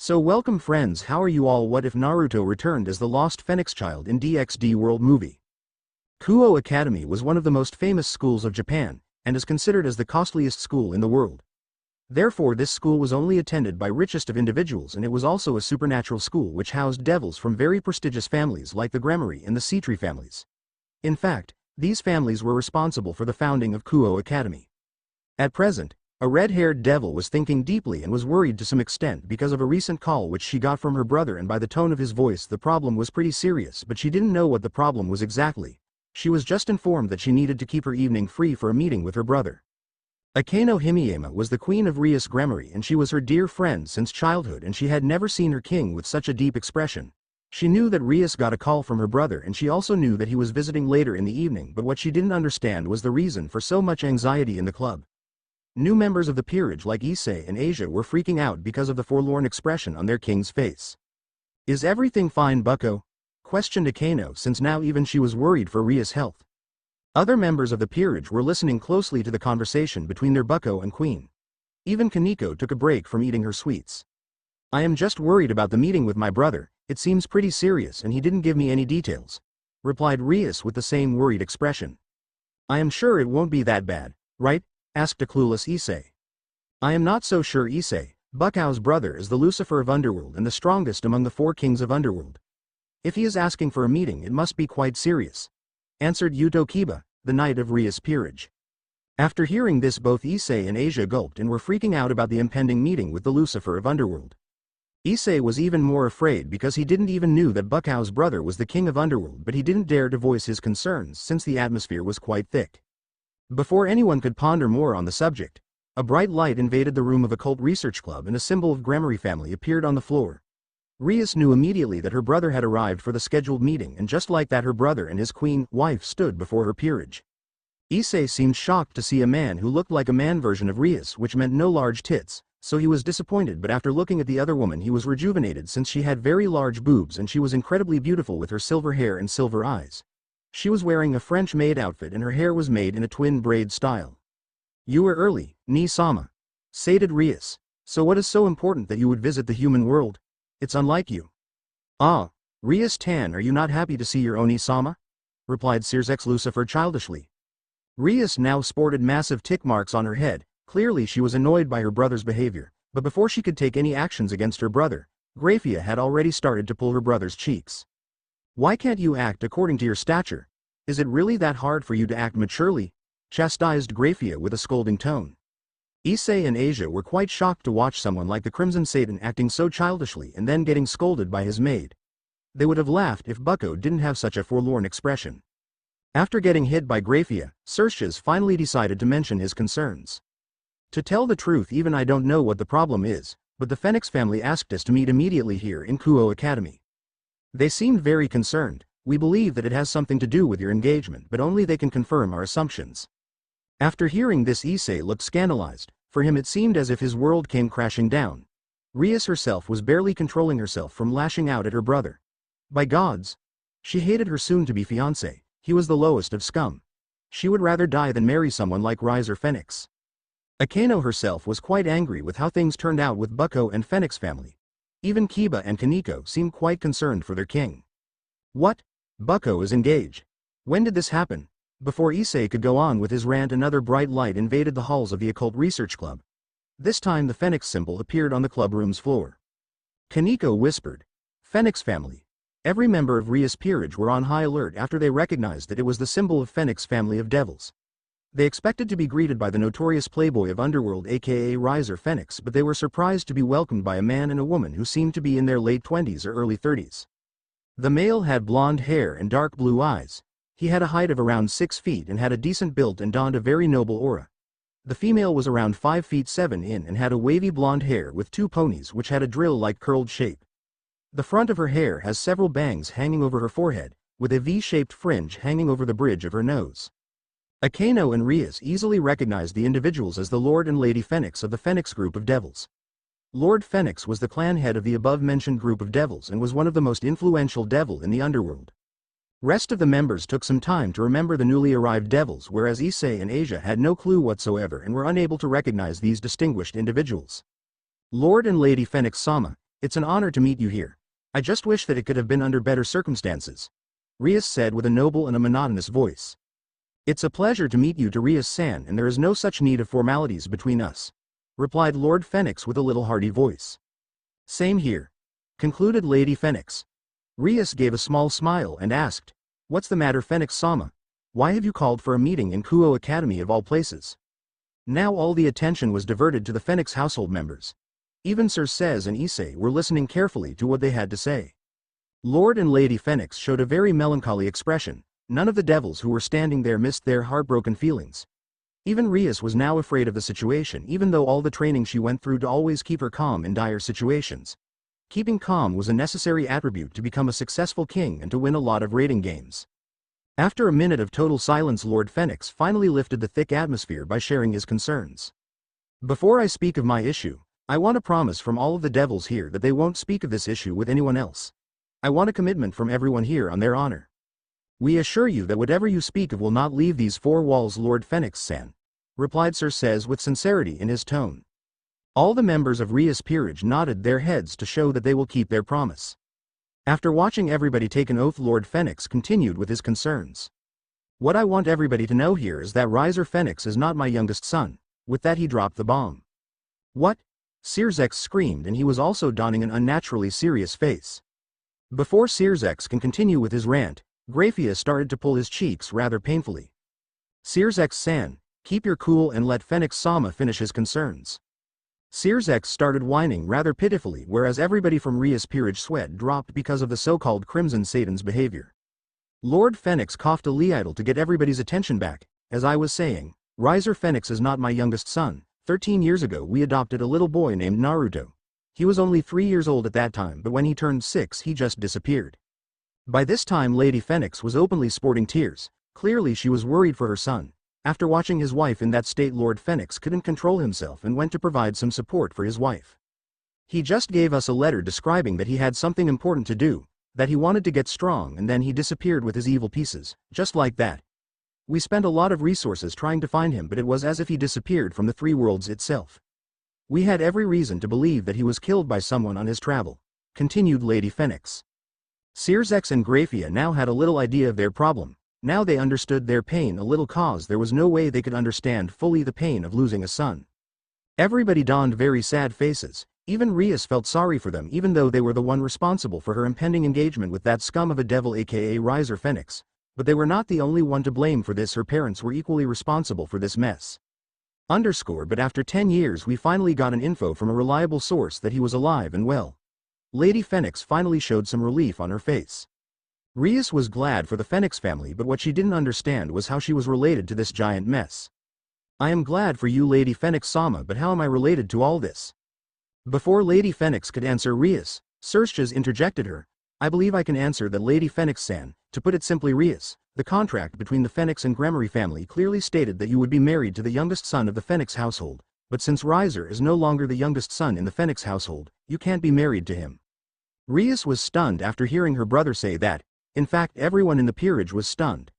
So welcome friends, how are you all? What if Naruto returned as the Lost Phenex Child in DxD World movie? Kuo Academy was one of the most famous schools of Japan, and is considered as the costliest school in the world. Therefore this school was only attended by richest of individuals, and it was also a supernatural school which housed devils from very prestigious families like the Gremory and the Seatree families. In fact, these families were responsible for the founding of Kuo Academy. At present, a red-haired devil was thinking deeply and was worried to some extent because of a recent call which she got from her brother, and by the tone of his voice the problem was pretty serious, but she didn't know what the problem was exactly. She was just informed that she needed to keep her evening free for a meeting with her brother. Akeno Himiyama was the queen of Rias Gremory, and she was her dear friend since childhood, and she had never seen her king with such a deep expression. She knew that Rias got a call from her brother, and she also knew that he was visiting later in the evening, but what she didn't understand was the reason for so much anxiety in the club. New members of the peerage like Issei and Asia were freaking out because of the forlorn expression on their king's face. "Is everything fine, bucko?" questioned Akeno, since now even she was worried for Ria's health. Other members of the peerage were listening closely to the conversation between their bucko and queen. Even Kaneko took a break from eating her sweets. "I am just worried about the meeting with my brother, it seems pretty serious and he didn't give me any details," replied Rias with the same worried expression. "I am sure it won't be that bad, right?" asked a clueless Issei. "I am not so sure, Issei. Bucko's brother is the Lucifer of Underworld and the strongest among the 4 kings of Underworld. If he is asking for a meeting, it must be quite serious," answered Yuto Kiba, the knight of Rias peerage. After hearing this, both Issei and Asia gulped and were freaking out about the impending meeting with the Lucifer of Underworld. Issei was even more afraid because he didn't even knew that Bucko's brother was the king of Underworld, but he didn't dare to voice his concerns since the atmosphere was quite thick. Before anyone could ponder more on the subject, a bright light invaded the room of Occult Research Club and a symbol of Gremory family appeared on the floor. Rias knew immediately that her brother had arrived for the scheduled meeting, and just like that her brother and his queen wife stood before her peerage. Issei seemed shocked to see a man who looked like a man version of Rias, which meant no large tits, so he was disappointed, but after looking at the other woman he was rejuvenated since she had very large boobs and she was incredibly beautiful with her silver hair and silver eyes. She was wearing a French maid outfit and her hair was made in a twin braid style. "You were early, Ni-sama," sated Rias. "So what is so important that you would visit the human world? It's unlike you." "Ah, Rias-tan, are you not happy to see your Oni-sama?" replied Sirzechs Lucifer childishly. Rias now sported massive tick marks on her head. Clearly she was annoyed by her brother's behavior, but before she could take any actions against her brother, Graphia had already started to pull her brother's cheeks. "Why can't you act according to your stature? Is it really that hard for you to act maturely?" chastised Graphia with a scolding tone. Issei and Asia were quite shocked to watch someone like the Crimson Satan acting so childishly and then getting scolded by his maid. They would have laughed if Bucko didn't have such a forlorn expression. After getting hit by Graphia, Sirzechs finally decided to mention his concerns. "To tell the truth, even I don't know what the problem is, but the Fenix family asked us to meet immediately here in Kuo Academy. They seemed very concerned. We believe that it has something to do with your engagement, but only they can confirm our assumptions." After hearing this, Issei looked scandalized. For him it seemed as if his world came crashing down. Rias herself was barely controlling herself from lashing out at her brother. By gods! She hated her soon-to-be fiancé. He was the lowest of scum. She would rather die than marry someone like Rise or Fenix. Akeno herself was quite angry with how things turned out with Bucko and Fenix family. Even Kiba and Kaneko seemed quite concerned for their king. "What? Bucko is engaged? When did this happen?" Before Issei could go on with his rant, another bright light invaded the halls of the Occult Research Club. This time the Fenix symbol appeared on the club room's floor. Kaneko whispered, "Fenix family." Every member of Rias peerage were on high alert after they recognized that it was the symbol of Fenix family of devils. They expected to be greeted by the notorious playboy of Underworld aka Riser Fenix, but they were surprised to be welcomed by a man and a woman who seemed to be in their late 20s or early 30s. The male had blonde hair and dark blue eyes. He had a height of around 6 feet and had a decent build and donned a very noble aura. The female was around 5 feet 7 in and had a wavy blonde hair with 2 ponies which had a drill-like curled shape. The front of her hair has several bangs hanging over her forehead, with a V-shaped fringe hanging over the bridge of her nose. Akeno and Rias easily recognized the individuals as the Lord and Lady Fenix of the Fenix group of devils. Lord Fenix was the clan head of the above-mentioned group of devils and was one of the most influential devil in the underworld. Rest of the members took some time to remember the newly arrived devils, whereas Issei and Asia had no clue whatsoever and were unable to recognize these distinguished individuals. Lord and Lady Fenix Sama, It's an honor to meet you here. I just wish that it could have been under better circumstances. Rias said with a noble and a monotonous voice. It's a pleasure to meet you, Darius-san, and there is no such need of formalities between us, replied Lord Fenix with a little hearty voice. Same here, concluded Lady Fenix. Rias gave a small smile and asked, What's the matter, Fenix-sama? Why have you called for a meeting in Kuo Academy of all places? Now all the attention was diverted to the Fenix household members. Even Sirzechs and Issei were listening carefully to what they had to say. Lord and Lady Fenix showed a very melancholy expression. None of the devils who were standing there missed their heartbroken feelings. Even Rias was now afraid of the situation, even though all the training she went through to always keep her calm in dire situations. Keeping calm was a necessary attribute to become a successful king and to win a lot of rating games. After a minute of total silence, Lord Fenix finally lifted the thick atmosphere by sharing his concerns. Before I speak of my issue, I want a promise from all of the devils here that they won't speak of this issue with anyone else. I want a commitment from everyone here on their honor. We assure you that whatever you speak of will not leave these four walls, Lord Fenix-san, replied Sirzechs with sincerity in his tone. All the members of Rias peerage nodded their heads to show that they will keep their promise. After watching everybody take an oath, Lord Fenix continued with his concerns. What I want everybody to know here is that Riser Fenix is not my youngest son. With that he dropped the bomb. What? Sirzechs screamed, and he was also donning an unnaturally serious face. Before Sirzechs can continue with his rant, Grafia started to pull his cheeks rather painfully. Sirzechs-san, keep your cool and let Fenix-sama finish his concerns. Sirzechs started whining rather pitifully, whereas everybody from Rias peerage sweat dropped because of the so-called Crimson Satan's behavior. Lord Fenix coughed a little to get everybody's attention back. As I was saying, Riser Fenix is not my youngest son. 13 years ago we adopted a little boy named Naruto. He was only 3 years old at that time, but when he turned 6 he just disappeared. By this time Lady Fenix was openly sporting tears. Clearly she was worried for her son. After watching his wife in that state, Lord Fenix couldn't control himself and went to provide some support for his wife. He just gave us a letter describing that he had something important to do, that he wanted to get strong, and then he disappeared with his evil pieces, just like that. We spent a lot of resources trying to find him, but it was as if he disappeared from the three worlds itself. We had every reason to believe that he was killed by someone on his travel, continued Lady Fenix. Sirzechs and Grafia now had a little idea of their problem. Now they understood their pain a little, cause there was no way they could understand fully the pain of losing a son. Everybody donned very sad faces. Even Rias felt sorry for them, even though they were the one responsible for her impending engagement with that scum of a devil aka Riser Fenix. But they were not the only one to blame for this. Her parents were equally responsible for this mess. But after 10 years we finally got an info from a reliable source that he was alive and well. Lady Fenix finally showed some relief on her face. Rias was glad for the Fenix family, but what she didn't understand was how she was related to this giant mess. I am glad for you, Lady Fenix-sama, but how am I related to all this? Before Lady Fenix could answer Rias, Sirzechs interjected her. I believe I can answer that, Lady Fenix-san. To put it simply, Rias, the contract between the Fenix and Gremory family clearly stated that you would be married to the youngest son of the Fenix household, but since Riser is no longer the youngest son in the Fenix household, you can't be married to him. Rias was stunned after hearing her brother say that. In fact, everyone in the peerage was stunned.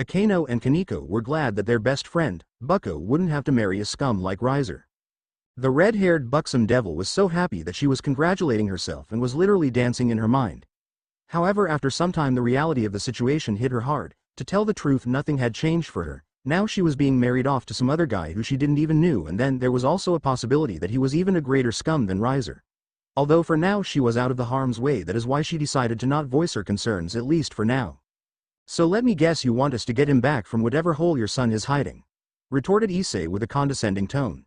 Akano and Kaneko were glad that their best friend, Bucko, wouldn't have to marry a scum like Riser. The red-haired buxom devil was so happy that she was congratulating herself and was literally dancing in her mind. However, after some time the reality of the situation hit her hard. To tell the truth, nothing had changed for her. Now she was being married off to some other guy who she didn't even knew, and then there was also a possibility that he was even a greater scum than Riser. Although for now she was out of the harm's way, that is why she decided to not voice her concerns, at least for now. So let me guess, you want us to get him back from whatever hole your son is hiding, retorted Issei with a condescending tone.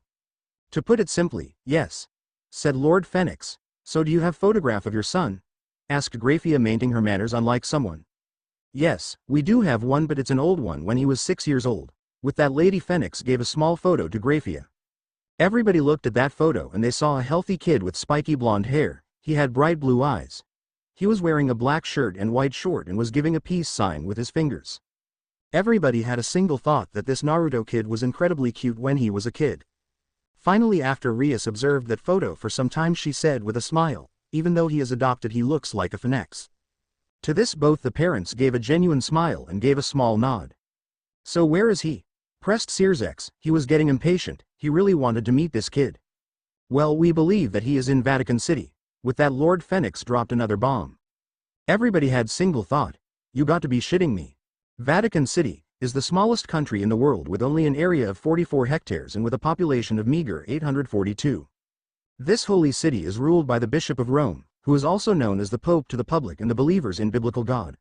To put it simply, yes, said Lord Fenix. So do you have photograph of your son? Asked Grafia, maintaining her manners unlike someone. Yes, we do have one, but it's an old one when he was 6 years old. With that, Lady Fenix gave a small photo to Grafia. Everybody looked at that photo and they saw a healthy kid with spiky blonde hair. He had bright blue eyes. He was wearing a black shirt and white short and was giving a peace sign with his fingers. Everybody had a single thought that this Naruto kid was incredibly cute when he was a kid. Finally, after Rias observed that photo for some time, she said with a smile, even though he is adopted, he looks like a Fenix. To this both the parents gave a genuine smile and gave a small nod. So where is he? Pressed Sirzechs. He was getting impatient. He really wanted to meet this kid. Well, we believe that he is in Vatican City. With that, Lord Fenix dropped another bomb. Everybody had single thought. You got to be shitting me. Vatican City is the smallest country in the world with only an area of 44 hectares and with a population of meager 842. This holy city is ruled by the Bishop of Rome, who is also known as the Pope to the public and the believers in biblical God.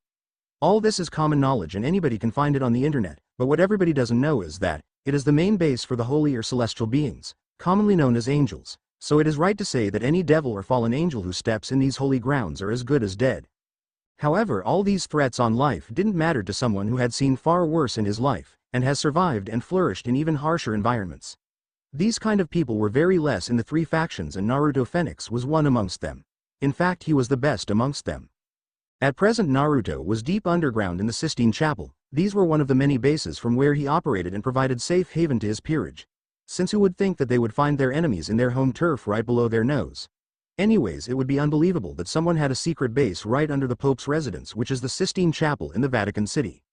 All this is common knowledge and anybody can find it on the internet, but what everybody doesn't know is that it is the main base for the holy or celestial beings, commonly known as angels, so it is right to say that any devil or fallen angel who steps in these holy grounds are as good as dead. However, all these threats on life didn't matter to someone who had seen far worse in his life, and has survived and flourished in even harsher environments. These kind of people were very less in the three factions and Naruto Fenix was one amongst them. In fact, he was the best amongst them. At present, Naruto was deep underground in the Sistine Chapel. These were one of the many bases from where he operated and provided safe haven to his peerage. Since who would think that they would find their enemies in their home turf right below their nose? Anyways, it would be unbelievable that someone had a secret base right under the Pope's residence, which is the Sistine Chapel in the Vatican City.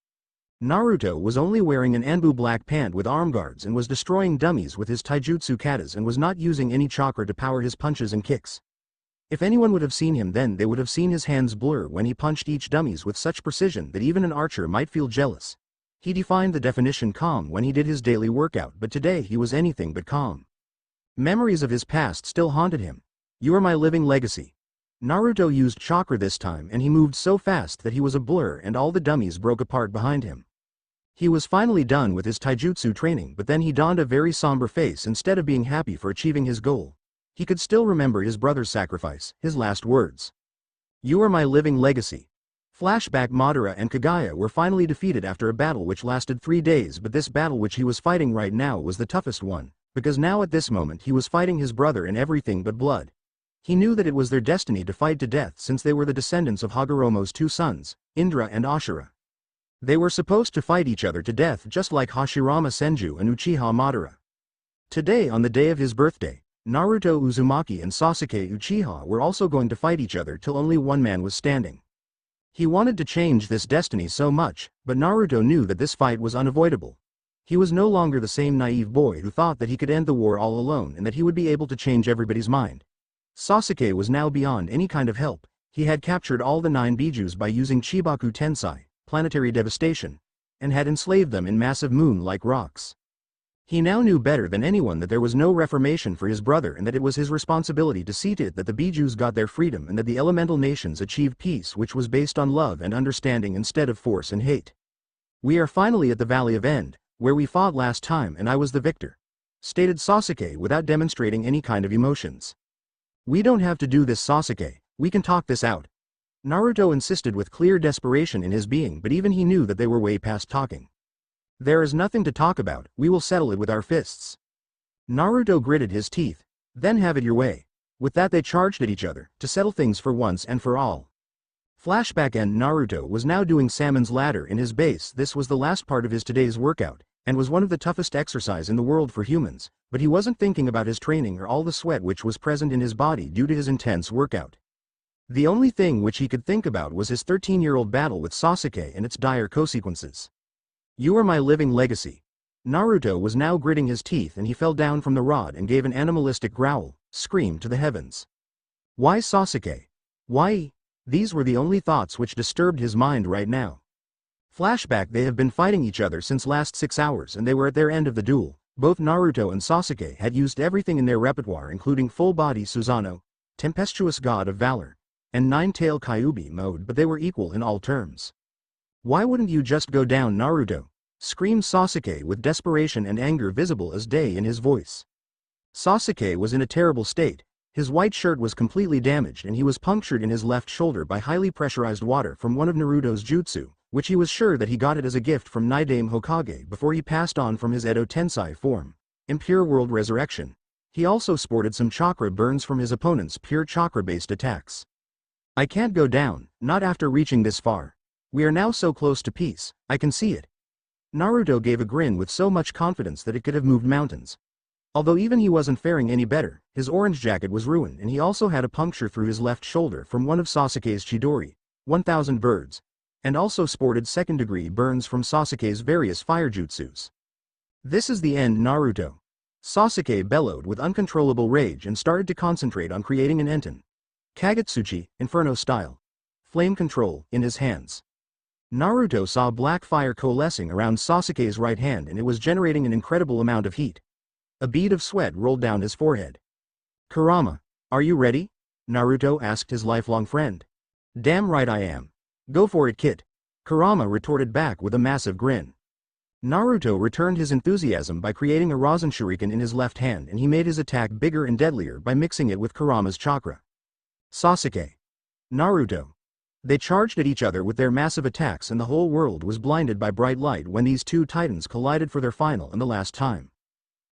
Naruto was only wearing an Anbu black pant with arm guards and was destroying dummies with his taijutsu katas and was not using any chakra to power his punches and kicks. If anyone would have seen him then, they would have seen his hands blur when he punched each dummies with such precision that even an archer might feel jealous. He defined the definition calm when he did his daily workout, but today he was anything but calm. Memories of his past still haunted him. You are my living legacy. Naruto used chakra this time and he moved so fast that he was a blur and all the dummies broke apart behind him. He was finally done with his taijutsu training, but then he donned a very somber face instead of being happy for achieving his goal. He could still remember his brother's sacrifice, his last words. You are my living legacy. Flashback. Madara and Kagaya were finally defeated after a battle which lasted 3 days, but this battle which he was fighting right now was the toughest one, because now at this moment he was fighting his brother in everything but blood. He knew that it was their destiny to fight to death since they were the descendants of Hagoromo's 2 sons, Indra and Ashura. They were supposed to fight each other to death just like Hashirama Senju and Uchiha Madara. Today, on the day of his birthday, Naruto Uzumaki and Sasuke Uchiha were also going to fight each other till only one man was standing. He wanted to change this destiny so much, but Naruto knew that this fight was unavoidable. He was no longer the same naive boy who thought that he could end the war all alone and that he would be able to change everybody's mind. Sasuke was now beyond any kind of help. He had captured all the 9 bijus by using Chibaku Tensai, planetary devastation, and had enslaved them in massive moon-like rocks. He now knew better than anyone that there was no reformation for his brother and that it was his responsibility to see to it that the bijus got their freedom and that the elemental nations achieved peace which was based on love and understanding instead of force and hate. We are finally at the Valley of End, where we fought last time and I was the victor, stated Sasuke without demonstrating any kind of emotions. We don't have to do this, Sasuke, we can talk this out. Naruto insisted with clear desperation in his being, but even he knew that they were way past talking. There is nothing to talk about, we will settle it with our fists. Naruto gritted his teeth. Then have it your way. With that they charged at each other, to settle things for once and for all. Flashback. And Naruto was now doing Salmon's ladder in his base. This was the last part of his today's workout, and was one of the toughest exercise in the world for humans, but he wasn't thinking about his training or all the sweat which was present in his body due to his intense workout. The only thing which he could think about was his 13-year-old battle with Sasuke and its dire consequences. You are my living legacy. Naruto was now gritting his teeth and he fell down from the rod and gave an animalistic growl, scream to the heavens. Why Sasuke? Why? These were the only thoughts which disturbed his mind right now. Flashback. They have been fighting each other since last 6 hours and they were at their end of the duel. Both Naruto and Sasuke had used everything in their repertoire, including full-body Susanoo, tempestuous god of valor, and 9-tail Kyuubi mode, but they were equal in all terms. Why wouldn't you just go down, Naruto? Screamed Sasuke with desperation and anger visible as day in his voice. Sasuke was in a terrible state. His white shirt was completely damaged and he was punctured in his left shoulder by highly pressurized water from one of Naruto's jutsu, which he was sure that he got it as a gift from Naidame Hokage before he passed on from his Edo Tensai form, Impure World Resurrection. He also sported some chakra burns from his opponent's pure chakra-based attacks. I can't go down, not after reaching this far. We are now so close to peace, I can see it. Naruto gave a grin with so much confidence that it could have moved mountains. Although even he wasn't faring any better, his orange jacket was ruined and he also had a puncture through his left shoulder from one of Sasuke's Chidori, 1000 birds, and also sported second-degree burns from Sasuke's various fire jutsus. This is the end, Naruto. Sasuke bellowed with uncontrollable rage and started to concentrate on creating an enten. Kagetsuchi, Inferno style. Flame control, in his hands. Naruto saw black fire coalescing around Sasuke's right hand and it was generating an incredible amount of heat. A bead of sweat rolled down his forehead. Kurama, are you ready? Naruto asked his lifelong friend. Damn right I am. Go for it, kid. Kurama retorted back with a massive grin. Naruto returned his enthusiasm by creating a Rasen Shuriken in his left hand and he made his attack bigger and deadlier by mixing it with Kurama's chakra. Sasuke. Naruto. They charged at each other with their massive attacks and the whole world was blinded by bright light when these two titans collided for their final and the last time.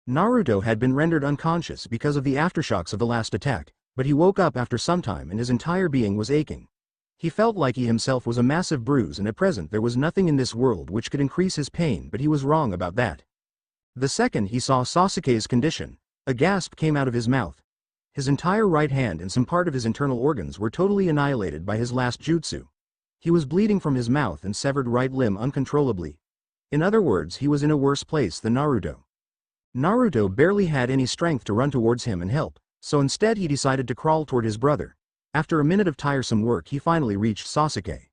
Naruto had been rendered unconscious because of the aftershocks of the last attack, but he woke up after some time and his entire being was aching. He felt like he himself was a massive bruise and at present there was nothing in this world which could increase his pain, but he was wrong about that. The second he saw Sasuke's condition, a gasp came out of his mouth. His entire right hand and some part of his internal organs were totally annihilated by his last jutsu. He was bleeding from his mouth and severed right limb uncontrollably. In other words, he was in a worse place than Naruto. Naruto barely had any strength to run towards him and help, so instead he decided to crawl toward his brother. After a minute of tiresome work he finally reached Sasuke.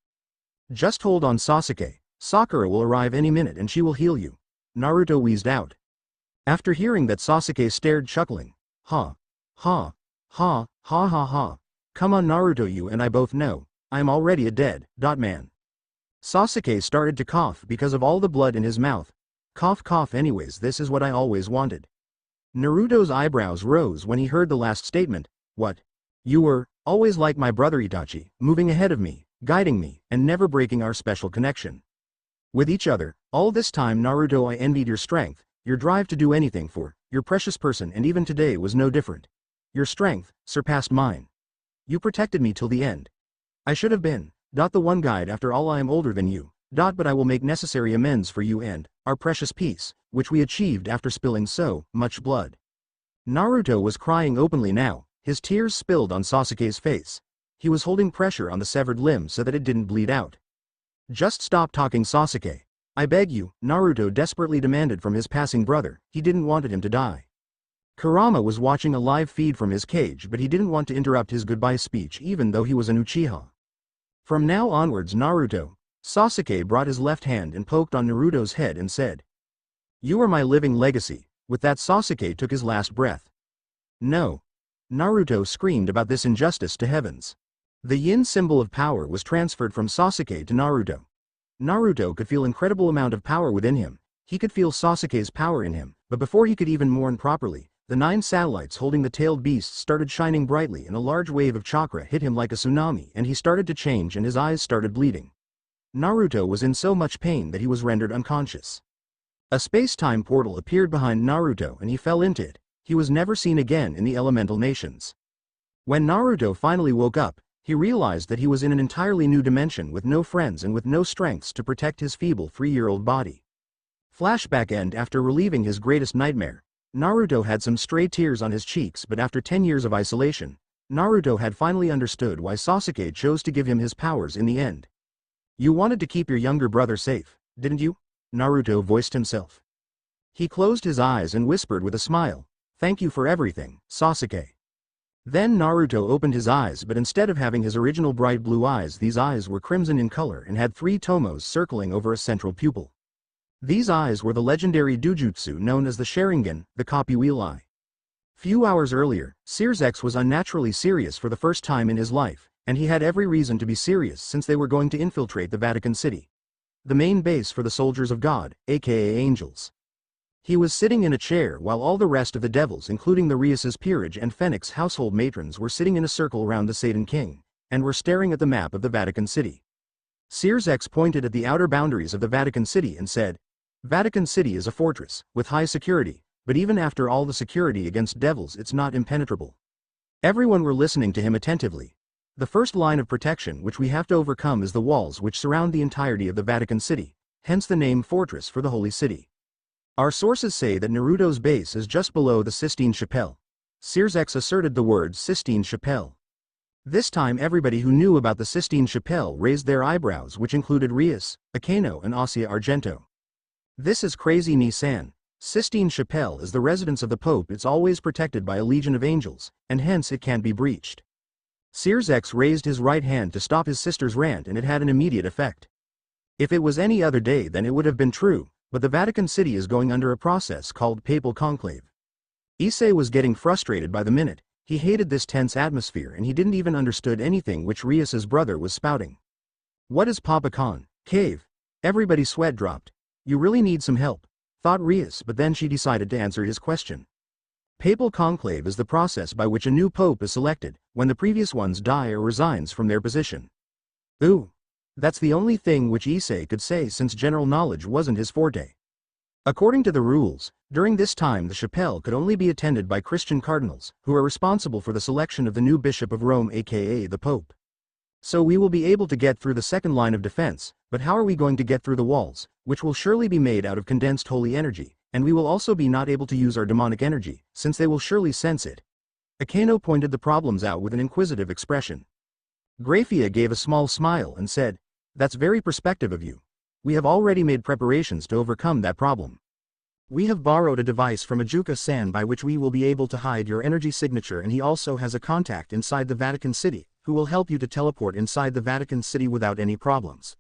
Just hold on, Sasuke. Sakura will arrive any minute and she will heal you. Naruto wheezed out. After hearing that, Sasuke stared, chuckling. Ha. Ha. Ha. Ha ha ha. Come on, Naruto, you and I both know, I am already a dead man. Sasuke started to cough because of all the blood in his mouth. Cough cough, anyways, this is what I always wanted. Naruto's eyebrows rose when he heard the last statement. What? You were always like my brother Itachi, moving ahead of me, guiding me, and never breaking our special connection with each other. All this time, Naruto, I envied your strength, your drive to do anything for your precious person, and even today was no different. Your strength surpassed mine. You protected me till the end. I should have been the one guide. After all, I am older than you, but I will make necessary amends for you and our precious peace, which we achieved after spilling so much blood. Naruto was crying openly now. His tears spilled on Sasuke's face. He was holding pressure on the severed limb so that it didn't bleed out. Just stop talking, Sasuke. I beg you, Naruto desperately demanded from his passing brother. He didn't want him to die. Kurama was watching a live feed from his cage, but he didn't want to interrupt his goodbye speech even though he was an Uchiha. From now onwards, Naruto. Sasuke brought his left hand and poked on Naruto's head and said, "You are my living legacy." With that, Sasuke took his last breath. No. Naruto screamed about this injustice to heavens. The yin symbol of power was transferred from Sasuke to Naruto. Naruto could feel incredible amount of power within him. He could feel Sasuke's power in him, but before he could even mourn properly, the 9 satellites holding the tailed beasts started shining brightly and a large wave of chakra hit him like a tsunami and he started to change and his eyes started bleeding. Naruto was in so much pain that he was rendered unconscious. A space-time portal appeared behind Naruto and he fell into it. He was never seen again in the elemental nations. When Naruto finally woke up, he realized that he was in an entirely new dimension with no friends and with no strengths to protect his feeble 3-year-old body. Flashback end. After relieving his greatest nightmare, Naruto had some stray tears on his cheeks, but after 10 years of isolation, Naruto had finally understood why Sasuke chose to give him his powers in the end. You wanted to keep your younger brother safe, didn't you? Naruto voiced himself. He closed his eyes and whispered with a smile, "Thank you for everything, Sasuke." Then Naruto opened his eyes, but instead of having his original bright blue eyes, these eyes were crimson in color and had 3 tomos circling over a central pupil. These eyes were the legendary Dujutsu known as the Sharingan, the copy wheel eye. Few hours earlier, Sirzechs was unnaturally serious for the first time in his life, and he had every reason to be serious since they were going to infiltrate the Vatican City, the main base for the soldiers of God, aka angels. He was sitting in a chair while all the rest of the devils, including the Rias's peerage and Fenix household matrons, were sitting in a circle around the Satan King, and were staring at the map of the Vatican City. Sirzechs pointed at the outer boundaries of the Vatican City and said, "Vatican City is a fortress, with high security, but even after all the security against devils it's not impenetrable." Everyone were listening to him attentively. The first line of protection which we have to overcome is the walls which surround the entirety of the Vatican City, hence the name Fortress for the Holy City. Our sources say that Naruto's base is just below the Sistine Chapelle. Sirzechs asserted the words Sistine Chapelle. This time everybody who knew about the Sistine Chapelle raised their eyebrows, which included Rias, Akeno and Ossia Argento. This is crazy, Nissan. Sistine Chapelle is the residence of the Pope. It's always protected by a legion of angels, and hence it can't be breached. Sirzechs raised his right hand to stop his sister's rant and it had an immediate effect. If it was any other day then it would have been true, but the Vatican City is going under a process called papal conclave. Issei was getting frustrated by the minute. He hated this tense atmosphere and he didn't even understood anything which Rias's brother was spouting. What is Papa Con? Cave? Everybody's sweat dropped. You really need some help, thought Rias, but then she decided to answer his question. Papal conclave is the process by which a new pope is selected, when the previous ones die or resigns from their position. Ooh. That's the only thing which Issei could say since general knowledge wasn't his forte. According to the rules, during this time the chapelle could only be attended by Christian cardinals, who are responsible for the selection of the new Bishop of Rome aka the Pope. So we will be able to get through the second line of defense, but how are we going to get through the walls, which will surely be made out of condensed holy energy, and we will also be not able to use our demonic energy, since they will surely sense it. Akano pointed the problems out with an inquisitive expression. Graphia gave a small smile and said, "That's very perspective of you. We have already made preparations to overcome that problem. We have borrowed a device from Ajuka-san by which we will be able to hide your energy signature, and he also has a contact inside the Vatican City, who will help you to teleport inside the Vatican City without any problems,"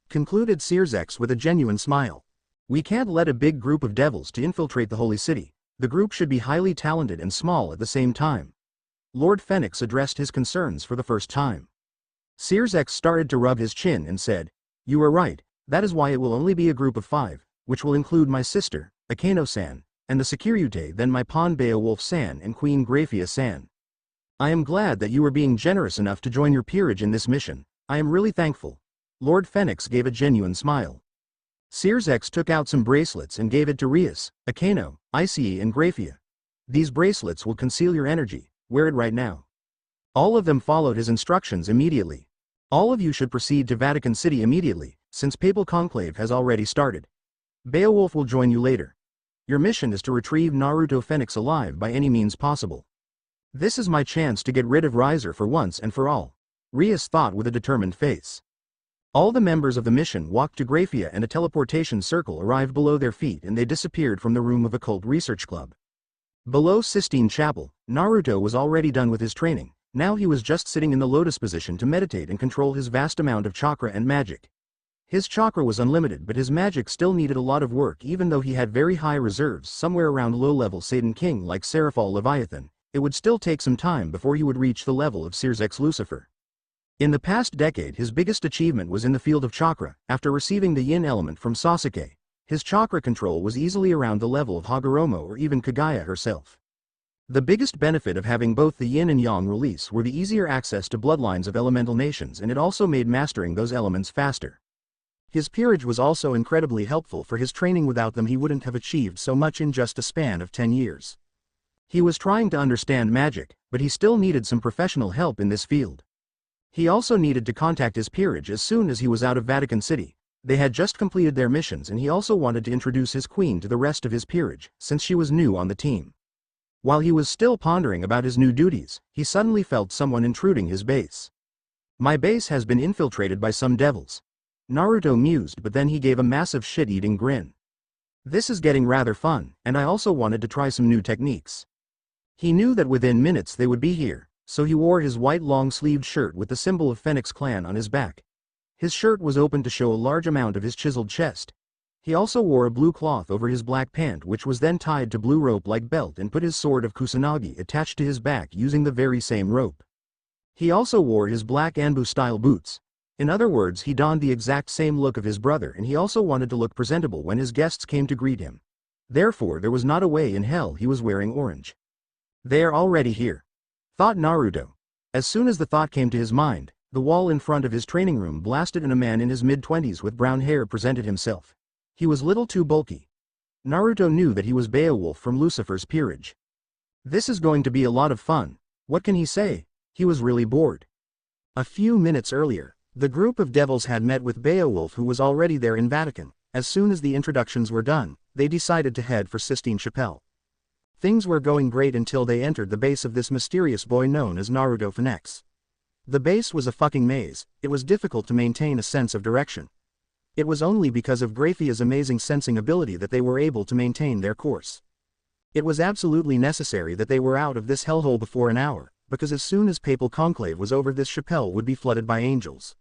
concluded Sirzechs with a genuine smile. We can't let a big group of devils to infiltrate the Holy City. The group should be highly talented and small at the same time. Lord Fenix addressed his concerns for the first time. Sirzechs started to rub his chin and said, "You are right, that is why it will only be a group of 5, which will include my sister, Akano-san, and the Securite, then my pawn Beowulf-san and Queen Graphia-san. I am glad that you are being generous enough to join your peerage in this mission. I am really thankful." Lord Fenix gave a genuine smile. Sirzechs took out some bracelets and gave it to Rias, Akano, Issei and Graphia. "These bracelets will conceal your energy, wear it right now." All of them followed his instructions immediately. All of you should proceed to Vatican City immediately, since papal conclave has already started. Beowulf will join you later. Your mission is to retrieve Naruto Fenix alive by any means possible. This is my chance to get rid of Riser for once and for all, Rias thought with a determined face. All the members of the mission walked to Graphia and a teleportation circle arrived below their feet and they disappeared from the room of Occult Research Club. Below Sistine Chapel, Naruto was already done with his training. Now he was just sitting in the lotus position to meditate and control his vast amount of chakra and magic. His chakra was unlimited, but his magic still needed a lot of work. Even though he had very high reserves somewhere around low-level Satan King like Seraphal Leviathan, it would still take some time before he would reach the level of Sirzechs Lucifer. In the past decade his biggest achievement was in the field of chakra. After receiving the yin element from Sasuke, his chakra control was easily around the level of Hagoromo or even Kaguya herself. The biggest benefit of having both the yin and yang release were the easier access to bloodlines of elemental nations, and it also made mastering those elements faster. His peerage was also incredibly helpful for his training. Without them he wouldn't have achieved so much in just a span of 10 years. He was trying to understand magic, but he still needed some professional help in this field. He also needed to contact his peerage as soon as he was out of Vatican City. They had just completed their missions and he also wanted to introduce his queen to the rest of his peerage, since she was new on the team. While he was still pondering about his new duties, he suddenly felt someone intruding his base. "My base has been infiltrated by some devils," Naruto mused, but then he gave a massive shit-eating grin. "This is getting rather fun, and I also wanted to try some new techniques." He knew that within minutes they would be here, so he wore his white long-sleeved shirt with the symbol of Fenix clan on his back. His shirt was open to show a large amount of his chiseled chest. He also wore a blue cloth over his black pant, which was then tied to blue rope-like belt, and put his sword of Kusanagi attached to his back using the very same rope. He also wore his black Anbu-style boots. In other words, he donned the exact same look of his brother, and he also wanted to look presentable when his guests came to greet him. Therefore there was not a way in hell he was wearing orange. "They are already here," thought Naruto. As soon as the thought came to his mind, the wall in front of his training room blasted and a man in his mid-20s with brown hair presented himself. He was little too bulky. Naruto knew that he was Beowulf from Lucifer's peerage. This is going to be a lot of fun. What can he say? He was really bored. A few minutes earlier, the group of devils had met with Beowulf, who was already there in Vatican. As soon as the introductions were done, they decided to head for Sistine Chapel. Things were going great until they entered the base of this mysterious boy known as Naruto Phenex. The base was a fucking maze. It was difficult to maintain a sense of direction. It was only because of Graphia's amazing sensing ability that they were able to maintain their course. It was absolutely necessary that they were out of this hellhole before an hour, because as soon as papal conclave was over this chapel would be flooded by angels.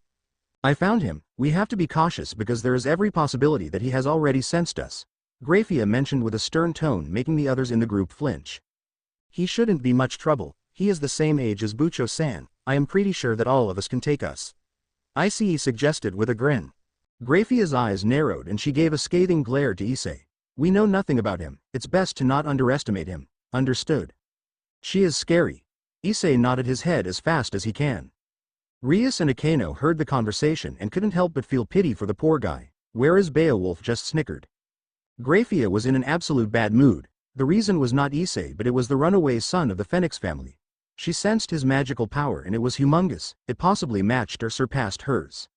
I found him. We have to be cautious because there is every possibility that he has already sensed us, Graphia mentioned with a stern tone, making the others in the group flinch. He shouldn't be much trouble. He is the same age as Bucho-san. I am pretty sure that all of us can take us. Issei suggested with a grin. Graphia's eyes narrowed and she gave a scathing glare to Issei. We know nothing about him. It's best to not underestimate him. Understood. She is scary. Issei nodded his head as fast as he can. Rias and Akeno heard the conversation and couldn't help but feel pity for the poor guy, whereas Beowulf just snickered. Graphia was in an absolute bad mood. The reason was not Issei, but it was the runaway son of the Fenix family. She sensed his magical power and it was humongous. It possibly matched or surpassed hers.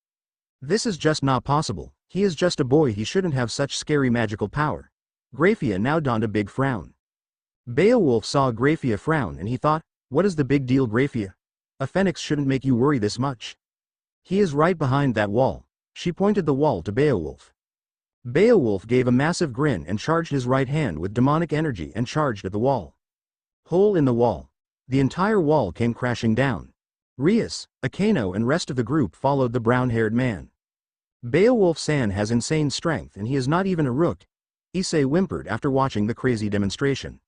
This is just not possible. He is just a boy, he shouldn't have such scary magical power. Graphia now donned a big frown. Beowulf saw Graphia frown and he thought, what is the big deal, Graphia? A Fenix shouldn't make you worry this much. He is right behind that wall. She pointed the wall to Beowulf. Beowulf gave a massive grin and charged his right hand with demonic energy and charged at the wall. Hole in the wall. The entire wall came crashing down. Rias, Akeno and rest of the group followed the brown-haired man. Beowulf-san has insane strength and he is not even a rook, Issei whimpered after watching the crazy demonstration.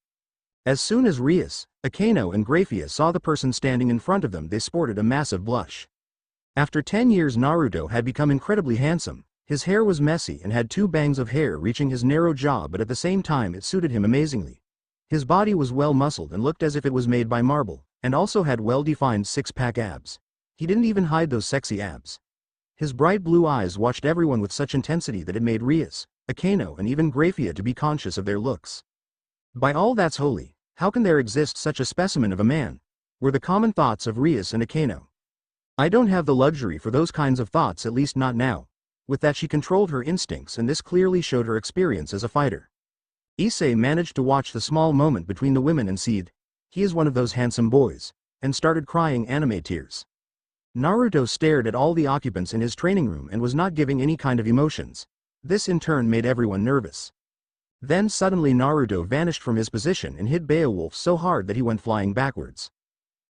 As soon as Rias, Akeno and Graphia saw the person standing in front of them, they sported a massive blush. After 10 years Naruto had become incredibly handsome. His hair was messy and had 2 bangs of hair reaching his narrow jaw, but at the same time it suited him amazingly. His body was well muscled and looked as if it was made by marble, and also had well-defined 6-pack abs. He didn't even hide those sexy abs. His bright blue eyes watched everyone with such intensity that it made Rias, Akeno and even Graphia to be conscious of their looks. By all that's holy, how can there exist such a specimen of a man? Were the common thoughts of Rias and Akeno. I don't have the luxury for those kinds of thoughts, at least not now. With that she controlled her instincts and this clearly showed her experience as a fighter. Issei managed to watch the small moment between the women and seethed, he is one of those handsome boys, and started crying anime tears. Naruto stared at all the occupants in his training room and was not giving any kind of emotions. This in turn made everyone nervous. Then suddenly Naruto vanished from his position and hit Beowulf so hard that he went flying backwards.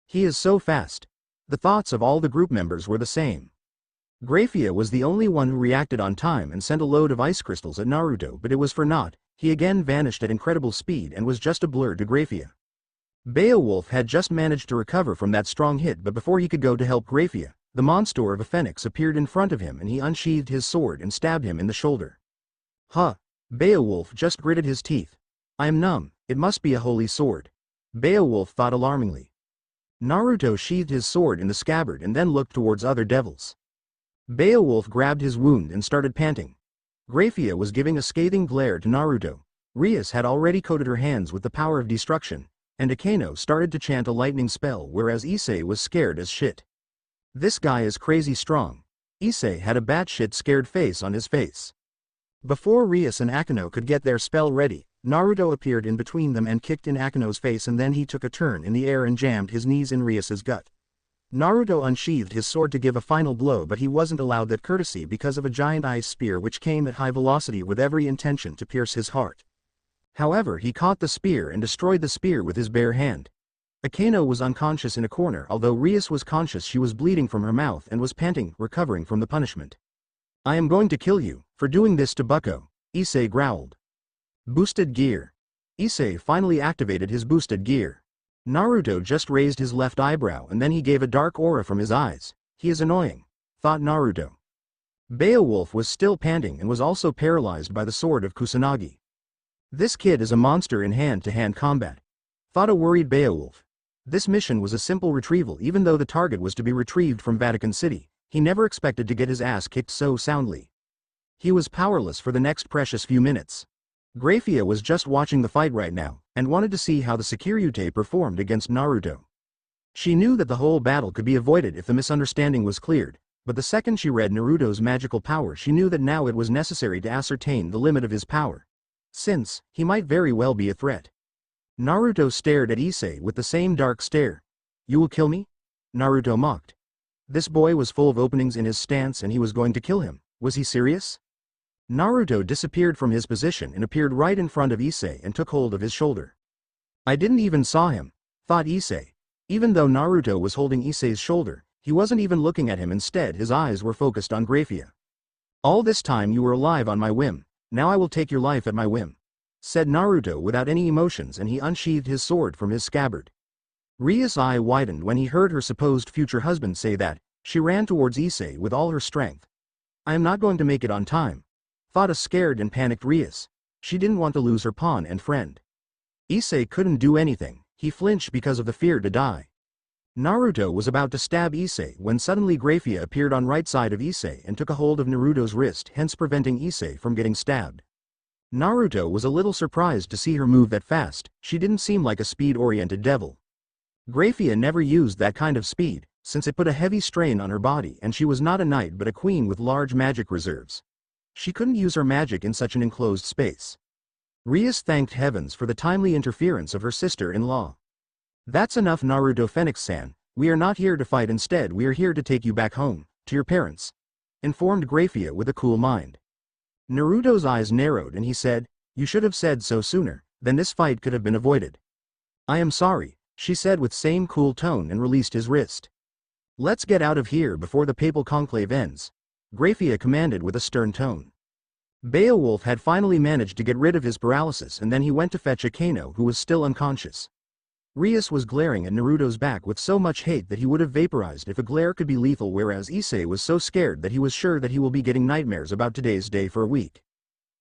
He is so fast. The thoughts of all the group members were the same. Graphia was the only one who reacted on time and sent a load of ice crystals at Naruto, but it was for naught. He again vanished at incredible speed and was just a blur to Graphia. Beowulf had just managed to recover from that strong hit, but before he could go to help Graphia, the monster of a Fenix appeared in front of him and he unsheathed his sword and stabbed him in the shoulder. Huh! Beowulf just gritted his teeth. I am numb, it must be a holy sword. Beowulf thought alarmingly. Naruto sheathed his sword in the scabbard and then looked towards other devils. Beowulf grabbed his wound and started panting. Graphia was giving a scathing glare to Naruto. Rias had already coated her hands with the power of destruction, and Akeno started to chant a lightning spell, whereas Issei was scared as shit. This guy is crazy strong. Issei had a batshit scared face on his face. Before Rias and Akeno could get their spell ready, Naruto appeared in between them and kicked in Akeno's face, and then he took a turn in the air and jammed his knees in Rias's gut. Naruto unsheathed his sword to give a final blow, but he wasn't allowed that courtesy because of a giant ice spear which came at high velocity with every intention to pierce his heart. However, he caught the spear and destroyed the spear with his bare hand. Akeno was unconscious in a corner, although Rias was conscious. She was bleeding from her mouth and was panting, recovering from the punishment. I am going to kill you for doing this to Bucko, Issei growled. Boosted gear. Issei finally activated his boosted gear. Naruto just raised his left eyebrow and then he gave a dark aura from his eyes. He is annoying, thought Naruto. Beowulf was still panting and was also paralyzed by the sword of Kusanagi. This kid is a monster in hand-to-hand combat, thought a worried Beowulf. This mission was a simple retrieval. Even though the target was to be retrieved from Vatican City, he never expected to get his ass kicked so soundly. He was powerless for the next precious few minutes. Graphia was just watching the fight right now, and wanted to see how the Sekiryute performed against Naruto. She knew that the whole battle could be avoided if the misunderstanding was cleared, but the second she read Naruto's magical power, she knew that now it was necessary to ascertain the limit of his power, since he might very well be a threat. Naruto stared at Issei with the same dark stare. You will kill me? Naruto mocked. This boy was full of openings in his stance and he was going to kill him. Was he serious? Naruto disappeared from his position and appeared right in front of Issei and took hold of his shoulder. I didn't even saw him, thought Issei. Even though Naruto was holding Issei's shoulder, he wasn't even looking at him. Instead his eyes were focused on Graphia. "All this time you were alive on my whim, now I will take your life at my whim," said Naruto without any emotions, and he unsheathed his sword from his scabbard. Ria's eye widened when he heard her supposed future husband say that. She ran towards Issei with all her strength. "I am not going to make it on time," thought a scared and panicked Rias. She didn't want to lose her pawn and friend. Issei couldn't do anything, he flinched because of the fear to die. Naruto was about to stab Issei when suddenly Graphia appeared on right side of Issei and took a hold of Naruto's wrist, hence preventing Issei from getting stabbed. Naruto was a little surprised to see her move that fast. She didn't seem like a speed-oriented devil. Graphia never used that kind of speed, since it put a heavy strain on her body, and she was not a knight but a queen with large magic reserves. She couldn't use her magic in such an enclosed space. Rias thanked heavens for the timely interference of her sister-in-law. "That's enough, Naruto Phoenix-san, we are not here to fight, instead we are here to take you back home, to your parents," informed Graphia with a cool mind. Naruto's eyes narrowed and he said, "You should have said so sooner, then this fight could have been avoided." "I am sorry," she said with same cool tone, and released his wrist. "Let's get out of here before the papal conclave ends," Graphia commanded with a stern tone. Beowulf had finally managed to get rid of his paralysis, and then he went to fetch Akano, who was still unconscious. Rias was glaring at Naruto's back with so much hate that he would have vaporized if a glare could be lethal, whereas Issei was so scared that he was sure that he will be getting nightmares about today's day for a week.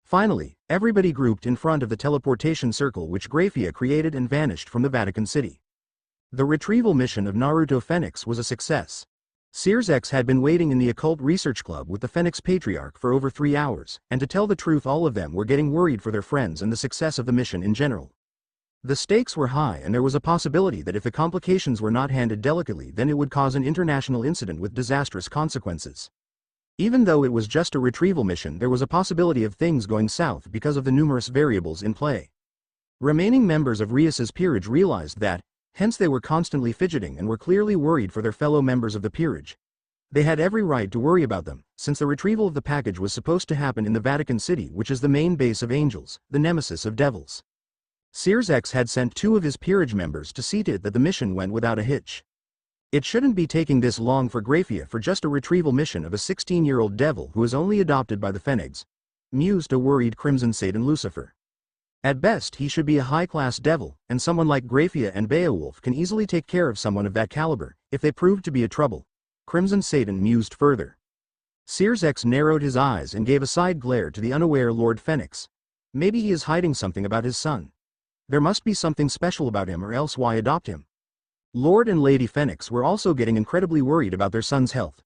Finally, everybody grouped in front of the teleportation circle which Graphia created and vanished from the Vatican City. The retrieval mission of Naruto Fenix was a success. Sirzechs had been waiting in the occult research club with the Fenix Patriarch for over 3 hours, and to tell the truth all of them were getting worried for their friends and the success of the mission in general. The stakes were high, and there was a possibility that if the complications were not handled delicately, then it would cause an international incident with disastrous consequences. Even though it was just a retrieval mission, there was a possibility of things going south because of the numerous variables in play. Remaining members of Rias's peerage realized that, hence they were constantly fidgeting and were clearly worried for their fellow members of the peerage. They had every right to worry about them, since the retrieval of the package was supposed to happen in the Vatican City, which is the main base of angels, the nemesis of devils. Sirzechs had sent 2 of his peerage members to see to it that the mission went without a hitch. It shouldn't be taking this long for Graphia for just a retrieval mission of a 16-year-old devil who is only adopted by the Fenix, mused a worried Crimson Satan Lucifer. At best he should be a high-class devil, and someone like Graphia and Beowulf can easily take care of someone of that caliber, if they prove to be a trouble, Crimson Satan mused further. Sirzechs narrowed his eyes and gave a side glare to the unaware Lord Fenix. Maybe he is hiding something about his son. There must be something special about him, or else why adopt him? Lord and Lady Fenix were also getting incredibly worried about their son's health.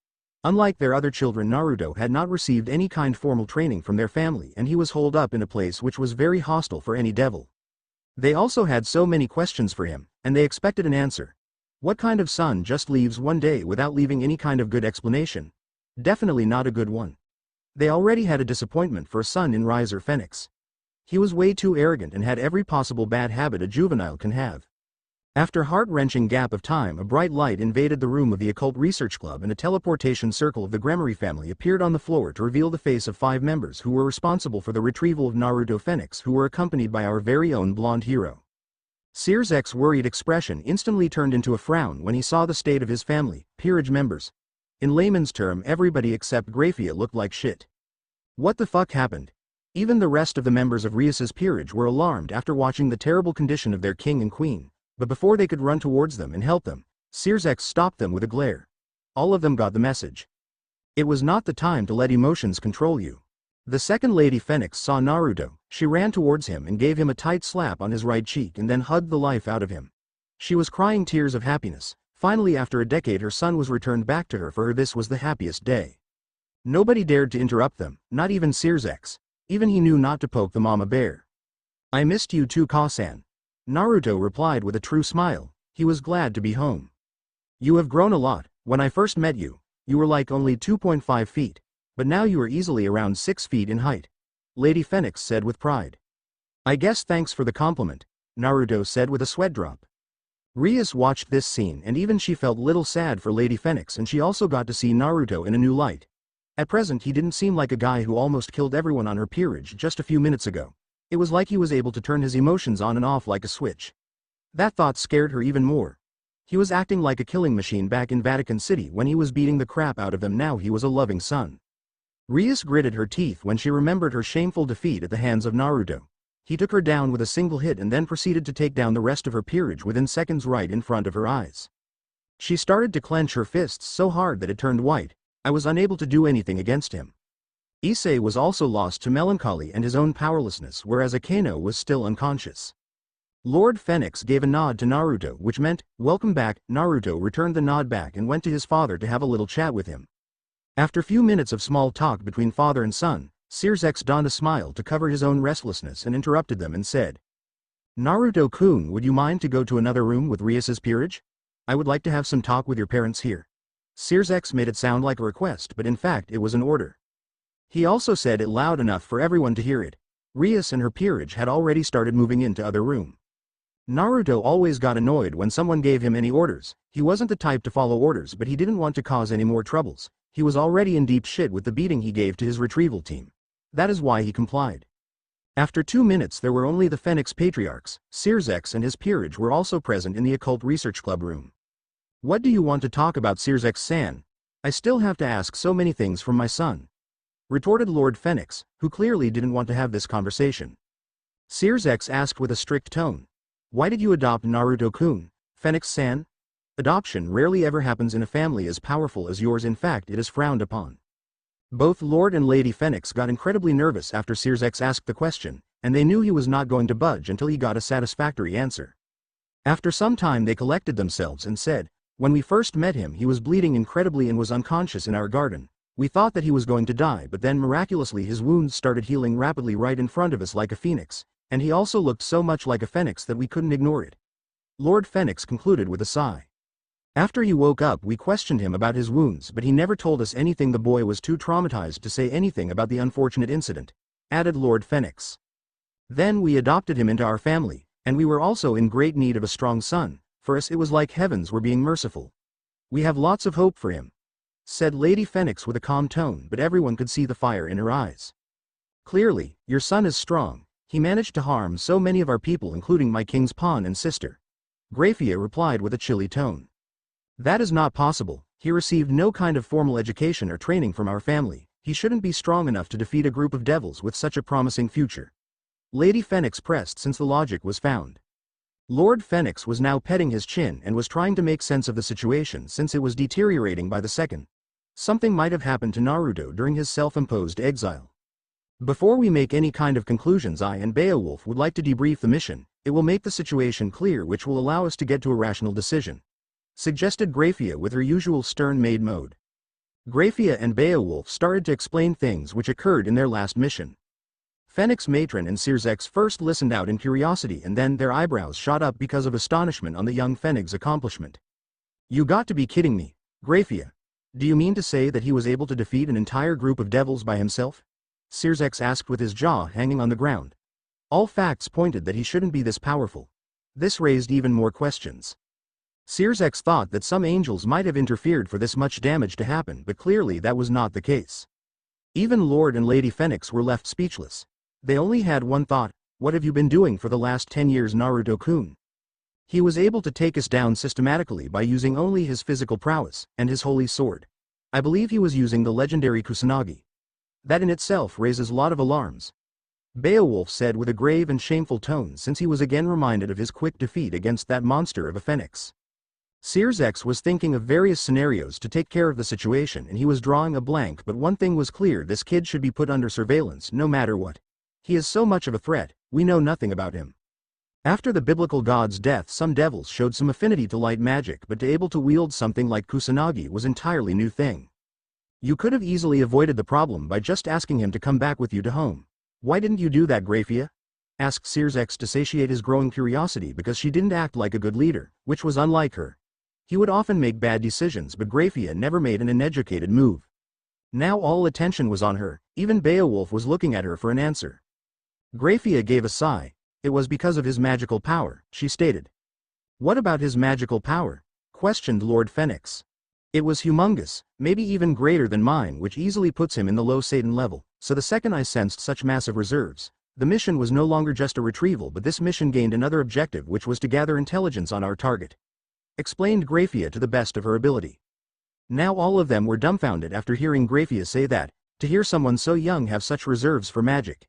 Unlike their other children, Naruto had not received any kind of formal training from their family, and he was holed up in a place which was very hostile for any devil. They also had so many questions for him, and they expected an answer. What kind of son just leaves one day without leaving any kind of good explanation? Definitely not a good one. They already had a disappointment for a son in Riser Fenix. He was way too arrogant and had every possible bad habit a juvenile can have. After a heart-wrenching gap of time, a bright light invaded the room of the Occult Research Club, and a teleportation circle of the Gremory family appeared on the floor to reveal the face of 5 members who were responsible for the retrieval of Naruto Fenix, who were accompanied by our very own blonde hero. Sirzechs' worried expression instantly turned into a frown when he saw the state of his family, peerage members. In layman's term, everybody except Graphia looked like shit. What the fuck happened? Even the rest of the members of Rias's peerage were alarmed after watching the terrible condition of their king and queen. But before they could run towards them and help them, Sirzechs stopped them with a glare. All of them got the message. It was not the time to let emotions control you. The second Lady Fenix saw Naruto. She ran towards him and gave him a tight slap on his right cheek and then hugged the life out of him. She was crying tears of happiness. Finally, after a decade, her son was returned back to her. For her, this was the happiest day. Nobody dared to interrupt them, not even Sirzechs. Even he knew not to poke the mama bear. "I missed you too, Ka-san," Naruto replied with a true smile. He was glad to be home. "You have grown a lot. When I first met you, you were like only 2.5 feet, but now you are easily around 6 feet in height," Lady Fenix said with pride. "I guess thanks for the compliment," Naruto said with a sweat drop. Rias watched this scene, and even she felt little sad for Lady Fenix, and she also got to see Naruto in a new light. At present he didn't seem like a guy who almost killed everyone on her peerage just a few minutes ago. It was like he was able to turn his emotions on and off like a switch. That thought scared her even more. He was acting like a killing machine back in Vatican City when he was beating the crap out of them. Now he was a loving son. Rias gritted her teeth when she remembered her shameful defeat at the hands of Naruto. He took her down with a single hit and then proceeded to take down the rest of her peerage within seconds right in front of her eyes. She started to clench her fists so hard that it turned white. I was unable to do anything against him. Issei was also lost to melancholy and his own powerlessness, whereas Akano was still unconscious. Lord Fenix gave a nod to Naruto, which meant, "Welcome back." Naruto returned the nod back and went to his father to have a little chat with him. After few minutes of small talk between father and son, Sirzechs donned a smile to cover his own restlessness and interrupted them and said, "Naruto-kun, would you mind to go to another room with Rias's peerage? I would like to have some talk with your parents here." Sirzechs made it sound like a request, but in fact it was an order. He also said it loud enough for everyone to hear it. Rias and her peerage had already started moving into other room. Naruto always got annoyed when someone gave him any orders. He wasn't the type to follow orders, but he didn't want to cause any more troubles. He was already in deep shit with the beating he gave to his retrieval team. That is why he complied. After 2 minutes there were only the Fenix patriarchs. Sirzechs and his peerage were also present in the occult research club room. "What do you want to talk about, Sirzechs-san? I still have to ask so many things from my son," retorted Lord Fenix, who clearly didn't want to have this conversation. Sirzechs asked with a strict tone, "Why did you adopt Naruto-kun, Fenix-san? Adoption rarely ever happens in a family as powerful as yours. In fact, it is frowned upon." Both Lord and Lady Fenix got incredibly nervous after Sirzechs asked the question, and they knew he was not going to budge until he got a satisfactory answer. After some time they collected themselves and said, "When we first met him he was bleeding incredibly and was unconscious in our garden. We thought that he was going to die, but then miraculously his wounds started healing rapidly right in front of us like a phoenix, and he also looked so much like a phoenix that we couldn't ignore it." Lord Fenix concluded with a sigh. "After he woke up we questioned him about his wounds, but he never told us anything. The boy was too traumatized to say anything about the unfortunate incident," added Lord Fenix. "Then we adopted him into our family, and we were also in great need of a strong son. For us it was like heavens were being merciful. We have lots of hope for him," said Lady Fenix with a calm tone, but everyone could see the fire in her eyes. "Clearly, your son is strong. He managed to harm so many of our people, including my king's pawn and sister," Grafia replied with a chilly tone. "That is not possible. He received no kind of formal education or training from our family. He shouldn't be strong enough to defeat a group of devils with such a promising future." Lady Fenix pressed since the logic was found. Lord Fenix was now petting his chin and was trying to make sense of the situation since it was deteriorating by the second. Something might have happened to Naruto during his self-imposed exile. "Before we make any kind of conclusions, I and Beowulf would like to debrief the mission. It will make the situation clear, which will allow us to get to a rational decision," suggested Grafia with her usual stern maid mode. Grafia and Beowulf started to explain things which occurred in their last mission. Fenix Matron and Sirzechs first listened out in curiosity, and then their eyebrows shot up because of astonishment on the young Fenix's accomplishment. "You got to be kidding me, Grafia. Do you mean to say that he was able to defeat an entire group of devils by himself?" Sirzechs asked with his jaw hanging on the ground. All facts pointed that he shouldn't be this powerful. This raised even more questions. Sirzechs thought that some angels might have interfered for this much damage to happen, but clearly that was not the case. Even Lord and Lady Fenix were left speechless. They only had one thought: what have you been doing for the last 10 years, Naruto-kun? He was able to take us down systematically by using only his physical prowess and his holy sword. I believe he was using the legendary Kusanagi. That in itself raises a lot of alarms," Beowulf said with a grave and shameful tone, since he was again reminded of his quick defeat against that monster of a phoenix. Sirzechs was thinking of various scenarios to take care of the situation, and he was drawing a blank, but one thing was clear: this kid should be put under surveillance no matter what. He is so much of a threat, we know nothing about him. After the biblical god's death, some devils showed some affinity to light magic, but to able to wield something like Kusanagi was entirely new thing. You could have easily avoided the problem by just asking him to come back with you to home. Why didn't you do that, Grafia? Asked Sirzechs to satiate his growing curiosity, because she didn't act like a good leader, which was unlike her. He would often make bad decisions, but Grafia never made an uneducated move. Now all attention was on her. Even Beowulf was looking at her for an answer. Grafia gave a sigh. It was because of his magical power, she stated. What about his magical power? Questioned Lord Fenix. It was humongous, maybe even greater than mine, which easily puts him in the low Satan level. So the second I sensed such massive reserves, the mission was no longer just a retrieval, but this mission gained another objective, which was to gather intelligence on our target. explained Graphia to the best of her ability. Now all of them were dumbfounded after hearing Graphia say that, to hear someone so young have such reserves for magic.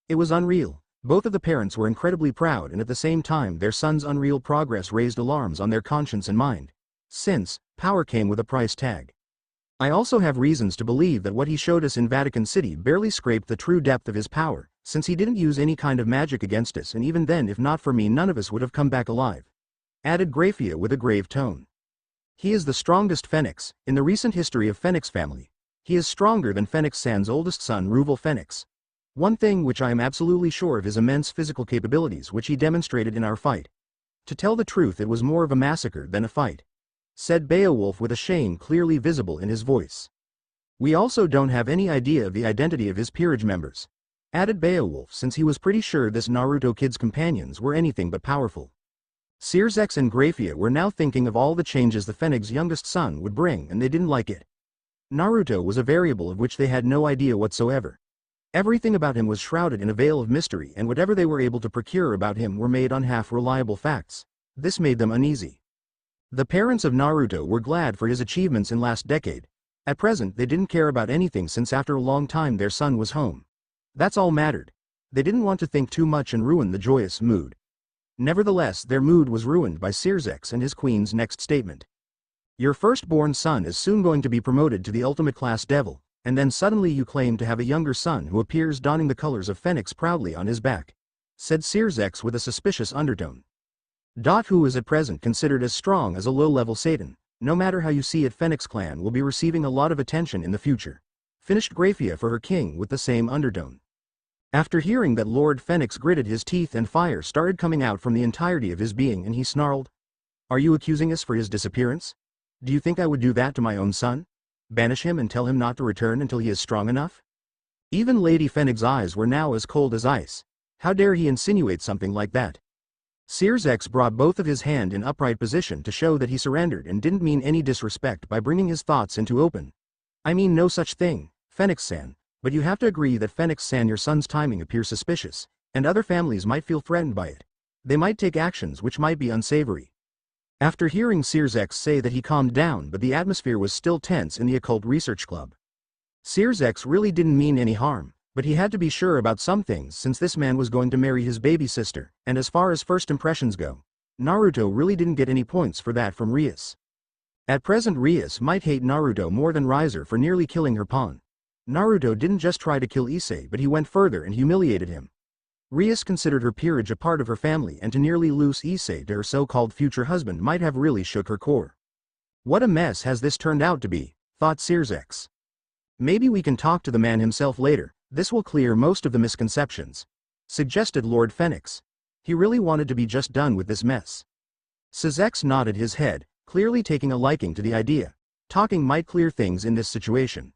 It was unreal. Both of the parents were incredibly proud, and at the same time their son's unreal progress raised alarms on their conscience and mind. Since, power came with a price tag. I also have reasons to believe that what he showed us in Vatican City barely scraped the true depth of his power, since he didn't use any kind of magic against us, and even then if not for me none of us would have come back alive. Added Graphia with a grave tone. He is the strongest Fenix, in the recent history of Fenix family. He is stronger than Fenix-san's oldest son Retrieval Fenix. One thing which I am absolutely sure of is immense physical capabilities which he demonstrated in our fight. To tell the truth, it was more of a massacre than a fight, said Beowulf with a shame clearly visible in his voice. We also don't have any idea of the identity of his peerage members, added Beowulf, since he was pretty sure this Naruto kid's companions were anything but powerful. Sirzechs and Graphia were now thinking of all the changes the Fenix youngest son would bring, and they didn't like it. Naruto was a variable of which they had no idea whatsoever. Everything about him was shrouded in a veil of mystery, and whatever they were able to procure about him were made on half-reliable facts. This made them uneasy. The parents of Naruto were glad for his achievements in last decade. At present they didn't care about anything, since after a long time their son was home. That's all mattered. They didn't want to think too much and ruin the joyous mood. Nevertheless, their mood was ruined by Sirzechs and his queen's next statement. Your firstborn son is soon going to be promoted to the ultimate class devil, and then suddenly you claim to have a younger son who appears donning the colors of Fenix proudly on his back, said Sirzechs with a suspicious undertone. Who is at present considered as strong as a low-level Satan, no matter how you see it, Fenix clan will be receiving a lot of attention in the future, finished Graphia for her king with the same undertone. After hearing that, Lord Fenix gritted his teeth and fire started coming out from the entirety of his being, and he snarled. Are you accusing us for his disappearance? Do you think I would do that to my own son? Banish him and tell him not to return until he is strong enough? Even Lady Fenix's eyes were now as cold as ice. How dare he insinuate something like that? Sirzechs brought both of his hand in upright position to show that he surrendered and didn't mean any disrespect by bringing his thoughts into open. I mean no such thing, Fenix-san, but you have to agree that Fenix-san, your son's timing appears suspicious, and other families might feel threatened by it. They might take actions which might be unsavory. After hearing Sirzechs say that, he calmed down, but the atmosphere was still tense in the Occult Research Club. Sirzechs really didn't mean any harm, but he had to be sure about some things, since this man was going to marry his baby sister, and as far as first impressions go, Naruto really didn't get any points for that from Rias. At present Rias might hate Naruto more than Riser for nearly killing her pawn. Naruto didn't just try to kill Issei, but he went further and humiliated him. Rias considered her peerage a part of her family, and to nearly lose Issei to her so-called future husband might have really shook her core. What a mess has this turned out to be, thought Sirzechs. Maybe we can talk to the man himself later, this will clear most of the misconceptions, suggested Lord Fenix. He really wanted to be just done with this mess. Sirzechs nodded his head, clearly taking a liking to the idea. Talking might clear things in this situation.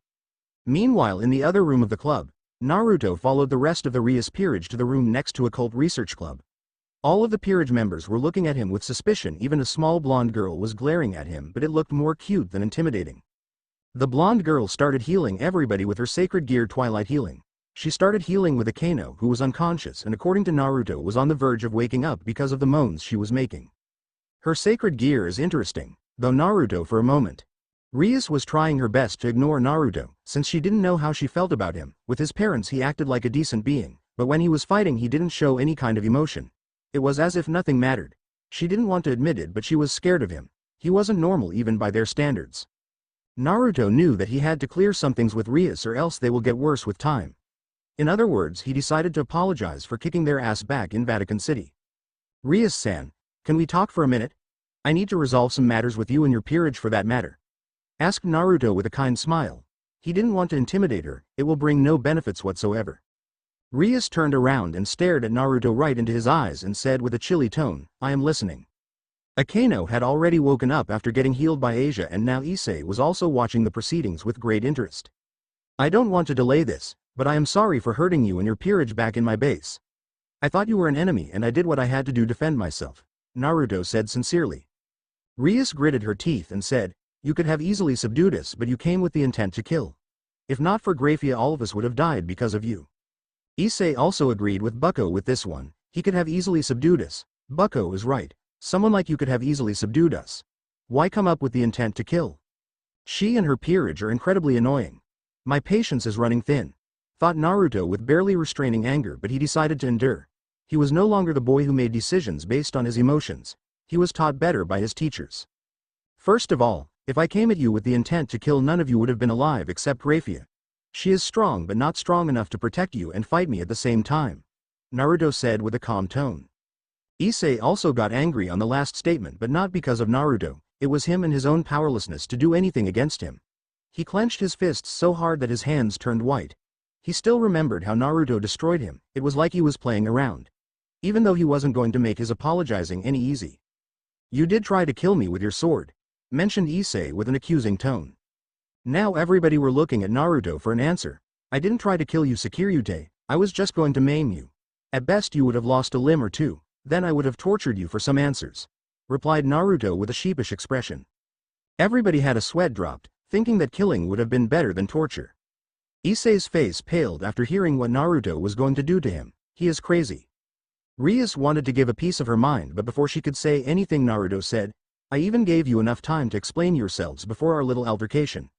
Meanwhile, in the other room of the club, Naruto followed the rest of the Rias peerage to the room next to Occult Research Club. All of the peerage members were looking at him with suspicion. Even a small blonde girl was glaring at him, but it looked more cute than intimidating. The blonde girl started healing everybody with her sacred gear Twilight Healing. She started healing with Akano, who was unconscious and according to Naruto was on the verge of waking up because of the moans she was making. Her sacred gear is interesting, though Naruto for a moment. Rias was trying her best to ignore Naruto, since she didn't know how she felt about him. With his parents he acted like a decent being, but when he was fighting he didn't show any kind of emotion. It was as if nothing mattered. She didn't want to admit it, but she was scared of him. He wasn't normal even by their standards. Naruto knew that he had to clear some things with Rias or else they will get worse with time. In other words, he decided to apologize for kicking their ass back in Vatican City. Rias-san, can we talk for a minute? I need to resolve some matters with you and your peerage for that matter, asked Naruto with a kind smile. He didn't want to intimidate her, it will bring no benefits whatsoever. Rias turned around and stared at Naruto right into his eyes and said with a chilly tone, I am listening. Akano had already woken up after getting healed by Asia, and now Issei was also watching the proceedings with great interest. I don't want to delay this, but I am sorry for hurting you and your peerage back in my base. I thought you were an enemy and I did what I had to do to defend myself, Naruto said sincerely. Rias gritted her teeth and said, you could have easily subdued us, but you came with the intent to kill. If not for Graphia, all of us would have died because of you. Issei also agreed with Bucko with this one. He could have easily subdued us. Bucko is right. Someone like you could have easily subdued us. Why come up with the intent to kill? She and her peerage are incredibly annoying. My patience is running thin. Thought Naruto with barely restraining anger, but he decided to endure. He was no longer the boy who made decisions based on his emotions. He was taught better by his teachers. First of all, if I came at you with the intent to kill, none of you would have been alive except Rafia. She is strong but not strong enough to protect you and fight me at the same time, Naruto said with a calm tone. Issei also got angry on the last statement, but not because of Naruto. It was him and his own powerlessness to do anything against him. He clenched his fists so hard that his hands turned white. He still remembered how Naruto destroyed him. It was like he was playing around. Even though he wasn't going to make his apologizing any easy. You did try to kill me with your sword, mentioned Issei with an accusing tone. Now everybody were looking at Naruto for an answer. I didn't try to kill you, Sakiryute. I was just going to maim you. At best you would have lost a limb or two, then I would have tortured you for some answers, replied Naruto with a sheepish expression. Everybody had a sweat dropped, thinking that killing would have been better than torture. Issei's face paled after hearing what Naruto was going to do to him. He is crazy. Rias wanted to give a piece of her mind, but before she could say anything, Naruto said, I even gave you enough time to explain yourselves before our little altercation.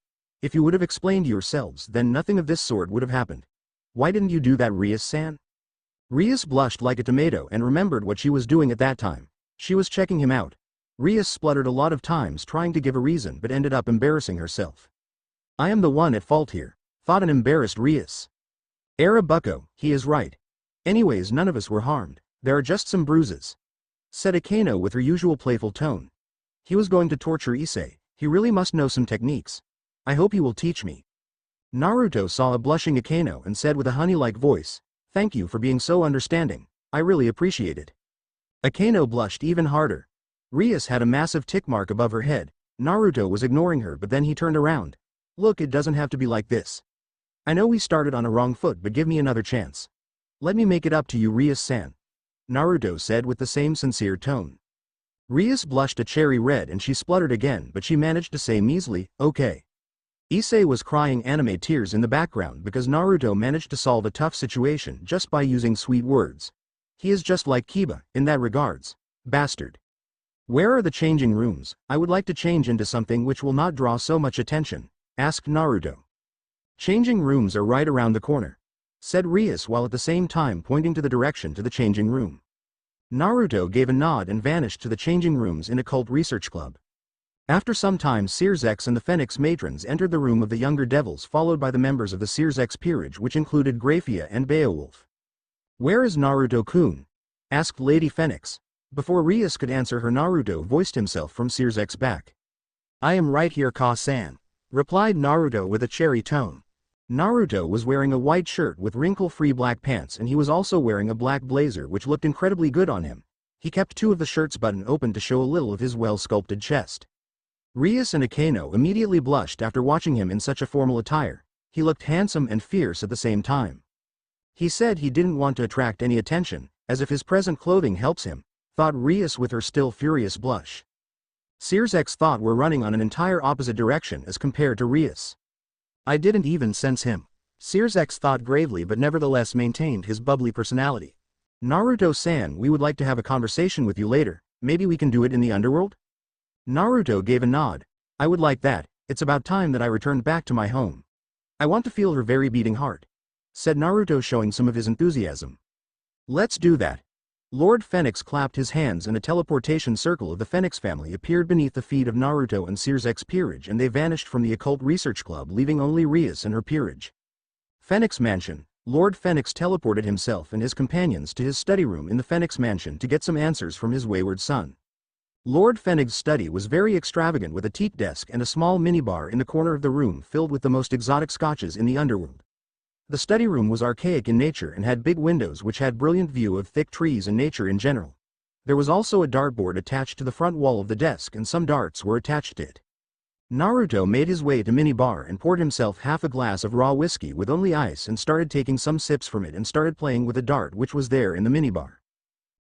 If you would have explained yourselves, then nothing of this sort would have happened. Why didn't you do that, Rias-san? Rias blushed like a tomato and remembered what she was doing at that time. She was checking him out. Rias spluttered a lot of times trying to give a reason but ended up embarrassing herself. I am the one at fault here, thought an embarrassed Rias. Arabuko, he is right. Anyways, none of us were harmed. There are just some bruises, said Akano with her usual playful tone. He was going to torture Issei. He really must know some techniques. I hope he will teach me. Naruto saw a blushing Akano and said with a honey-like voice, thank you for being so understanding. I really appreciate it. Akano blushed even harder. Rias had a massive tick mark above her head. Naruto was ignoring her, but then he turned around. Look, it doesn't have to be like this. I know we started on a wrong foot, but give me another chance. Let me make it up to you, Rias-san, Naruto said with the same sincere tone. Rias blushed a cherry red and she spluttered again, but she managed to say measly, okay. Issei was crying anime tears in the background because Naruto managed to solve a tough situation just by using sweet words. He is just like Kiba, in that regards. Bastard. Where are the changing rooms? I would like to change into something which will not draw so much attention, asked Naruto. Changing rooms are right around the corner, said Rias while at the same time pointing to the direction to the changing room. Naruto gave a nod and vanished to the changing rooms in Occult Research Club. After some time, Sirzechs and the Fenix matrons entered the room of the younger devils, followed by the members of the Sirzechs peerage, which included Grafia and Beowulf. Where is Naruto-kun? Asked Lady Fenix. Before Rias could answer her, Naruto voiced himself from Sirzechs' back. I am right here, Ka-san, replied Naruto with a cherry tone. Naruto was wearing a white shirt with wrinkle-free black pants, and he was also wearing a black blazer which looked incredibly good on him. He kept two of the shirt's buttons open to show a little of his well-sculpted chest. Rias and Akano immediately blushed after watching him in such a formal attire. He looked handsome and fierce at the same time. He said he didn't want to attract any attention, as if his present clothing helps him, thought Rias with her still furious blush. Sirzechs thought we're running on an entire opposite direction as compared to Rias. I didn't even sense him. Sirzechs thought gravely but nevertheless maintained his bubbly personality. Naruto-san, we would like to have a conversation with you later. Maybe we can do it in the underworld? Naruto gave a nod. I would like that. It's about time that I returned back to my home. I want to feel her very beating heart, said Naruto, showing some of his enthusiasm. Let's do that. Lord Fenix clapped his hands and a teleportation circle of the Fenix family appeared beneath the feet of Naruto and Sirzechs' peerage, and they vanished from the Occult Research Club, leaving only Rias and her peerage. Fenix Mansion. Lord Fenix teleported himself and his companions to his study room in the Fenix Mansion to get some answers from his wayward son. Lord Fenix's study was very extravagant, with a teak desk and a small minibar in the corner of the room filled with the most exotic scotches in the underworld. The study room was archaic in nature and had big windows which had brilliant view of thick trees and nature in general. There was also a dartboard attached to the front wall of the desk and some darts were attached to it. Naruto made his way to minibar and poured himself half a glass of raw whiskey with only ice and started taking some sips from it and started playing with a dart which was there in the minibar.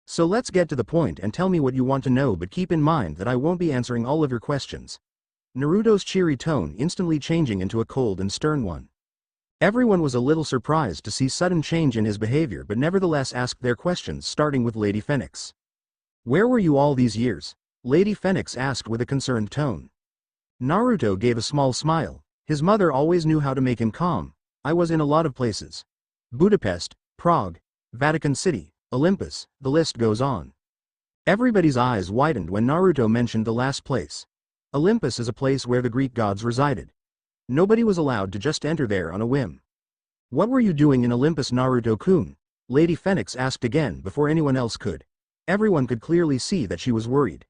So let's get to the point and tell me what you want to know, but keep in mind that I won't be answering all of your questions. Naruto's cheery tone instantly changing into a cold and stern one. Everyone was a little surprised to see sudden change in his behavior, but nevertheless asked their questions, starting with Lady Fenix. Where were you all these years? Lady Fenix asked with a concerned tone. Naruto gave a small smile. His mother always knew how to make him calm. I was in a lot of places. Budapest, Prague, Vatican City, Olympus, the list goes on. Everybody's eyes widened when Naruto mentioned the last place. Olympus is a place where the Greek gods resided. Nobody was allowed to just enter there on a whim. What were you doing in Olympus, Naruto-kun? Lady Fenix asked again before anyone else could. Everyone could clearly see that she was worried.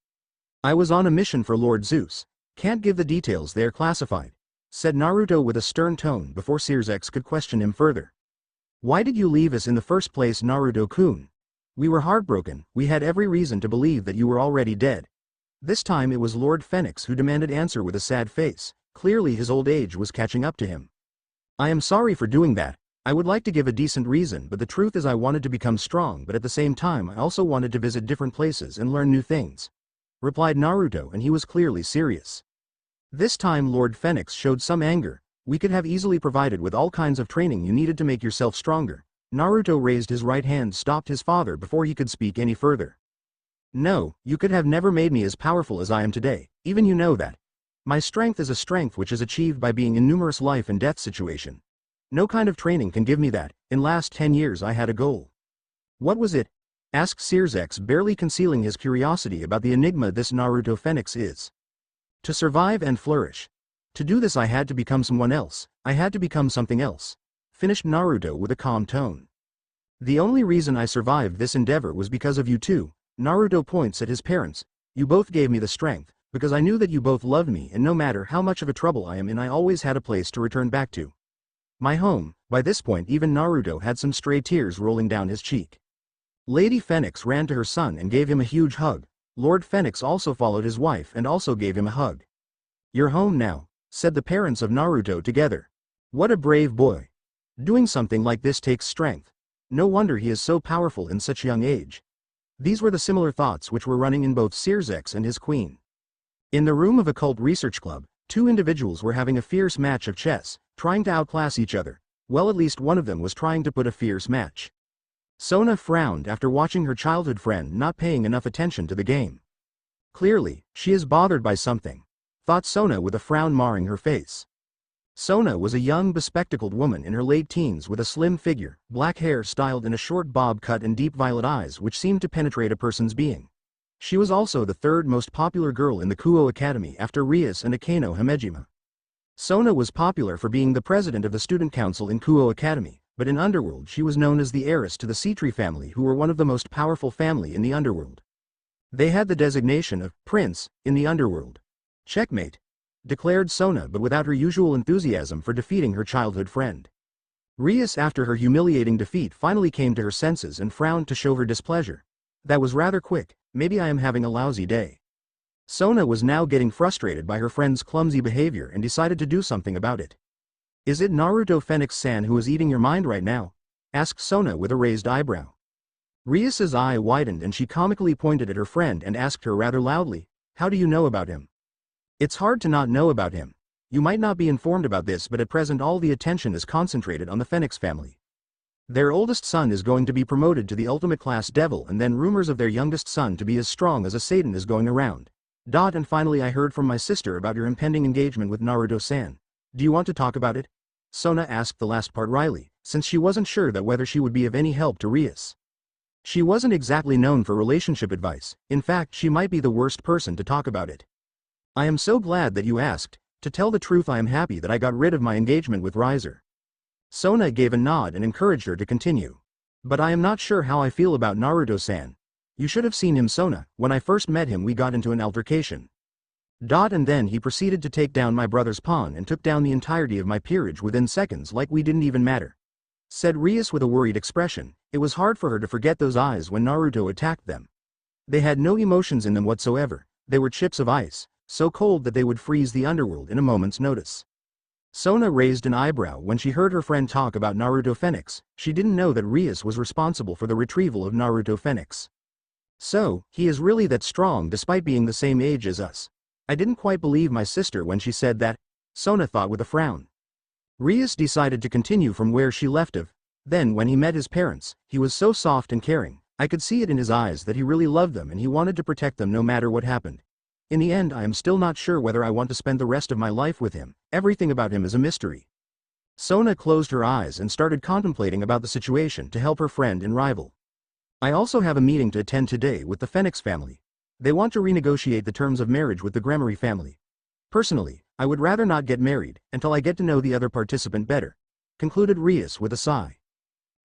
I was on a mission for Lord Zeus. Can't give the details, they're classified, said Naruto with a stern tone before Sirzechs could question him further. Why did you leave us in the first place, Naruto-kun? We were heartbroken, we had every reason to believe that you were already dead. This time it was Lord Fenix who demanded answer with a sad face. Clearly his old age was catching up to him. I am sorry for doing that. I would like to give a decent reason, but the truth is I wanted to become strong, but at the same time I also wanted to visit different places and learn new things, replied Naruto, and he was clearly serious. This time Lord Fenix showed some anger. We could have easily provided with all kinds of training you needed to make yourself stronger. Naruto raised his right hand, stopped his father before he could speak any further. No, you could have never made me as powerful as I am today, even you know that. My strength is a strength which is achieved by being in numerous life and death situation. No kind of training can give me that. In last 10 years I had a goal. What was it? Asked Sirzechs, barely concealing his curiosity about the enigma this Naruto Fenix is. To survive and flourish. To do this I had to become someone else. I had to become something else, finished Naruto with a calm tone. The only reason I survived this endeavor was because of you two. Naruto points at his parents. You both gave me the strength, because I knew that you both loved me, and no matter how much of a trouble I am in I always had a place to return back to. My home. By this point even Naruto had some stray tears rolling down his cheek. Lady Fenix ran to her son and gave him a huge hug. Lord Fenix also followed his wife and also gave him a hug. You're home now, said the parents of Naruto together. What a brave boy. Doing something like this takes strength. No wonder he is so powerful in such young age. These were the similar thoughts which were running in both Sirzechs and his queen. In the room of Occult Research Club, two individuals were having a fierce match of chess, trying to outclass each other. Well, at least one of them was trying to put a fierce match. Sona frowned after watching her childhood friend not paying enough attention to the game. Clearly, she is bothered by something, thought Sona with a frown marring her face. Sona was a young bespectacled woman in her late teens with a slim figure, black hair styled in a short bob cut and deep violet eyes which seemed to penetrate a person's being. She was also the third most popular girl in the Kuo Academy after Rias and Akano Hamejima. Sona was popular for being the president of the student council in Kuo Academy, but in Underworld she was known as the heiress to the Citri family, who were one of the most powerful family in the Underworld. They had the designation of Prince in the Underworld. Checkmate, declared Sona, but without her usual enthusiasm for defeating her childhood friend. Rias, after her humiliating defeat, finally came to her senses and frowned to show her displeasure. That was rather quick. Maybe I am having a lousy day. Sona was now getting frustrated by her friend's clumsy behavior and decided to do something about it. Is it Naruto Fenix-san who is eating your mind right now? Asked Sona with a raised eyebrow. Rias's eye widened and she comically pointed at her friend and asked her rather loudly, how do you know about him? It's hard to not know about him. You might not be informed about this, but at present all the attention is concentrated on the Fenix family. Their oldest son is going to be promoted to the ultimate class devil, and then rumors of their youngest son to be as strong as a Satan is going around. And finally I heard from my sister about your impending engagement with Naruto-san. Do you want to talk about it? Sona asked the last part wryly, since she wasn't sure that whether she would be of any help to Rias. She wasn't exactly known for relationship advice. In fact, she might be the worst person to talk about it. I am so glad that you asked. To tell the truth, I am happy that I got rid of my engagement with Riser. Sona gave a nod and encouraged her to continue. But I am not sure how I feel about Naruto-san. You should have seen him, Sona. When I first met him we got into an altercation. And then he proceeded to take down my brother's pawn and took down the entirety of my peerage within seconds, like we didn't even matter. Said Rias with a worried expression. It was hard for her to forget those eyes when Naruto attacked them. They had no emotions in them whatsoever. They were chips of ice, so cold that they would freeze the underworld in a moment's notice. Sona raised an eyebrow when she heard her friend talk about Naruto Fenix. She didn't know that Rias was responsible for the retrieval of Naruto Fenix. So, he is really that strong despite being the same age as us. I didn't quite believe my sister when she said that, Sona thought with a frown. Rias decided to continue from where she left off. Then when he met his parents, he was so soft and caring. I could see it in his eyes that he really loved them and he wanted to protect them no matter what happened. In the end, I am still not sure whether I want to spend the rest of my life with him. Everything about him is a mystery. Sona closed her eyes and started contemplating about the situation to help her friend and rival. I also have a meeting to attend today with the Fenix family. They want to renegotiate the terms of marriage with the Gremory family. Personally, I would rather not get married until I get to know the other participant better, concluded Rias with a sigh.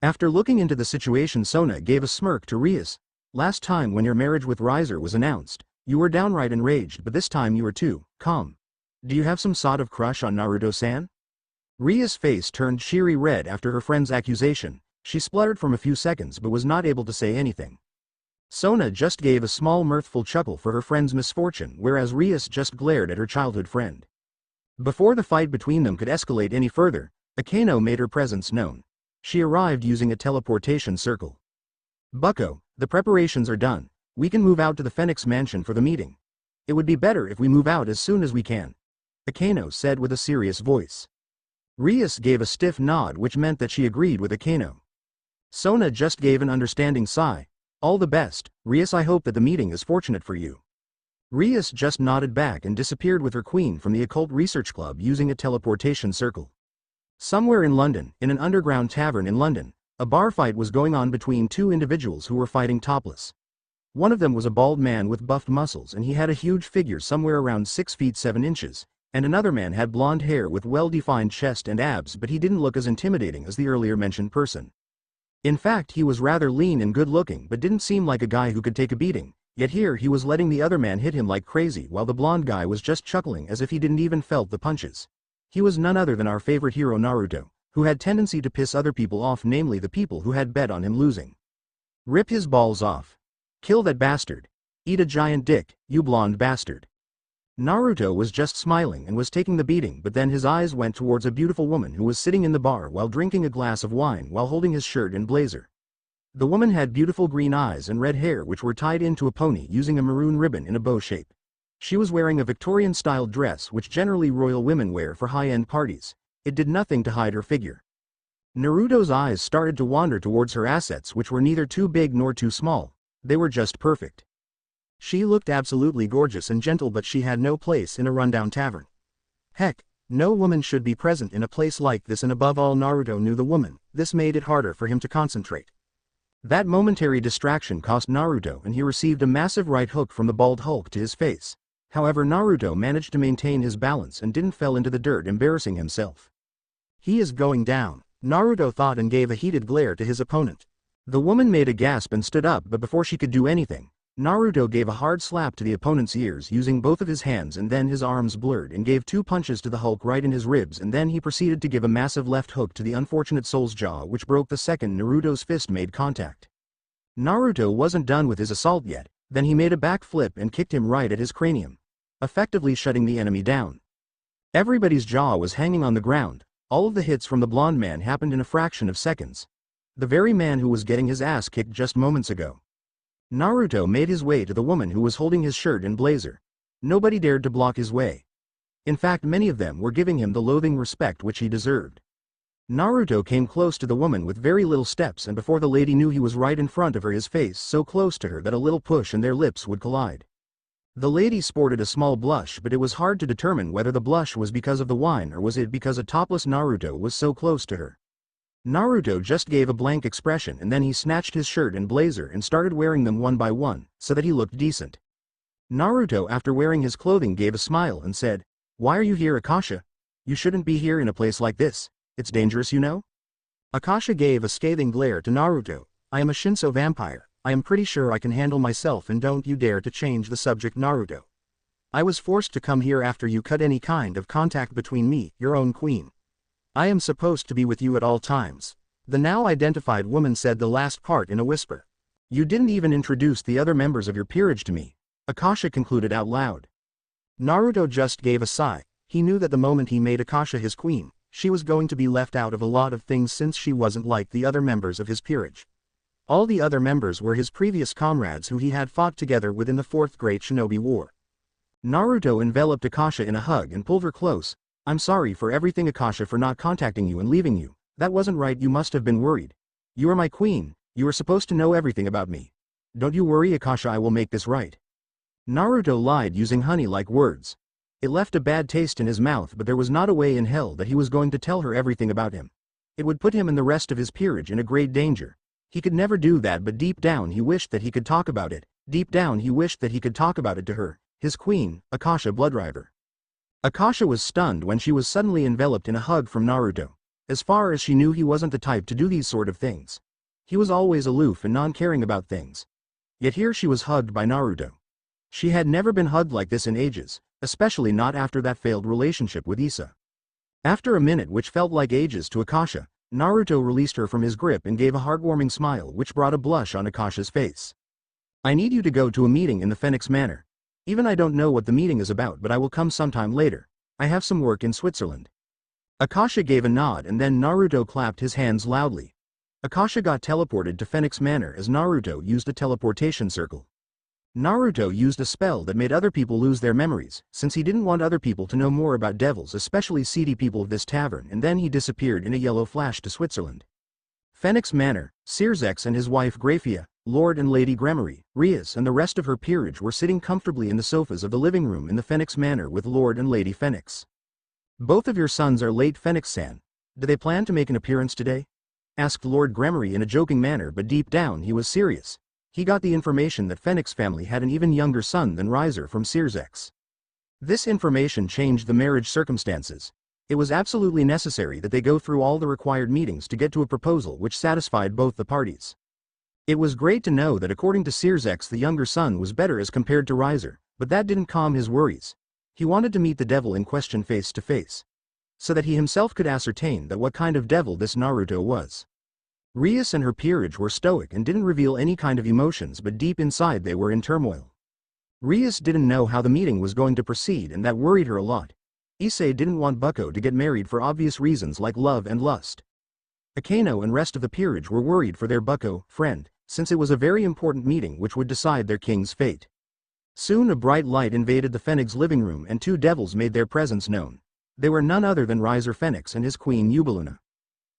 After looking into the situation, Sona gave a smirk to Rias. Last time when your marriage with Riser was announced, you were downright enraged, but this time you were too calm. Do you have some sort of crush on Naruto-san? Ria's face turned cherry red after her friend's accusation. She spluttered for a few seconds but was not able to say anything. Sona just gave a small mirthful chuckle for her friend's misfortune, whereas Rias just glared at her childhood friend. Before the fight between them could escalate any further, Akano made her presence known. She arrived using a teleportation circle. Bucko, the preparations are done. We can move out to the Fenix mansion for the meeting. It would be better if we move out as soon as we can, Akano said with a serious voice. Rias gave a stiff nod, which meant that she agreed with Akano. Sona just gave an understanding sigh. All the best, Rias. I hope that the meeting is fortunate for you. Rias just nodded back and disappeared with her queen from the occult research club using a teleportation circle. Somewhere in London, in an underground tavern in London, a bar fight was going on between two individuals who were fighting topless. One of them was a bald man with buffed muscles and he had a huge figure somewhere around 6 feet 7 inches, and another man had blonde hair with well-defined chest and abs, but he didn't look as intimidating as the earlier mentioned person. In fact, he was rather lean and good-looking but didn't seem like a guy who could take a beating, yet here he was letting the other man hit him like crazy while the blonde guy was just chuckling as if he didn't even felt the punches. He was none other than our favorite hero Naruto, who had tendency to piss other people off, namely the people who had bet on him losing. Rip his balls off. Kill that bastard. Eat a giant dick, you blonde bastard. Naruto was just smiling and was taking the beating, but then his eyes went towards a beautiful woman who was sitting in the bar while drinking a glass of wine while holding his shirt and blazer. The woman had beautiful green eyes and red hair which were tied into a pony using a maroon ribbon in a bow shape. She was wearing a Victorian-style dress which generally royal women wear for high-end parties. It did nothing to hide her figure. Naruto's eyes started to wander towards her assets, which were neither too big nor too small. They were just perfect. She looked absolutely gorgeous and gentle, but she had no place in a rundown tavern. Heck, no woman should be present in a place like this, and above all Naruto knew the woman. This made it harder for him to concentrate. That momentary distraction cost Naruto, and he received a massive right hook from the bald Hulk to his face. However, Naruto managed to maintain his balance and didn't fell into the dirt, embarrassing himself. He is going down, Naruto thought and gave a heated glare to his opponent. The woman made a gasp and stood up, but before she could do anything, Naruto gave a hard slap to the opponent's ears using both of his hands, and then his arms blurred and gave 2 punches to the Hulk right in his ribs, and then he proceeded to give a massive left hook to the unfortunate soul's jaw, which broke the second Naruto's fist made contact. Naruto wasn't done with his assault yet, then he made a back flip and kicked him right at his cranium, effectively shutting the enemy down. Everybody's jaw was hanging on the ground. All of the hits from the blonde man happened in a fraction of seconds. The very man who was getting his ass kicked just moments ago. Naruto made his way to the woman who was holding his shirt and blazer. Nobody dared to block his way. In fact, many of them were giving him the loathing respect which he deserved. Naruto came close to the woman with very little steps, and before the lady knew he was right in front of her, his face so close to her that a little push and their lips would collide. The lady sported a small blush, but it was hard to determine whether the blush was because of the wine or was it because a topless Naruto was so close to her. Naruto just gave a blank expression, and then he snatched his shirt and blazer and started wearing them one by one, so that he looked decent. Naruto, after wearing his clothing, gave a smile and said, "Why are you here, Akasha? You shouldn't be here in a place like this. It's dangerous, you know?" Akasha gave a scathing glare to Naruto. "I am a Shinso vampire. I am pretty sure I can handle myself, and don't you dare to change the subject, Naruto. I was forced to come here after you cut any kind of contact between me, your own queen. I am supposed to be with you at all times." The now identified woman said the last part in a whisper. "You didn't even introduce the other members of your peerage to me," Akasha concluded out loud. Naruto just gave a sigh. He knew that the moment he made Akasha his queen, she was going to be left out of a lot of things, since she wasn't like the other members of his peerage. All the other members were his previous comrades who he had fought together within the 4th Great Shinobi War. Naruto enveloped Akasha in a hug and pulled her close. "I'm sorry for everything, Akasha, for not contacting you and leaving you. That wasn't right. You must have been worried. You are my queen. You are supposed to know everything about me. Don't you worry, Akasha, I will make this right. Naruto lied using honey-like words. It left a bad taste in his mouth, but there was not a way in hell that he was going to tell her everything about him. It would put him and the rest of his peerage in a great danger. He could never do that, but deep down he wished that he could talk about it. Deep down he wished that he could talk about it to her, his queen, Akasha Bloodriver. Akasha was stunned when she was suddenly enveloped in a hug from Naruto. As far as she knew, he wasn't the type to do these sort of things. He was always aloof and non-caring about things. Yet here she was hugged by Naruto. She had never been hugged like this in ages, especially not after that failed relationship with Issa. After a minute, which felt like ages to Akasha, Naruto released her from his grip and gave a heartwarming smile which brought a blush on Akasha's face. I need you to go to a meeting in the Phoenix Manor. Even I don't know what the meeting is about, but I will come sometime later. I have some work in Switzerland. Akasha gave a nod and then Naruto clapped his hands loudly. Akasha got teleported to Phoenix Manor as Naruto used a teleportation circle. Naruto used a spell that made other people lose their memories, since he didn't want other people to know more about devils, especially seedy people of this tavern, and then he disappeared in a yellow flash to Switzerland. Phoenix Manor, Sirzechs and his wife Graphia, Lord and Lady Gremory, Rias and the rest of her peerage were sitting comfortably in the sofas of the living room in the Phoenix Manor with Lord and Lady Fenix. Both of your sons are late, Fenix-san. Do they plan to make an appearance today? Asked Lord Gremory in a joking manner, but deep down he was serious. He got the information that Fenix family had an even younger son than Riser from Sirzechs. This information changed the marriage circumstances. It was absolutely necessary that they go through all the required meetings to get to a proposal which satisfied both the parties. It was great to know that according to Sirzechs the younger son was better as compared to Riser, but that didn't calm his worries. He wanted to meet the devil in question face to face, so that he himself could ascertain that what kind of devil this Naruto was. Rias and her peerage were stoic and didn't reveal any kind of emotions, but deep inside they were in turmoil. Rias didn't know how the meeting was going to proceed, and that worried her a lot. Issei didn't want Bucko to get married for obvious reasons like love and lust. Akano and rest of the peerage were worried for their Bucko friend, since it was a very important meeting which would decide their king's fate. Soon a bright light invaded the Phoenix living room and two devils made their presence known. They were none other than Riser Phoenix and his queen Ubeluna.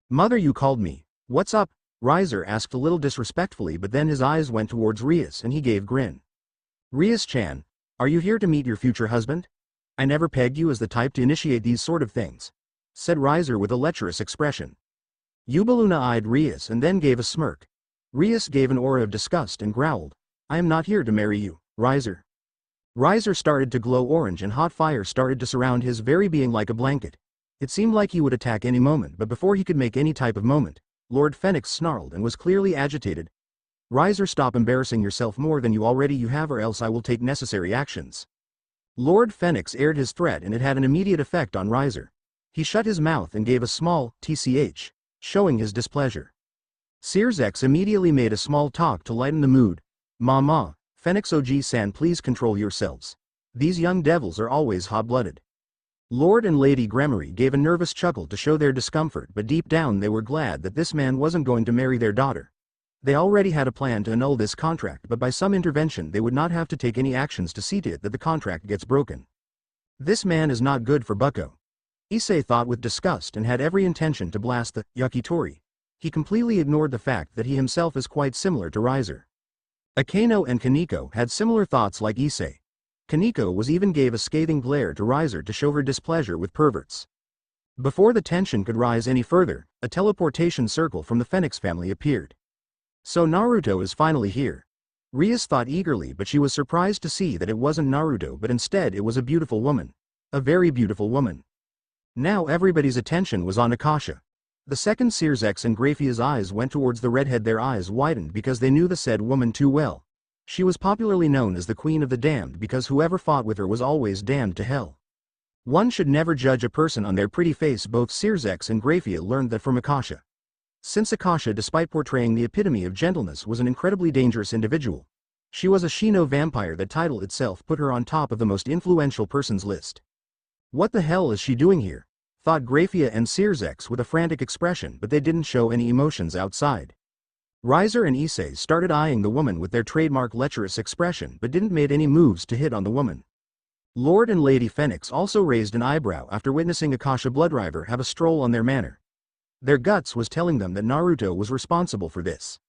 Mother, you called me. What's up? Riser asked a little disrespectfully, but then his eyes went towards Rias and he gave grin. Rias-chan, are you here to meet your future husband? I never pegged you as the type to initiate these sort of things, said Riser with a lecherous expression. Ubeluna eyed Rias and then gave a smirk. Rias gave an aura of disgust and growled, I am not here to marry you, Riser. Riser started to glow orange and hot fire started to surround his very being like a blanket. It seemed like he would attack any moment, but before he could make any type of moment, Lord Fenix snarled and was clearly agitated. Riser, stop embarrassing yourself more than you already have, or else I will take necessary actions. Lord Fenix aired his threat and it had an immediate effect on Riser. He shut his mouth and gave a small tch, showing his displeasure. Sirzechs immediately made a small talk to lighten the mood. Ma, Fenix OG-san, please control yourselves. These young devils are always hot-blooded. Lord and Lady Gremory gave a nervous chuckle to show their discomfort, but deep down they were glad that this man wasn't going to marry their daughter. They already had a plan to annul this contract, but by some intervention they would not have to take any actions to see to it that the contract gets broken. This man is not good for Bucko. Issei thought with disgust and had every intention to blast the Yakitori. He completely ignored the fact that he himself is quite similar to Riser. Akano and Kaneko had similar thoughts like Issei. Kaneko was even gave a scathing glare to Riser to show her displeasure with perverts. Before the tension could rise any further, a teleportation circle from the Phoenix family appeared. So Naruto is finally here. Rias thought eagerly, but she was surprised to see that it wasn't Naruto but instead it was a beautiful woman. A very beautiful woman. Now everybody's attention was on Akasha. The second Sirzechs and Graphia's eyes went towards the redhead. Their eyes widened because they knew the said woman too well. She was popularly known as the Queen of the Damned because whoever fought with her was always damned to hell. One should never judge a person on their pretty face. Both Sirzechs and Graphia learned that from Akasha. Since Akasha, despite portraying the epitome of gentleness, was an incredibly dangerous individual. She was a Shino vampire. That title itself put her on top of the most influential persons list. What the hell is she doing here? Thought Graphia and Sirzechs with a frantic expression, but they didn't show any emotions outside. Riser and Issei started eyeing the woman with their trademark lecherous expression but didn't make any moves to hit on the woman. Lord and Lady Fenix also raised an eyebrow after witnessing Akasha Bloodriver have a stroll on their manor. Their guts was telling them that Naruto was responsible for this.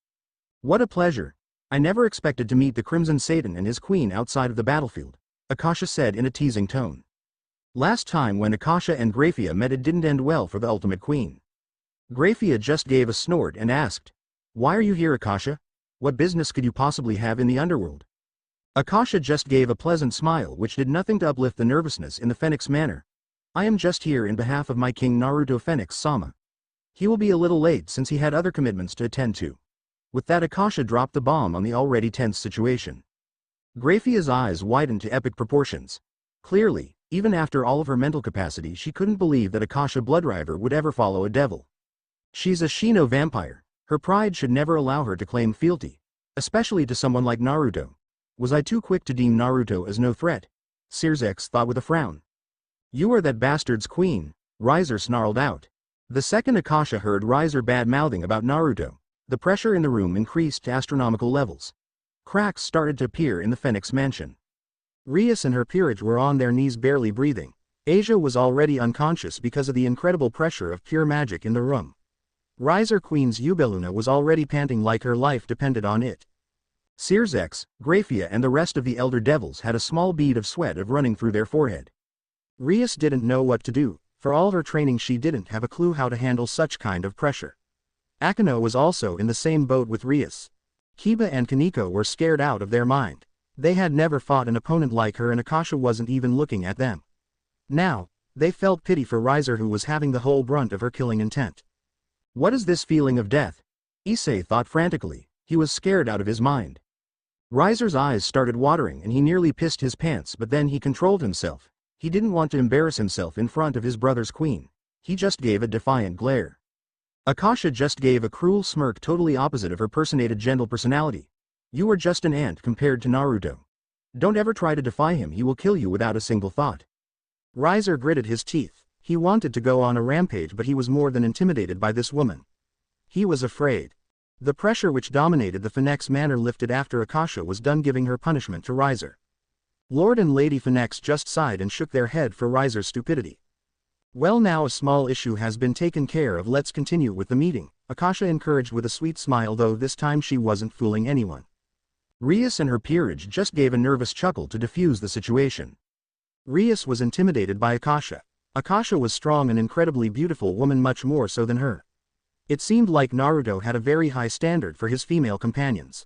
What a pleasure. I never expected to meet the Crimson Satan and his queen outside of the battlefield, Akasha said in a teasing tone. Last time when Akasha and Graphia met it didn't end well for the ultimate queen. Graphia just gave a snort and asked, "Why are you here, Akasha? What business could you possibly have in the underworld?" Akasha just gave a pleasant smile which did nothing to uplift the nervousness in the Fenix manor. "I am just here in behalf of my king Naruto Fenix Sama. He will be a little late since he had other commitments to attend to." With that, Akasha dropped the bomb on the already tense situation. Graphia's eyes widened to epic proportions. Clearly, even after all of her mental capacity, she couldn't believe that Akasha Bloodriver would ever follow a devil. She's a Shino vampire. Her pride should never allow her to claim fealty, especially to someone like Naruto. Was I too quick to deem Naruto as no threat? Sirzechs thought with a frown. "You are that bastard's queen," Riser snarled out. The second Akasha heard Riser bad-mouthing about Naruto, the pressure in the room increased to astronomical levels. Cracks started to appear in the Fenix mansion. Rias and her peerage were on their knees barely breathing. Asia was already unconscious because of the incredible pressure of pure magic in the room. Riser Queen's Ubeluna was already panting like her life depended on it. Sirzechs, Graphia and the rest of the Elder Devils had a small bead of sweat running through their forehead. Rias didn't know what to do. For all her training she didn't have a clue how to handle such kind of pressure. Akano was also in the same boat with Rias. Kiba and Kaneko were scared out of their mind. They had never fought an opponent like her and Akasha wasn't even looking at them. Now, they felt pity for Riser who was having the whole brunt of her killing intent. What is this feeling of death? Issei thought frantically. He was scared out of his mind. Riser's eyes started watering and he nearly pissed his pants, but then he controlled himself. He didn't want to embarrass himself in front of his brother's queen. He just gave a defiant glare. Akasha just gave a cruel smirk totally opposite of her personated gentle personality. "You are just an ant compared to Naruto. Don't ever try to defy him, he will kill you without a single thought." Riser gritted his teeth. He wanted to go on a rampage but he was more than intimidated by this woman. He was afraid. The pressure which dominated the Fenix manor lifted after Akasha was done giving her punishment to Riser. Lord and Lady Fenix just sighed and shook their head for Riser's stupidity. "Well, now a small issue has been taken care of, let's continue with the meeting," Akasha encouraged with a sweet smile, though this time she wasn't fooling anyone. Rias and her peerage just gave a nervous chuckle to defuse the situation. Rias was intimidated by Akasha. Akasha was strong and incredibly beautiful woman, much more so than her. It seemed like Naruto had a very high standard for his female companions.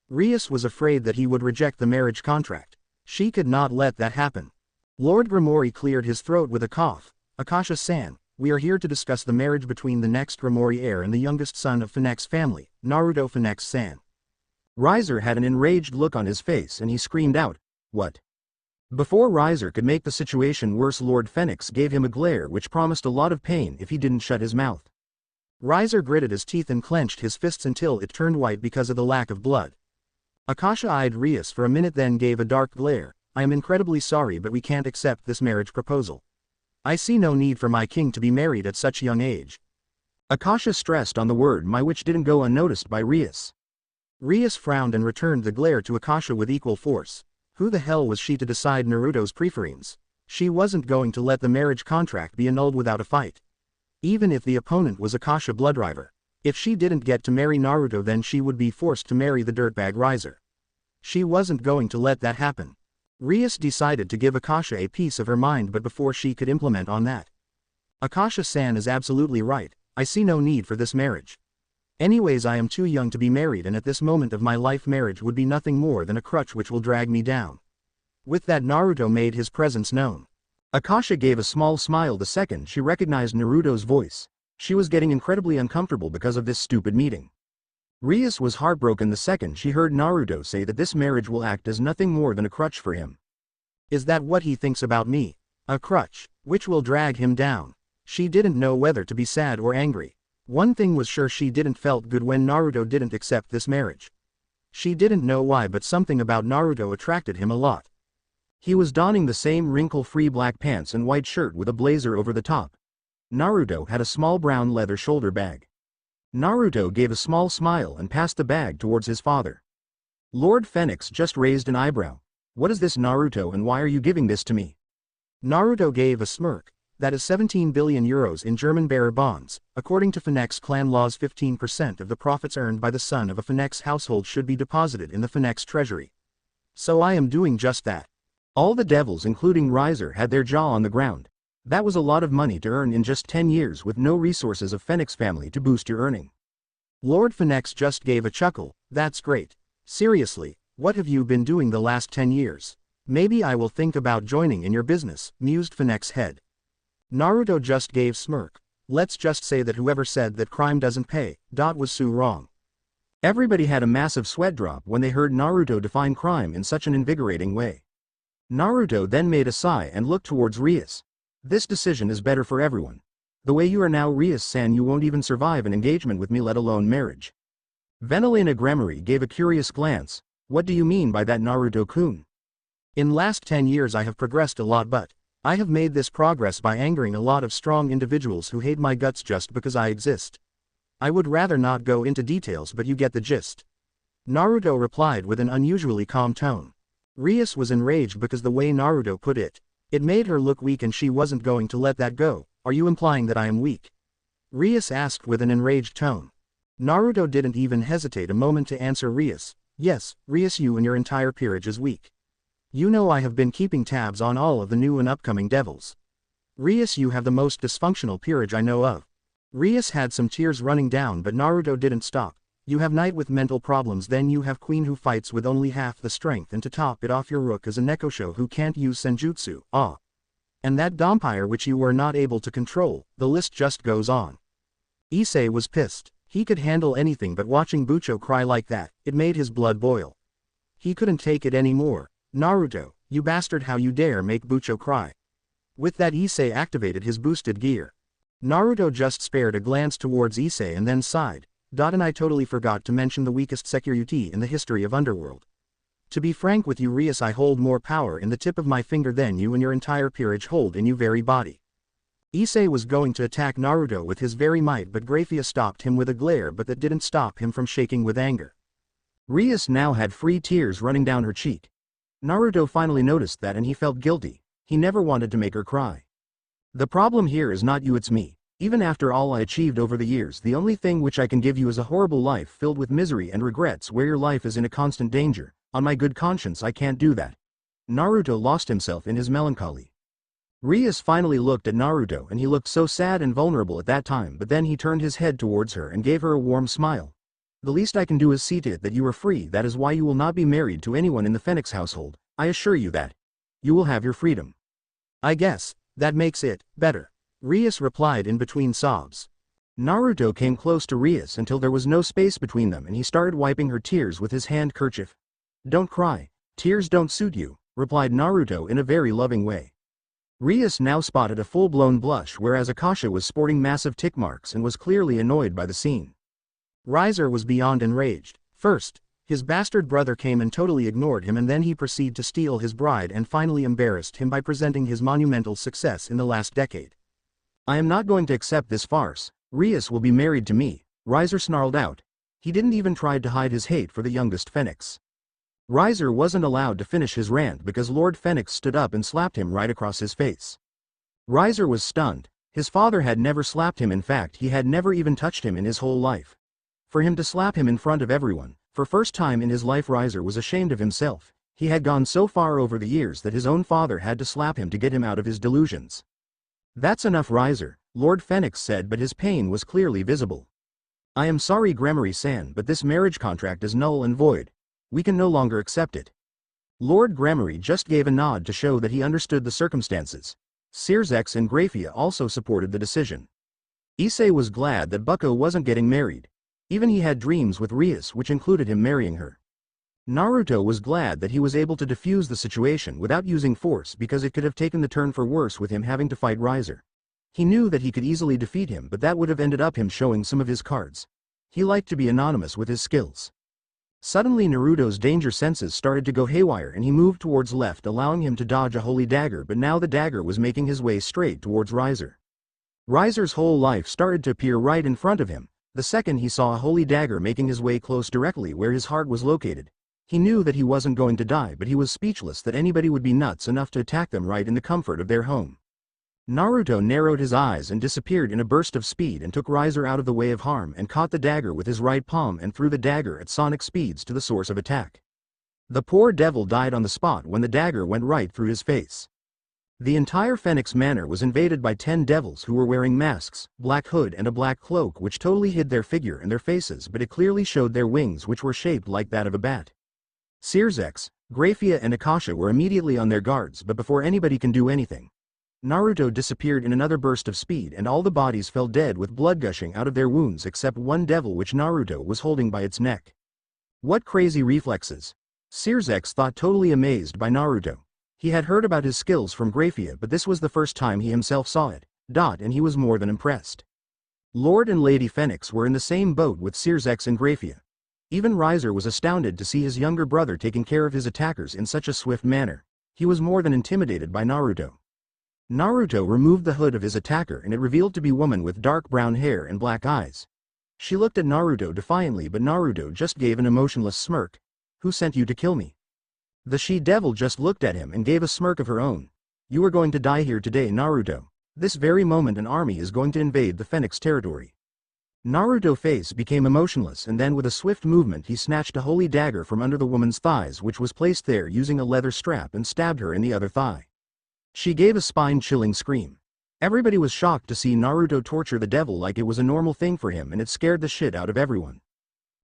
Rias was afraid that he would reject the marriage contract. She could not let that happen. Lord Grimori cleared his throat with a cough. "Akasha-san, we are here to discuss the marriage between the next Grimori heir and the youngest son of Fenix family, Naruto Fenix-san." Riser had an enraged look on his face and he screamed out, "What?" Before Riser could make the situation worse, Lord Fenix gave him a glare which promised a lot of pain if he didn't shut his mouth. Riser gritted his teeth and clenched his fists until it turned white because of the lack of blood. Akasha eyed Rias for a minute, then gave a dark glare. "I am incredibly sorry, but we can't accept this marriage proposal. I see no need for my king to be married at such a young age." Akasha stressed on the word "my," which didn't go unnoticed by Rias. Rias frowned and returned the glare to Akasha with equal force. Who the hell was she to decide Naruto's preference? She wasn't going to let the marriage contract be annulled without a fight. Even if the opponent was Akasha Bloodriver. If she didn't get to marry Naruto, then she would be forced to marry the dirtbag Riser. She wasn't going to let that happen. Rias decided to give Akasha a piece of her mind, but before she could implement on that. "Akasha-san is absolutely right, I see no need for this marriage. Anyways, I am too young to be married, and at this moment of my life marriage would be nothing more than a crutch which will drag me down." With that, Naruto made his presence known. Akasha gave a small smile the second she recognized Naruto's voice. She was getting incredibly uncomfortable because of this stupid meeting. Rias was heartbroken the second she heard Naruto say that this marriage will act as nothing more than a crutch for him. Is that what he thinks about me? A crutch, which will drag him down? She didn't know whether to be sad or angry. One thing was sure, she didn't felt good when Naruto didn't accept this marriage. She didn't know why, but something about Naruto attracted him a lot. He was donning the same wrinkle-free black pants and white shirt with a blazer over the top. Naruto had a small brown leather shoulder bag. Naruto gave a small smile and passed the bag towards his father. Lord Fenix just raised an eyebrow. "What is this, Naruto, and why are you giving this to me?" Naruto gave a smirk. That is 17 billion euros in German bearer bonds. According to Phenex clan laws, 15% of the profits earned by the son of a Phenex household should be deposited in the Phenex treasury. So I am doing just that. All the devils including Riser had their jaw on the ground. That was a lot of money to earn in just 10 years with no resources of Fenix family to boost your earning. Lord Phenex just gave a chuckle. That's great. Seriously, what have you been doing the last 10 years? Maybe I will think about joining in your business, mused Phenex head. Naruto just gave smirk. Let's just say that whoever said that crime doesn't pay, was so wrong. Everybody had a massive sweat drop when they heard Naruto define crime in such an invigorating way. Naruto then made a sigh and looked towards Rias. This decision is better for everyone. The way you are now, Rias-san, you won't even survive an engagement with me, let alone marriage. Venelena Gremory gave a curious glance. What do you mean by that, Naruto-kun? In last 10 years I have progressed a lot, but I have made this progress by angering a lot of strong individuals who hate my guts just because I exist. I would rather not go into details, but you get the gist. Naruto replied with an unusually calm tone. Rias was enraged because the way Naruto put it made her look weak, and she wasn't going to let that go. Are you implying that I am weak? Rias asked with an enraged tone. Naruto didn't even hesitate a moment to answer Rias. Yes, Rias, you and your entire peerage is weak. You know I have been keeping tabs on all of the new and upcoming devils. Rias, you have the most dysfunctional peerage I know of. Rias had some tears running down, but Naruto didn't stop. You have knight with mental problems, then you have queen who fights with only half the strength, and to top it off your rook is a nekosho who can't use senjutsu, and that vampire which you were not able to control. The list just goes on. Issei was pissed. He could handle anything, but watching Bucho cry like that, it made his blood boil. He couldn't take it anymore. Naruto, you bastard, how you dare make Bucho cry. With that, Issei activated his boosted gear. Naruto just spared a glance towards Issei and then sighed. And I totally forgot to mention the weakest security in the history of Underworld. To be frank with you, Rias, I hold more power in the tip of my finger than you and your entire peerage hold in your very body. Issei was going to attack Naruto with his very might, but Graphia stopped him with a glare, but that didn't stop him from shaking with anger. Rias now had free tears running down her cheek. Naruto finally noticed that and he felt guilty. He never wanted to make her cry. The problem here is not you, it's me. Even after all I achieved over the years, the only thing which I can give you is a horrible life filled with misery and regrets, where your life is in a constant danger. On my good conscience, I can't do that. Naruto lost himself in his melancholy. Rias finally looked at Naruto, and he looked so sad and vulnerable at that time, but then he turned his head towards her and gave her a warm smile. The least I can do is see to it that you are free. That is why you will not be married to anyone in the Fenix household. I assure you that. You will have your freedom. I guess that makes it better. Rias replied in between sobs. Naruto came close to Rias until there was no space between them, and he started wiping her tears with his handkerchief. Don't cry. Tears don't suit you, replied Naruto in a very loving way. Rias now spotted a full-blown blush, whereas Akasha was sporting massive tick marks and was clearly annoyed by the scene. Riser was beyond enraged. First, his bastard brother came and totally ignored him, and then he proceeded to steal his bride and finally embarrassed him by presenting his monumental success in the last decade. I am not going to accept this farce. Rias will be married to me, Riser snarled out. He didn't even try to hide his hate for the youngest Fenix. Riser wasn't allowed to finish his rant because Lord Fenix stood up and slapped him right across his face. Riser was stunned. His father had never slapped him, in fact he had never even touched him in his whole life. For him to slap him in front of everyone, for first time in his life, Riser was ashamed of himself. He had gone so far over the years that his own father had to slap him to get him out of his delusions. That's enough, Riser, Lord Fenix said, but his pain was clearly visible. I am sorry, Gremory-san, but this marriage contract is null and void. We can no longer accept it. Lord Gremory just gave a nod to show that he understood the circumstances. Sirzechs and Graphia also supported the decision. Issei was glad that Bucko wasn't getting married. Even he had dreams with Rias which included him marrying her. Naruto was glad that he was able to defuse the situation without using force, because it could have taken the turn for worse with him having to fight Riser. He knew that he could easily defeat him, but that would have ended up him showing some of his cards. He liked to be anonymous with his skills. Suddenly Naruto's danger senses started to go haywire and he moved towards left, allowing him to dodge a holy dagger, but now the dagger was making his way straight towards Riser. Riser's whole life started to appear right in front of him. The second he saw a holy dagger making his way close directly where his heart was located, he knew that he wasn't going to die, but he was speechless that anybody would be nuts enough to attack them right in the comfort of their home. Naruto narrowed his eyes and disappeared in a burst of speed and took Riser out of the way of harm and caught the dagger with his right palm and threw the dagger at sonic speeds to the source of attack. The poor devil died on the spot when the dagger went right through his face. The entire Phoenix Manor was invaded by 10 devils who were wearing masks, black hood and a black cloak which totally hid their figure and their faces, but it clearly showed their wings which were shaped like that of a bat. Sirzechs, Graphia and Akasha were immediately on their guards, but before anybody can do anything, Naruto disappeared in another burst of speed and all the bodies fell dead with blood gushing out of their wounds except one devil which Naruto was holding by its neck. What crazy reflexes! Sirzechs thought, totally amazed by Naruto. He had heard about his skills from Graphia, but this was the first time he himself saw it, and he was more than impressed. Lord and Lady Fenix were in the same boat with Sirzechs and Graphia. Even Riser was astounded to see his younger brother taking care of his attackers in such a swift manner. He was more than intimidated by Naruto. Naruto removed the hood of his attacker and it revealed to be a woman with dark brown hair and black eyes. She looked at Naruto defiantly, but Naruto just gave an emotionless smirk. "Who sent you to kill me?" The she-devil just looked at him and gave a smirk of her own. "You are going to die here today, Naruto. This very moment an army is going to invade the Phoenix territory." Naruto's face became emotionless and then with a swift movement he snatched a holy dagger from under the woman's thighs which was placed there using a leather strap and stabbed her in the other thigh. She gave a spine-chilling scream. Everybody was shocked to see Naruto torture the devil like it was a normal thing for him, and it scared the shit out of everyone.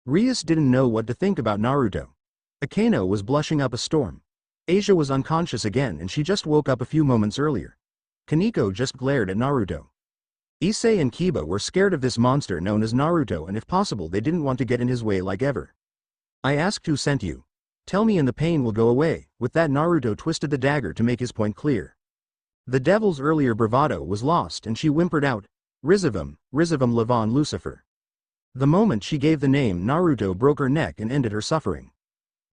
Rias didn't know what to think about Naruto. Akano was blushing up a storm. Asia was unconscious again and she just woke up a few moments earlier. Kaneko just glared at Naruto. Issei and Kiba were scared of this monster known as Naruto, and if possible they didn't want to get in his way like ever. "I asked who sent you. Tell me and the pain will go away." With that, Naruto twisted the dagger to make his point clear. The devil's earlier bravado was lost and she whimpered out, Rizom Lucifer." The moment she gave the name, Naruto broke her neck and ended her suffering.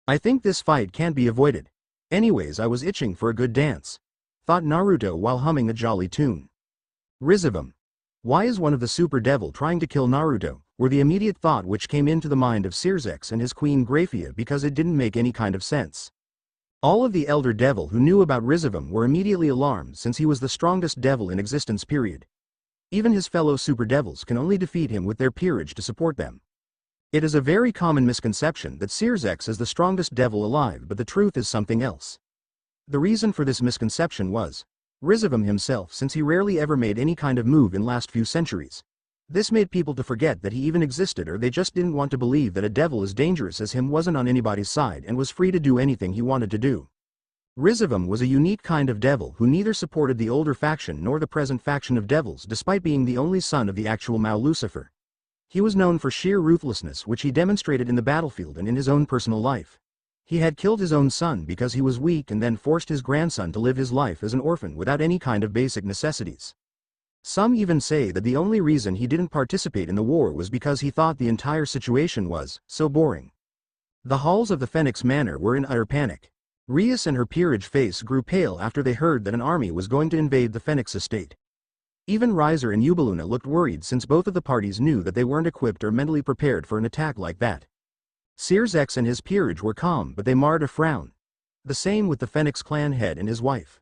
"I think this fight can't be avoided. Anyways, I was itching for a good dance," thought Naruto while humming a jolly tune. Rizom. Why is one of the super devil trying to kill Naruto? Were the immediate thought which came into the mind of Sirzechs and his queen Graphia, because it didn't make any kind of sense. All of the elder devil who knew about Rizom were immediately alarmed since he was the strongest devil in existence period. Even his fellow super devils can only defeat him with their peerage to support them. It is a very common misconception that Sirzechs is the strongest devil alive, but the truth is something else. The reason for this misconception was Rizom himself, since he rarely ever made any kind of move in last few centuries. This made people to forget that he even existed, or they just didn't want to believe that a devil as dangerous as him wasn't on anybody's side and was free to do anything he wanted to do. Rizom was a unique kind of devil who neither supported the older faction nor the present faction of devils, despite being the only son of the actual Mao Lucifer. He was known for sheer ruthlessness, which he demonstrated in the battlefield and in his own personal life. He had killed his own son because he was weak and then forced his grandson to live his life as an orphan without any kind of basic necessities. Some even say that the only reason he didn't participate in the war was because he thought the entire situation was so boring. The halls of the Phoenix Manor were in utter panic. Rias and her peerage face grew pale after they heard that an army was going to invade the Phoenix estate. Even Riser and Ubaluna looked worried since both of the parties knew that they weren't equipped or mentally prepared for an attack like that. Sirzechs and his peerage were calm, but they marred a frown. The same with the Phoenix clan head and his wife.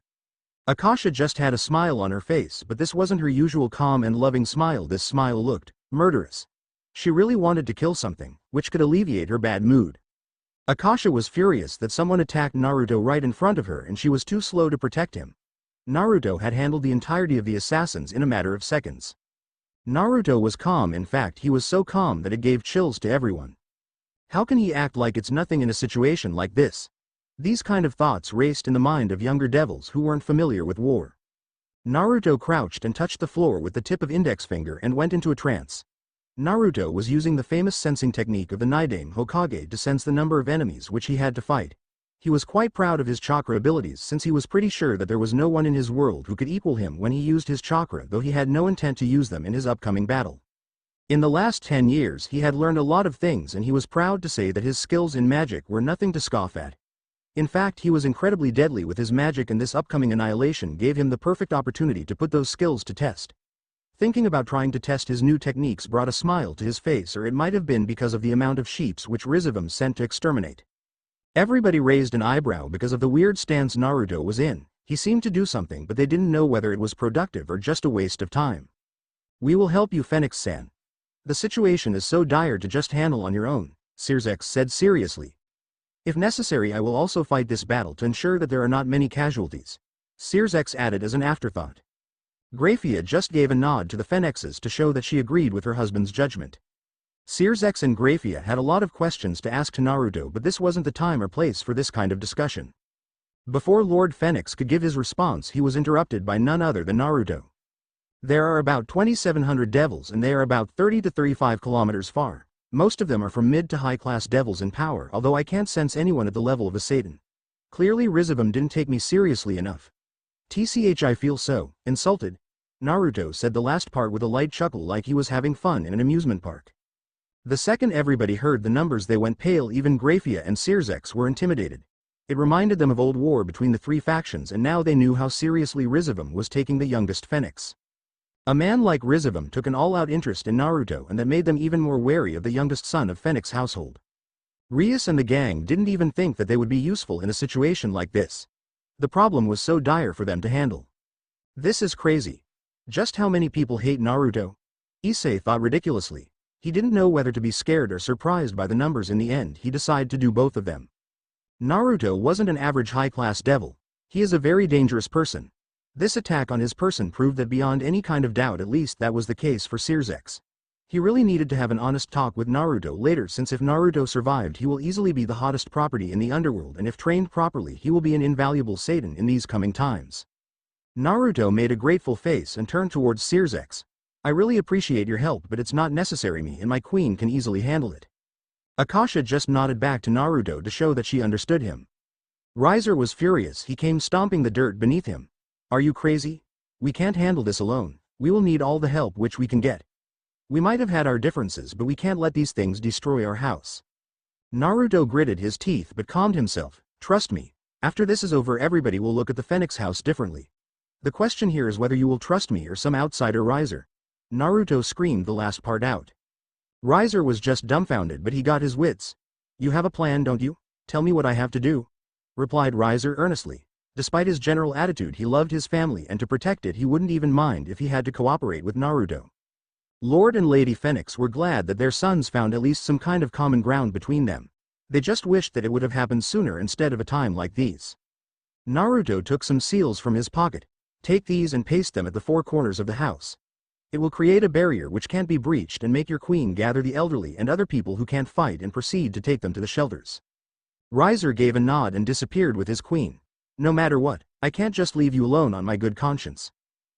Akasha just had a smile on her face, but this wasn't her usual calm and loving smile. This smile looked murderous. She really wanted to kill something, which could alleviate her bad mood. Akasha was furious that someone attacked Naruto right in front of her and she was too slow to protect him. Naruto had handled the entirety of the assassins in a matter of seconds. Naruto was calm, in fact he was so calm that it gave chills to everyone. How can he act like it's nothing in a situation like this? These kind of thoughts raced in the mind of younger devils who weren't familiar with war. Naruto crouched and touched the floor with the tip of index finger and went into a trance. Naruto was using the famous sensing technique of the Nidaime Hokage to sense the number of enemies which he had to fight. He was quite proud of his chakra abilities since he was pretty sure that there was no one in his world who could equal him when he used his chakra, though he had no intent to use them in his upcoming battle. In the last 10 years he had learned a lot of things and he was proud to say that his skills in magic were nothing to scoff at. In fact, he was incredibly deadly with his magic, and this upcoming annihilation gave him the perfect opportunity to put those skills to test. Thinking about trying to test his new techniques brought a smile to his face, or it might have been because of the amount of sheeps which Rizom sent to exterminate. Everybody raised an eyebrow because of the weird stance Naruto was in. He seemed to do something, but they didn't know whether it was productive or just a waste of time. We will help you, Fenix-san. The situation is so dire to just handle on your own, Sirzechs said seriously. If necessary, I will also fight this battle to ensure that there are not many casualties, Sirzechs added as an afterthought. Grafia just gave a nod to the Fenixes to show that she agreed with her husband's judgment. Sirzechs and Grafia had a lot of questions to ask to Naruto, but this wasn't the time or place for this kind of discussion. Before Lord Fenix could give his response, he was interrupted by none other than Naruto. There are about 2,700 devils and they are about 30 to 35 kilometers far. Most of them are from mid to high-class devils in power, although I can't sense anyone at the level of a Satan. Clearly Rizom didn't take me seriously enough. TCH, I feel so insulted. Naruto said the last part with a light chuckle, like he was having fun in an amusement park. The second everybody heard the numbers, they went pale. Even Grafia and Sirzechs were intimidated. It reminded them of old war between the three factions, and now they knew how seriously Rizom was taking the youngest Fenix. A man like Rizom took an all-out interest in Naruto, and that made them even more wary of the youngest son of Fenix household. Rias and the gang didn't even think that they would be useful in a situation like this. The problem was so dire for them to handle. This is crazy. Just how many people hate Naruto? Issei thought ridiculously. He didn't know whether to be scared or surprised by the numbers. In the end, he decided to do both of them. Naruto wasn't an average high-class devil. He is a very dangerous person. This attack on his person proved that beyond any kind of doubt, at least that was the case for Sirzechs. He really needed to have an honest talk with Naruto later, since if Naruto survived, he will easily be the hottest property in the underworld, and if trained properly, he will be an invaluable Satan in these coming times. Naruto made a grateful face and turned towards Sirzechs. I really appreciate your help, but it's not necessary. Me and my queen can easily handle it. Akasha just nodded back to Naruto to show that she understood him. Riser was furious. He came stomping the dirt beneath him. Are you crazy? We can't handle this alone. We will need all the help which we can get. We might have had our differences, but we can't let these things destroy our house. Naruto gritted his teeth but calmed himself. Trust me. After this is over, everybody will look at the Phoenix house differently. The question here is whether you will trust me or some outsider. Riser. Naruto screamed the last part out. Riser was just dumbfounded, but he got his wits. You have a plan, don't you? Tell me what I have to do, replied Riser earnestly. Despite his general attitude, he loved his family, and to protect it he wouldn't even mind if he had to cooperate with Naruto. Lord and Lady Fenix were glad that their sons found at least some kind of common ground between them. They just wished that it would have happened sooner instead of a time like these. Naruto took some seals from his pocket. Take these and paste them at the four corners of the house. It will create a barrier which can't be breached and make your queen gather the elderly and other people who can't fight and proceed to take them to the shelters. Riser gave a nod and disappeared with his queen. No matter what, I can't just leave you alone on my good conscience.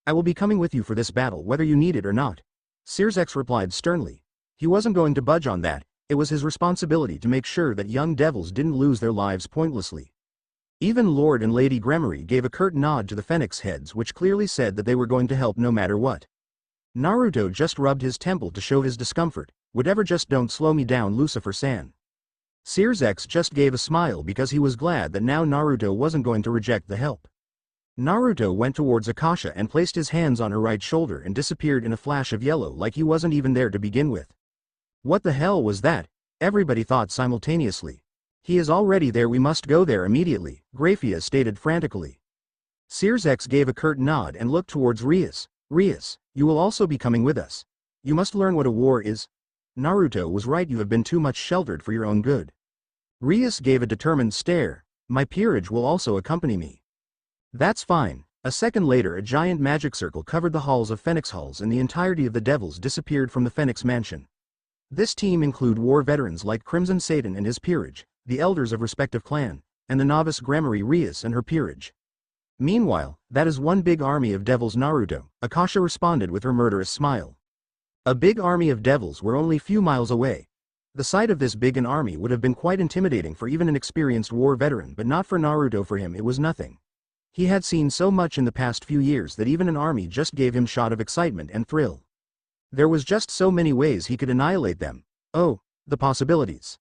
I will be coming with you for this battle whether you need it or not. Sirzechs replied sternly. He wasn't going to budge on that. It was his responsibility to make sure that young devils didn't lose their lives pointlessly. Even Lord and Lady Gremory gave a curt nod to the Phoenix heads, which clearly said that they were going to help no matter what. Naruto just rubbed his temple to show his discomfort. Whatever, just don't slow me down, Lucifer-san. Sirzechs just gave a smile because he was glad that now Naruto wasn't going to reject the help. Naruto went towards Akasha and placed his hands on her right shoulder and disappeared in a flash of yellow like he wasn't even there to begin with. What the hell was that? Everybody thought simultaneously. He is already there, we must go there immediately, Grafia stated frantically. Sirzechs gave a curt nod and looked towards Rias. Rias, you will also be coming with us. You must learn what a war is. Naruto was right, you have been too much sheltered for your own good. Rias gave a determined stare. My peerage will also accompany me. That's fine. A second later, a giant magic circle covered the halls of Phoenix Halls and the entirety of the devils disappeared from the Phoenix mansion. This team include war veterans like Crimson Satan and his peerage, the elders of respective clan, and the novice Gremory Rias and her peerage. Meanwhile, that is one big army of devils, Naruto, Akasha responded with her murderous smile. A big army of devils were only few miles away. The sight of this big an army would have been quite intimidating for even an experienced war veteran, but not for Naruto. For him it was nothing. He had seen so much in the past few years that even an army just gave him shot of excitement and thrill. There was just so many ways he could annihilate them. Oh, the possibilities.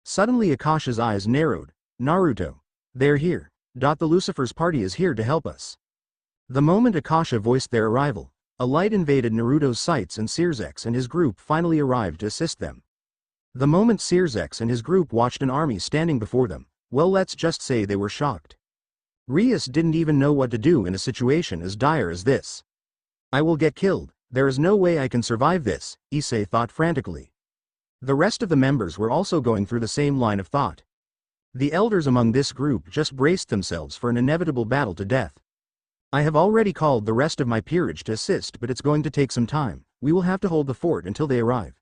Suddenly Akasha's eyes narrowed. Naruto. They're here. The Lucifer's party is here to help us. The moment Akasha voiced their arrival, a light invaded Naruto's sights and Sirzechs and his group finally arrived to assist them. The moment Sirzechs and his group watched an army standing before them, well, let's just say they were shocked. Rias didn't even know what to do in a situation as dire as this. I will get killed, there is no way I can survive this, Issei thought frantically. The rest of the members were also going through the same line of thought. The elders among this group just braced themselves for an inevitable battle to death. I have already called the rest of my peerage to assist, but it's going to take some time. We will have to hold the fort until they arrive.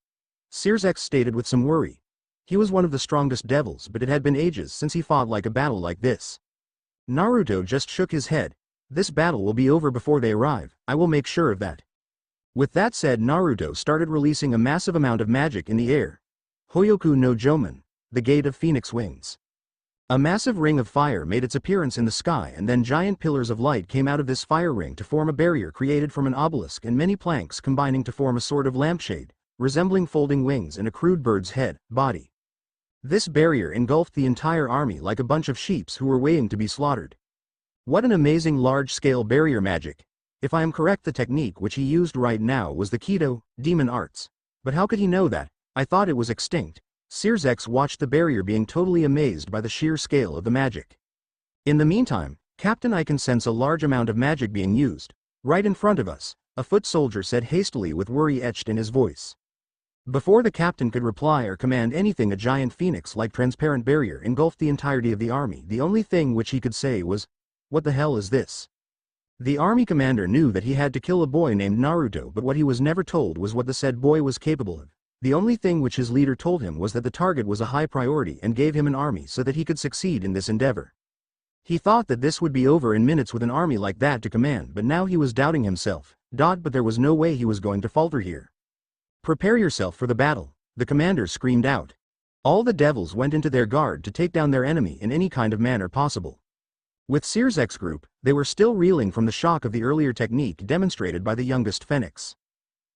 Sirzechs stated with some worry. He was one of the strongest devils, but it had been ages since he fought like a battle like this. Naruto just shook his head. This battle will be over before they arrive, I will make sure of that. With that said, Naruto started releasing a massive amount of magic in the air. Hoyoku no Joman, the gate of Phoenix wings. A massive ring of fire made its appearance in the sky, and then giant pillars of light came out of this fire ring to form a barrier created from an obelisk and many planks combining to form a sort of lampshade, resembling folding wings and a crude bird's head, body. This barrier engulfed the entire army like a bunch of sheep who were waiting to be slaughtered. What an amazing large-scale barrier magic. If I am correct, the technique which he used right now was the Kido, demon arts. But how could he know that? I thought it was extinct. Sirzechs watched the barrier being totally amazed by the sheer scale of the magic. In the meantime, Captain, I can sense a large amount of magic being used. Right in front of us, a foot soldier said hastily with worry etched in his voice. Before the captain could reply or command anything, a giant phoenix-like transparent barrier engulfed the entirety of the army. The only thing which he could say was, "What the hell is this?" The army commander knew that he had to kill a boy named Naruto, but what he was never told was what the said boy was capable of. The only thing which his leader told him was that the target was a high priority and gave him an army so that he could succeed in this endeavor. He thought that this would be over in minutes with an army like that to command, but now he was doubting himself. But there was no way he was going to falter here. Prepare yourself for the battle, the commander screamed out. All the devils went into their guard to take down their enemy in any kind of manner possible. With Sirzechs' group, they were still reeling from the shock of the earlier technique demonstrated by the youngest Fenix.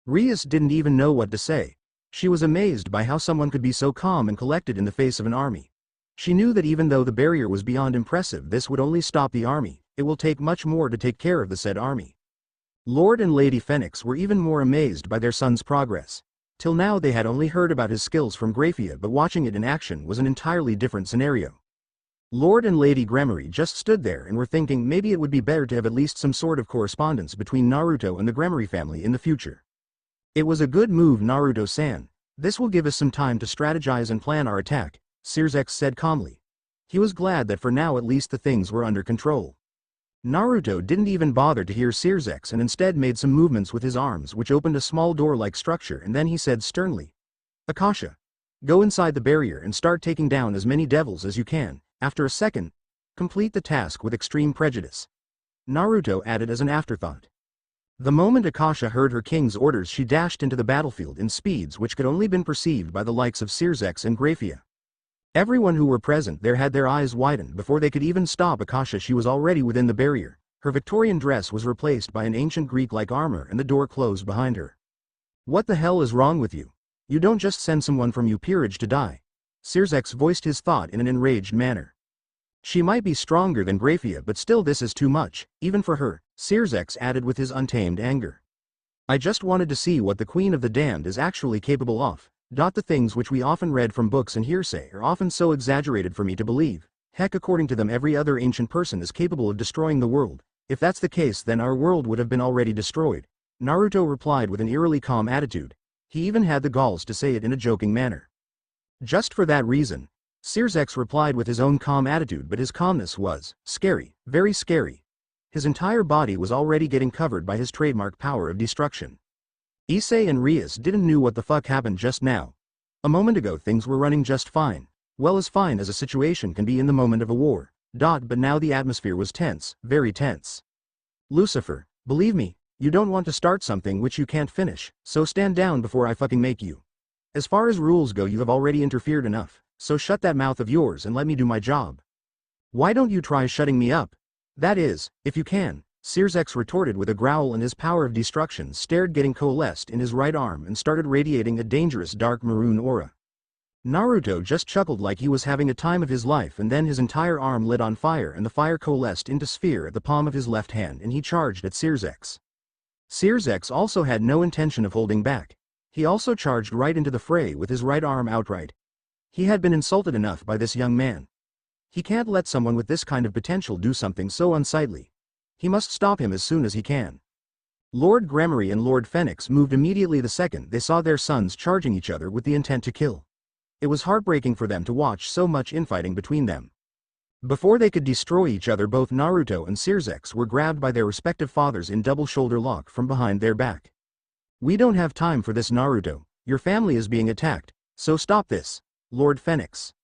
Rias didn't even know what to say. She was amazed by how someone could be so calm and collected in the face of an army. She knew that even though the barrier was beyond impressive, this would only stop the army. It will take much more to take care of the said army. Lord and Lady Fenix were even more amazed by their son's progress. Till now they had only heard about his skills from Graphia, but watching it in action was an entirely different scenario. Lord and Lady Gremory just stood there and were thinking maybe it would be better to have at least some sort of correspondence between Naruto and the Gremory family in the future. It was a good move, Naruto-san. This will give us some time to strategize and plan our attack, Sirzechs said calmly. He was glad that for now at least the things were under control. Naruto didn't even bother to hear Sirzechs and instead made some movements with his arms which opened a small door-like structure, and then he said sternly, "Akasha, go inside the barrier and start taking down as many devils as you can. After a second, complete the task with extreme prejudice." Naruto added as an afterthought. The moment Akasha heard her king's orders, she dashed into the battlefield in speeds which could only been perceived by the likes of Sirzechs and Graphia. Everyone who were present there had their eyes widened before they could even stop Akasha. She was already within the barrier. Her Victorian dress was replaced by an ancient Greek-like armor and the door closed behind her. "What the hell is wrong with you? You don't just send someone from your peerage to die." Sirzechs voiced his thought in an enraged manner. "She might be stronger than Graphia, but still this is too much, even for her," Sirzechs added with his untamed anger. "I just wanted to see what the Queen of the Damned is actually capable of. The things which we often read from books and hearsay are often so exaggerated for me to believe. Heck, according to them every other ancient person is capable of destroying the world. If that's the case, then our world would have been already destroyed," Naruto replied with an eerily calm attitude. He even had the galls to say it in a joking manner. "Just for that reason," Sirzechs replied with his own calm attitude, but his calmness was scary, very scary. His entire body was already getting covered by his trademark power of destruction. Issei and Rias didn't know what the fuck happened just now. A moment ago things were running just fine. Well, as fine as a situation can be in the moment of a war. But now the atmosphere was tense, very tense. "Lucifer, believe me, you don't want to start something which you can't finish, so stand down before I fucking make you. As far as rules go, you have already interfered enough, so shut that mouth of yours and let me do my job. Why don't you try shutting me up? That is, if you can," Sirzechs retorted with a growl, and his power of destruction stared getting coalesced in his right arm and started radiating a dangerous dark maroon aura. Naruto just chuckled like he was having a time of his life, and then his entire arm lit on fire and the fire coalesced into sphere at the palm of his left hand and he charged at Sirzechs. Sirzechs also had no intention of holding back. He also charged right into the fray with his right arm outright. He had been insulted enough by this young man. He can't let someone with this kind of potential do something so unsightly. He must stop him as soon as he can. Lord Gremory and Lord Fenix moved immediately the second they saw their sons charging each other with the intent to kill. It was heartbreaking for them to watch so much infighting between them. Before they could destroy each other, both Naruto and Sirzechs were grabbed by their respective fathers in double shoulder lock from behind their back. "We don't have time for this, Naruto. Your family is being attacked, so stop this, Lord Fenix."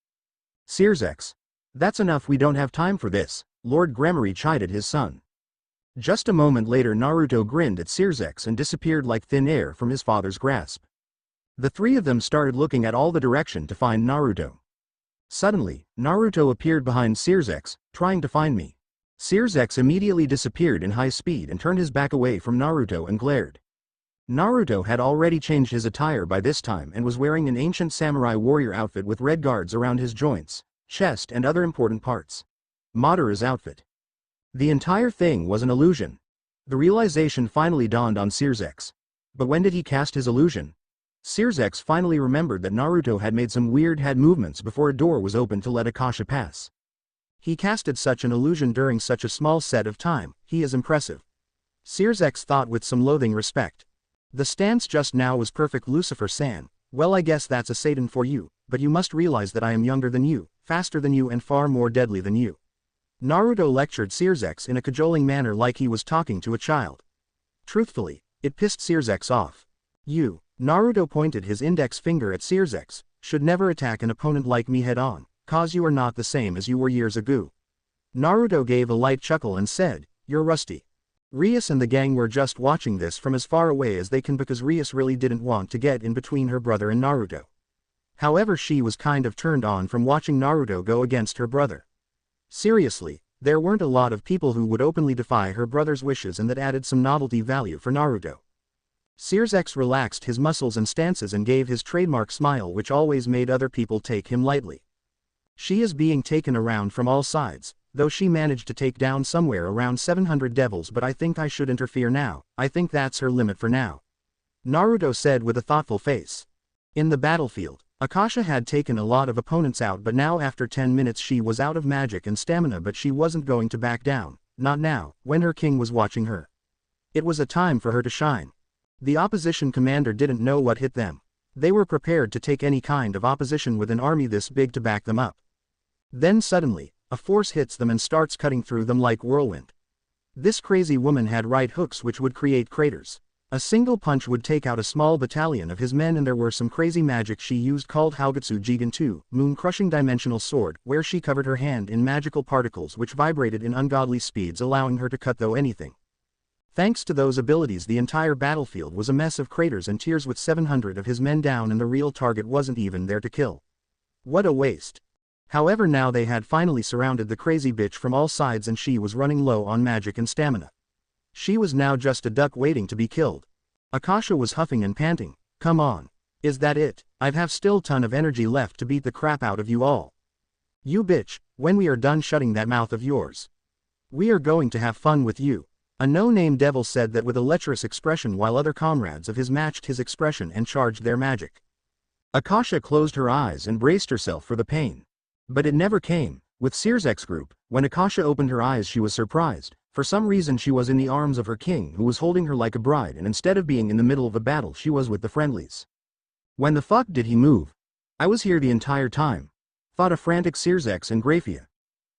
"Sirzechs. That's enough, we don't have time for this," Lord Gremory chided his son. Just a moment later, Naruto grinned at Sirzechs and disappeared like thin air from his father's grasp. The three of them started looking at all the direction to find Naruto. Suddenly, Naruto appeared behind Sirzechs, trying to find me. Sirzechs immediately disappeared in high speed and turned his back away from Naruto and glared. Naruto had already changed his attire by this time and was wearing an ancient samurai warrior outfit with red guards around his joints, chest and other important parts. Madara's outfit. The entire thing was an illusion. The realization finally dawned on Sirzechs. But when did he cast his illusion? Sirzechs finally remembered that Naruto had made some weird head movements before a door was opened to let Akasha pass. He casted such an illusion during such a small set of time. He is impressive. Sirzechs thought with some loathing respect. The stance just now was perfect, Lucifer-san. Well, I guess that's a Satan for you, but you must realize that I am younger than you, faster than you and far more deadly than you. Naruto lectured Sirzechs in a cajoling manner like he was talking to a child. Truthfully, it pissed Sirzechs off. "You," Naruto pointed his index finger at Sirzechs, "should never attack an opponent like me head-on, cause you are not the same as you were years ago." Naruto gave a light chuckle and said, "You're rusty." Rias and the gang were just watching this from as far away as they can because Rias really didn't want to get in between her brother and Naruto. However, she was kind of turned on from watching Naruto go against her brother. Seriously, there weren't a lot of people who would openly defy her brother's wishes, and that added some novelty value for Naruto. Sirzechs relaxed his muscles and stances and gave his trademark smile, which always made other people take him lightly. She is being taken around from all sides, though she managed to take down somewhere around 700 devils, but I think I should interfere now. I think that's her limit for now," Naruto said with a thoughtful face. In the battlefield, Akasha had taken a lot of opponents out, but now after 10 minutes she was out of magic and stamina, but she wasn't going to back down, not now, when her king was watching her. It was a time for her to shine. The opposition commander didn't know what hit them. They were prepared to take any kind of opposition with an army this big to back them up. Then suddenly, a force hits them and starts cutting through them like whirlwind. This crazy woman had right hooks which would create craters. A single punch would take out a small battalion of his men, and there were some crazy magic she used called Haugetsu Jigen 2, moon-crushing dimensional sword, where she covered her hand in magical particles which vibrated in ungodly speeds, allowing her to cut through anything. Thanks to those abilities, the entire battlefield was a mess of craters and tears with 700 of his men down, and the real target wasn't even there to kill. What a waste. However, now they had finally surrounded the crazy bitch from all sides and she was running low on magic and stamina. She was now just a duck waiting to be killed. Akasha was huffing and panting. "Come on. Is that it? I've have still ton of energy left to beat the crap out of you all. You bitch, when we are done shutting that mouth of yours, we are going to have fun with you." A no-name devil said that with a lecherous expression, while other comrades of his matched his expression and charged their magic. Akasha closed her eyes and braced herself for the pain. But it never came. With Sirzechs' group, when Akasha opened her eyes she was surprised. For some reason she was in the arms of her king, who was holding her like a bride, and instead of being in the middle of a battle she was with the friendlies. "When the fuck did he move? I was here the entire time," thought a frantic Sirzechs and Graphia.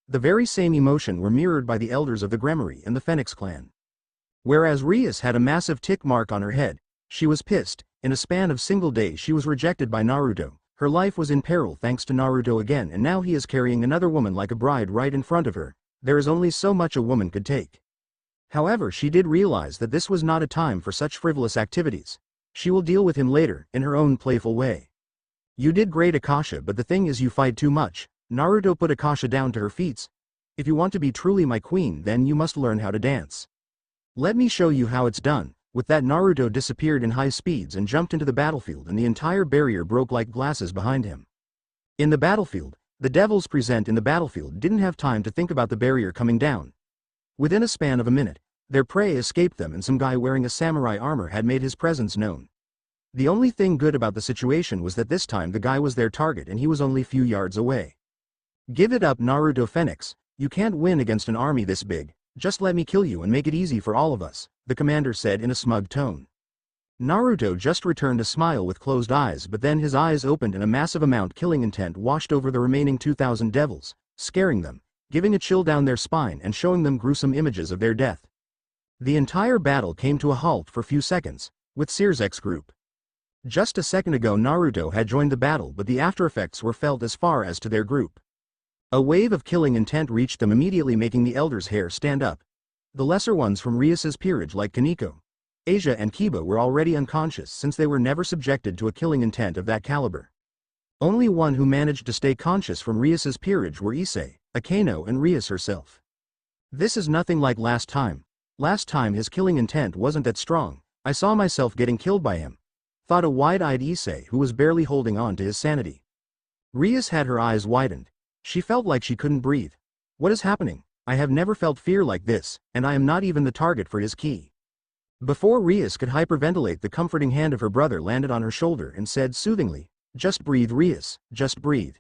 The very same emotion were mirrored by the elders of the Gremory and the Fenix clan. Whereas Rias had a massive tick mark on her head, she was pissed. In a span of single days she was rejected by Naruto. Her life was in peril thanks to Naruto again, and now he is carrying another woman like a bride right in front of her. There is only so much a woman could take. However, she did realize that this was not a time for such frivolous activities. She will deal with him later, in her own playful way. "You did great, Akasha, but the thing is you fight too much." Naruto put Akasha down to her feet. "If you want to be truly my queen, then you must learn how to dance. Let me show you how it's done." With that, Naruto disappeared in high speeds and jumped into the battlefield, and the entire barrier broke like glasses behind him. In the battlefield, the devils present in the battlefield didn't have time to think about the barrier coming down. Within a span of a minute, their prey escaped them, and some guy wearing a samurai armor had made his presence known. The only thing good about the situation was that this time the guy was their target and he was only few yards away. Give it up, Naruto Fenix, you can't win against an army this big, just let me kill you and make it easy for all of us, the commander said in a smug tone. Naruto just returned a smile with closed eyes, but then his eyes opened and a massive amount killing intent washed over the remaining 2,000 devils, scaring them, giving a chill down their spine and showing them gruesome images of their death. The entire battle came to a halt for few seconds, with Sirzechs' group. Just a second ago Naruto had joined the battle, but the aftereffects were felt as far as to their group. A wave of killing intent reached them immediately, making the elders' hair stand up. The lesser ones from Rias's peerage like Kaneko, Asia and Kiba were already unconscious since they were never subjected to a killing intent of that caliber. Only one who managed to stay conscious from Rias's peerage were Issei, Akano and Rias herself. This is nothing like last time. Last time his killing intent wasn't that strong, I saw myself getting killed by him, thought a wide-eyed Issei who was barely holding on to his sanity. Rias had her eyes widened. She felt like she couldn't breathe. What is happening? I have never felt fear like this, and I am not even the target for his ki. Before Rias could hyperventilate, the comforting hand of her brother landed on her shoulder and said soothingly, "Just breathe, Rias, just breathe."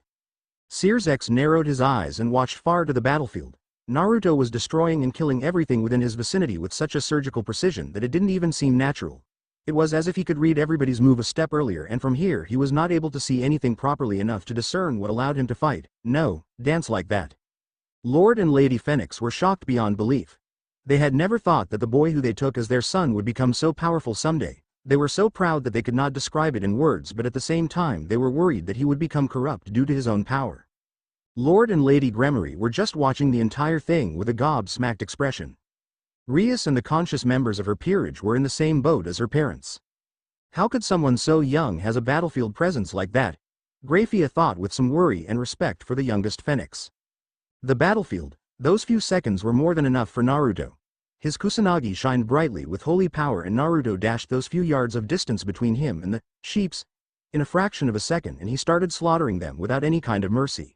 Sirzechs narrowed his eyes and watched far to the battlefield. Naruto was destroying and killing everything within his vicinity with such a surgical precision that it didn't even seem natural. It was as if he could read everybody's move a step earlier, and from here he was not able to see anything properly enough to discern what allowed him to fight. No, dance like that. Lord and Lady Fenix were shocked beyond belief. They had never thought that the boy who they took as their son would become so powerful someday. They were so proud that they could not describe it in words, but at the same time they were worried that he would become corrupt due to his own power. Lord and Lady Gremory were just watching the entire thing with a gobsmacked expression. Rias and the conscious members of her peerage were in the same boat as her parents. How could someone so young has a battlefield presence like that? Grafia thought with some worry and respect for the youngest Fenix. The battlefield, those few seconds were more than enough for Naruto. His Kusanagi shined brightly with holy power and Naruto dashed those few yards of distance between him and the sheeps in a fraction of a second, and he started slaughtering them without any kind of mercy.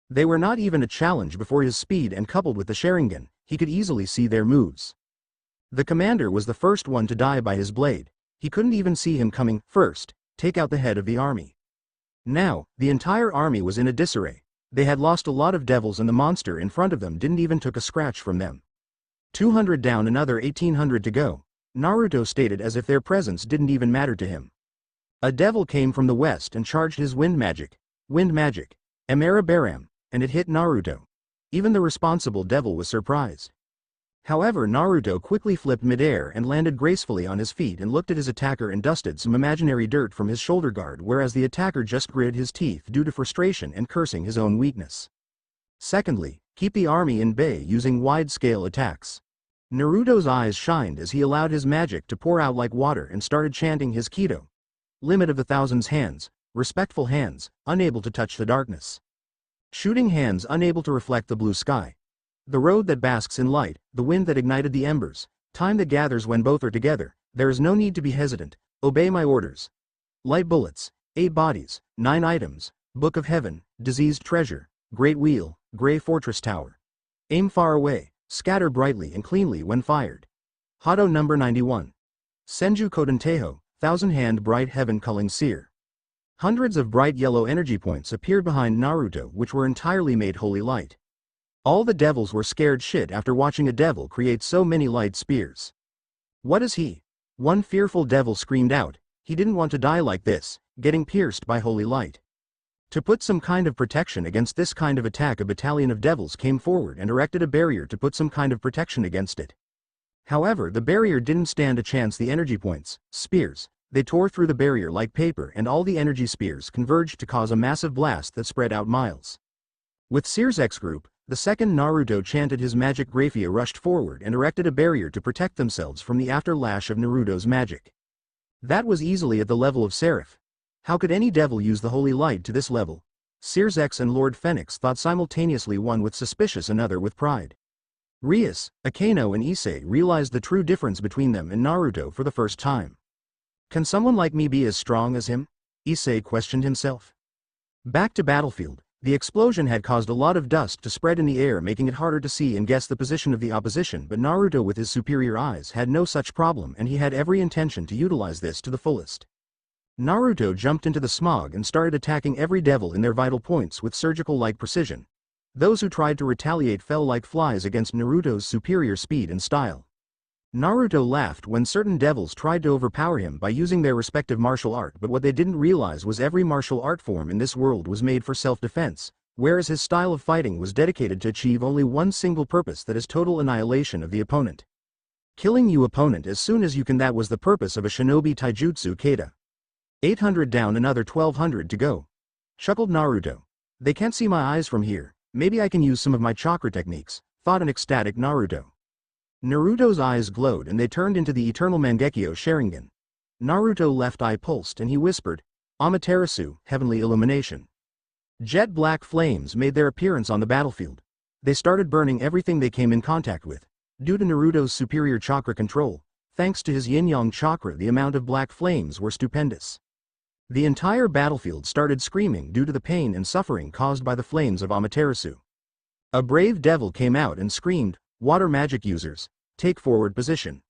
They were not even a challenge before his speed, and coupled with the Sharingan, he could easily see their moves. The commander was the first one to die by his blade. He couldn't even see him coming. First, take out the head of the army. Now, the entire army was in a disarray. They had lost a lot of devils and the monster in front of them didn't even took a scratch from them. 200 down, another 1800 to go, Naruto stated as if their presence didn't even matter to him. A devil came from the west and charged his wind magic, Amara Baram, and it hit Naruto. Even the responsible devil was surprised. However, Naruto quickly flipped midair and landed gracefully on his feet and looked at his attacker and dusted some imaginary dirt from his shoulder guard, whereas the attacker just gritted his teeth due to frustration and cursing his own weakness. Secondly, keep the army in bay using wide-scale attacks. Naruto's eyes shined as he allowed his magic to pour out like water and started chanting his Kido. Limit of the Thousand's hands, respectful hands, unable to touch the darkness. Shooting hands unable to reflect the blue sky. The road that basks in light, the wind that ignited the embers, time that gathers when both are together, there is no need to be hesitant, obey my orders. Light bullets, 8 bodies, 9 items, Book of Heaven, diseased treasure, great wheel, gray fortress tower. Aim far away, scatter brightly and cleanly when fired. Hado number 91. Senju Kodenteho, 1000-hand bright heaven culling seer. Hundreds of bright yellow energy points appeared behind Naruto, which were entirely made holy light. All the devils were scared shit after watching a devil create so many light spears. What is he? One fearful devil screamed out. He didn't want to die like this, getting pierced by holy light. To put some kind of protection against this kind of attack, a battalion of devils came forward and erected a barrier to put some kind of protection against it. However, the barrier didn't stand a chance. The energy points, spears, they tore through the barrier like paper, and all the energy spears converged to cause a massive blast that spread out miles. With Sirzechs' group, the second Naruto chanted his magic, Grafia rushed forward and erected a barrier to protect themselves from the afterlash of Naruto's magic. That was easily at the level of Seraph. How could any devil use the holy light to this level? Sirzechs and Lord Fenix thought simultaneously, one with suspicious, another with pride. Rias, Akano and Issei realized the true difference between them and Naruto for the first time. Can someone like me be as strong as him? Issei questioned himself. Back to battlefield, the explosion had caused a lot of dust to spread in the air, making it harder to see and guess the position of the opposition, but Naruto with his superior eyes had no such problem, and he had every intention to utilize this to the fullest. Naruto jumped into the smog and started attacking every devil in their vital points with surgical-like precision, Those who tried to retaliate fell like flies against Naruto's superior speed and style. Naruto laughed when certain devils tried to overpower him by using their respective martial art, but what they didn't realize was every martial art form in this world was made for self-defense, whereas his style of fighting was dedicated to achieve only one single purpose, that is total annihilation of the opponent. Killing you opponent as soon as you can, that was the purpose of a shinobi taijutsu kata. 800 down, another 1200 to go. Chuckled Naruto. They can't see my eyes from here, maybe I can use some of my chakra techniques, thought an ecstatic Naruto. Naruto's eyes glowed and they turned into the eternal Mangekyo Sharingan. Naruto's left eye pulsed and he whispered, Amaterasu, heavenly illumination. Jet black flames made their appearance on the battlefield. They started burning everything they came in contact with. Due to Naruto's superior chakra control, thanks to his yin-yang chakra, the amount of black flames were stupendous. The entire battlefield started screaming due to the pain and suffering caused by the flames of Amaterasu. A brave devil came out and screamed, Water magic users, take forward position.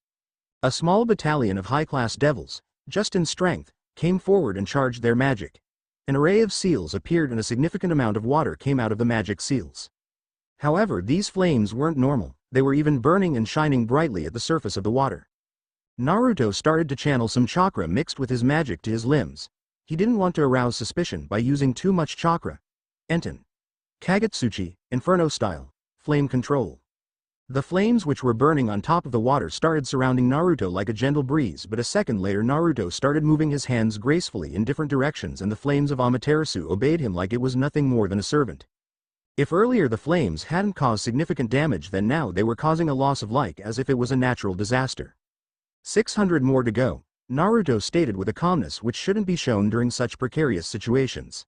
A small battalion of high-class devils, just in strength, came forward and charged their magic. An array of seals appeared and a significant amount of water came out of the magic seals. However, these flames weren't normal, they were even burning and shining brightly at the surface of the water. Naruto started to channel some chakra mixed with his magic to his limbs. He didn't want to arouse suspicion by using too much chakra. Enten. Kagetsuchi, Inferno style, flame control. The flames which were burning on top of the water started surrounding Naruto like a gentle breeze, but a second later Naruto started moving his hands gracefully in different directions and the flames of Amaterasu obeyed him like it was nothing more than a servant. If earlier the flames hadn't caused significant damage, then now they were causing a loss of life as if it was a natural disaster. 600 more to go, Naruto stated with a calmness which shouldn't be shown during such precarious situations.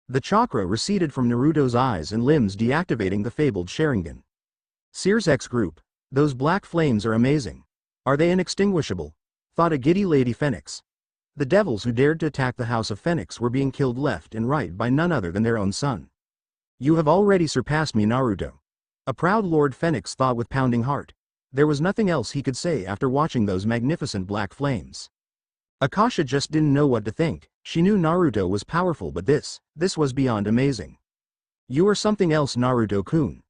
The chakra receded from Naruto's eyes and limbs, deactivating the fabled Sharingan. Sirzechs group, those black flames are amazing. Are they inextinguishable? Thought a giddy Lady Fenix. The devils who dared to attack the house of Fenix were being killed left and right by none other than their own son. You have already surpassed me, Naruto. A proud Lord Fenix thought with pounding heart. There was nothing else he could say after watching those magnificent black flames. Akasha just didn't know what to think. She knew Naruto was powerful, but this was beyond amazing. You are something else, Naruto-kun.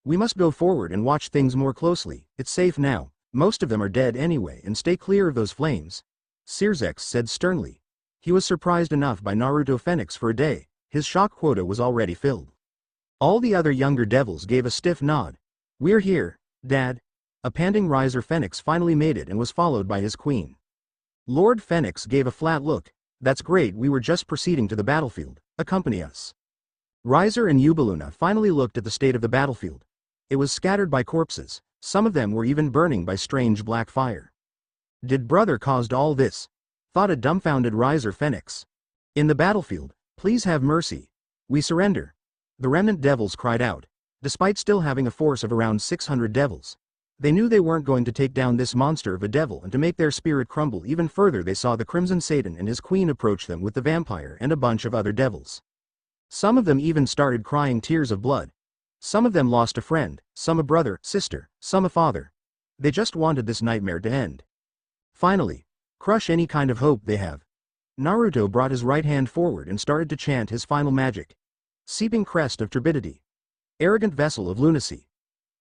We must go forward and watch things more closely. It's safe now, most of them are dead anyway, and stay clear of those flames. Sirzechs said sternly. He was surprised enough by Naruto Fenix for a day, his shock quota was already filled. All the other younger devils gave a stiff nod. We're here, Dad. A panting riser Fenix finally made it and was followed by his queen. Lord Fenix gave a flat look. That's great, we were just proceeding to the battlefield, accompany us. Riser and Ubaluna finally looked at the state of the battlefield. It was scattered by corpses, some of them were even burning by strange black fire. Did brother caused all this? Thought a dumbfounded Riser Fenix. In the battlefield, please have mercy. We surrender. The remnant devils cried out. Despite still having a force of around 600 devils, they knew they weren't going to take down this monster of a devil, and to make their spirit crumble even further they saw the Crimson Satan and his queen approach them with the vampire and a bunch of other devils. Some of them even started crying tears of blood. Some of them lost a friend, some a brother, sister, some a father. They just wanted this nightmare to end. Finally, crush any kind of hope they have. Naruto brought his right hand forward and started to chant his final magic. Seeping crest of turbidity. Arrogant vessel of lunacy.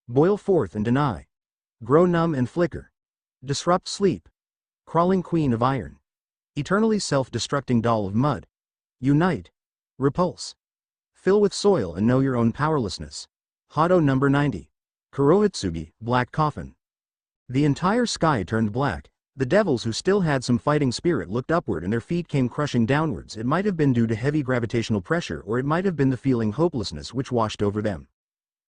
Boil forth and deny. Grow numb and flicker. Disrupt sleep. Crawling queen of iron. Eternally self-destructing doll of mud. Unite. Repulse. Fill with soil and know your own powerlessness. Hado number 90. Kurohitsugi, black coffin. The entire sky turned black. The devils who still had some fighting spirit looked upward and their feet came crushing downwards. It might have been due to heavy gravitational pressure, or it might have been the feeling hopelessness which washed over them.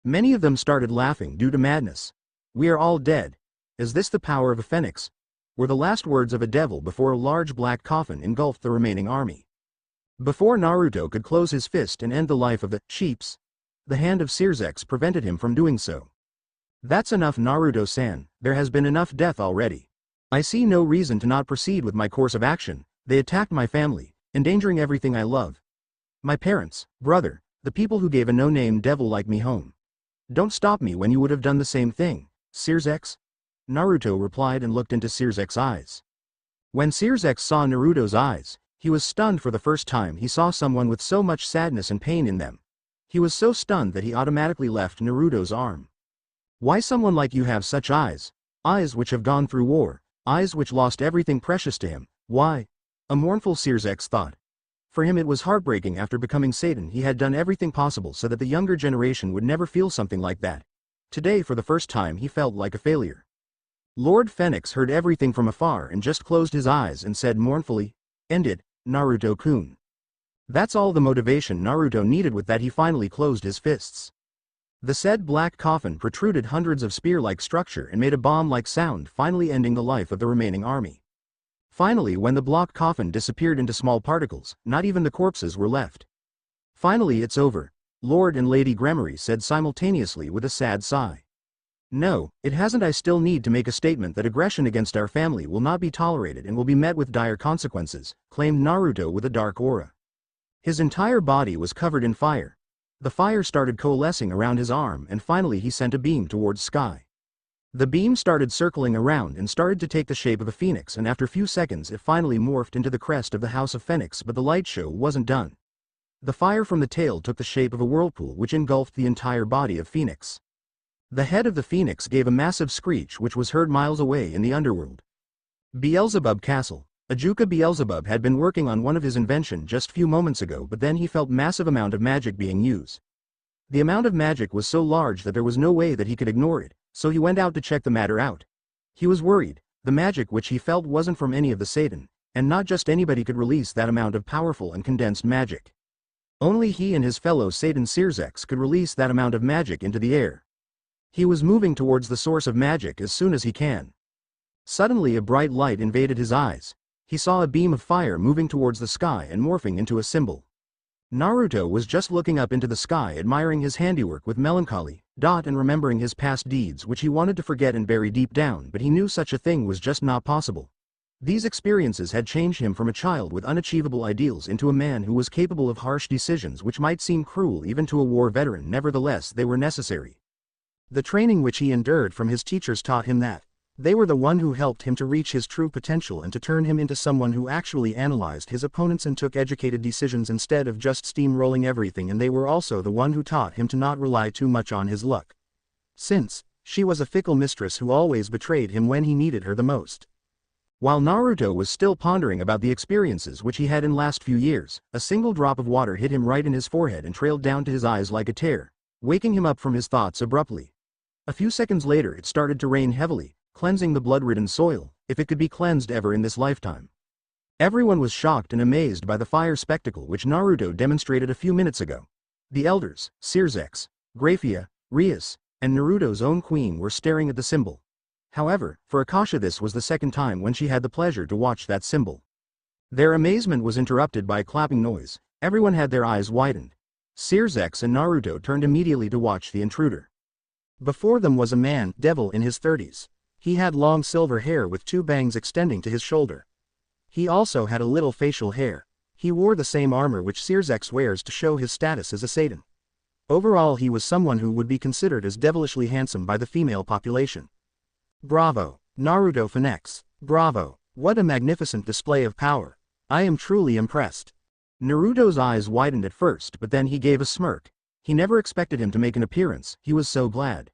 Many of them started laughing due to madness. We are all dead. Is this the power of a phoenix? Were the last words of a devil before a large black coffin engulfed the remaining army. Before Naruto could close his fist and end the life of the sheeps, the hand of Sirzechs prevented him from doing so. That's enough, Naruto-san, there has been enough death already. I see no reason to not proceed with my course of action. They attacked my family, endangering everything I love. My parents, brother, the people who gave a no-name devil like me home. Don't stop me when you would have done the same thing, Sirzechs. Naruto replied and looked into Sirzechs' eyes. When Sirzechs saw Naruto's eyes, he was stunned. For the first time he saw someone with so much sadness and pain in them. He was so stunned that he automatically left Naruto's arm. Why someone like you have such eyes? Eyes which have gone through war, eyes which lost everything precious to him, why? A mournful Sirzechs thought. For him it was heartbreaking. After becoming Satan he had done everything possible so that the younger generation would never feel something like that. Today for the first time he felt like a failure. Lord Fenix heard everything from afar and just closed his eyes and said mournfully, "End it, Naruto-kun." That's all the motivation Naruto needed. With that he finally closed his fists. The said black coffin protruded hundreds of spear-like structure and made a bomb-like sound, finally ending the life of the remaining army. Finally, when the block coffin disappeared into small particles, not even the corpses were left. Finally it's over, Lord and Lady Gremory said simultaneously with a sad sigh. No, it hasn't. I still need to make a statement that aggression against our family will not be tolerated and will be met with dire consequences, claimed Naruto with a dark aura. His entire body was covered in fire. The fire started coalescing around his arm and finally he sent a beam towards sky. The beam started circling around and started to take the shape of a phoenix, and after few seconds it finally morphed into the crest of the House of Fenix. But the light show wasn't done. The fire from the tail took the shape of a whirlpool which engulfed the entire body of Phoenix. The head of the phoenix gave a massive screech which was heard miles away in the underworld. Beelzebub Castle. Ouka Beelzebub had been working on one of his invention just few moments ago, but then he felt massive amount of magic being used. The amount of magic was so large that there was no way that he could ignore it, so he went out to check the matter out. He was worried. The magic which he felt wasn't from any of the Satan, and not just anybody could release that amount of powerful and condensed magic. Only he and his fellow Satan Sirzechs could release that amount of magic into the air. He was moving towards the source of magic as soon as he can. Suddenly a bright light invaded his eyes. He saw a beam of fire moving towards the sky and morphing into a symbol. Naruto was just looking up into the sky, admiring his handiwork with melancholy, and remembering his past deeds which he wanted to forget and bury deep down, but he knew such a thing was just not possible. These experiences had changed him from a child with unachievable ideals into a man who was capable of harsh decisions which might seem cruel even to a war veteran. Nevertheless, they were necessary. The training which he endured from his teachers taught him that. They were the one who helped him to reach his true potential and to turn him into someone who actually analyzed his opponents and took educated decisions instead of just steamrolling everything, and they were also the one who taught him to not rely too much on his luck. Since she was a fickle mistress who always betrayed him when he needed her the most. While Naruto was still pondering about the experiences which he had in last few years, a single drop of water hit him right in his forehead and trailed down to his eyes like a tear, waking him up from his thoughts abruptly. A few seconds later it started to rain heavily, cleansing the blood-ridden soil, if it could be cleansed ever in this lifetime. Everyone was shocked and amazed by the fire spectacle which Naruto demonstrated a few minutes ago. The elders, Sirzechs, Grafia, Rias, and Naruto's own queen were staring at the symbol. However, for Akasha this was the second time when she had the pleasure to watch that symbol. Their amazement was interrupted by a clapping noise. Everyone had their eyes widened. Sirzechs and Naruto turned immediately to watch the intruder. Before them was a man, devil in his 30s. He had long silver hair with two bangs extending to his shoulder. He also had a little facial hair. He wore the same armor which Sirzechs wears to show his status as a Satan. Overall he was someone who would be considered as devilishly handsome by the female population. Bravo, Naruto Phenex. Bravo, what a magnificent display of power. I am truly impressed. Naruto's eyes widened at first, but then he gave a smirk. He never expected him to make an appearance, he was so glad.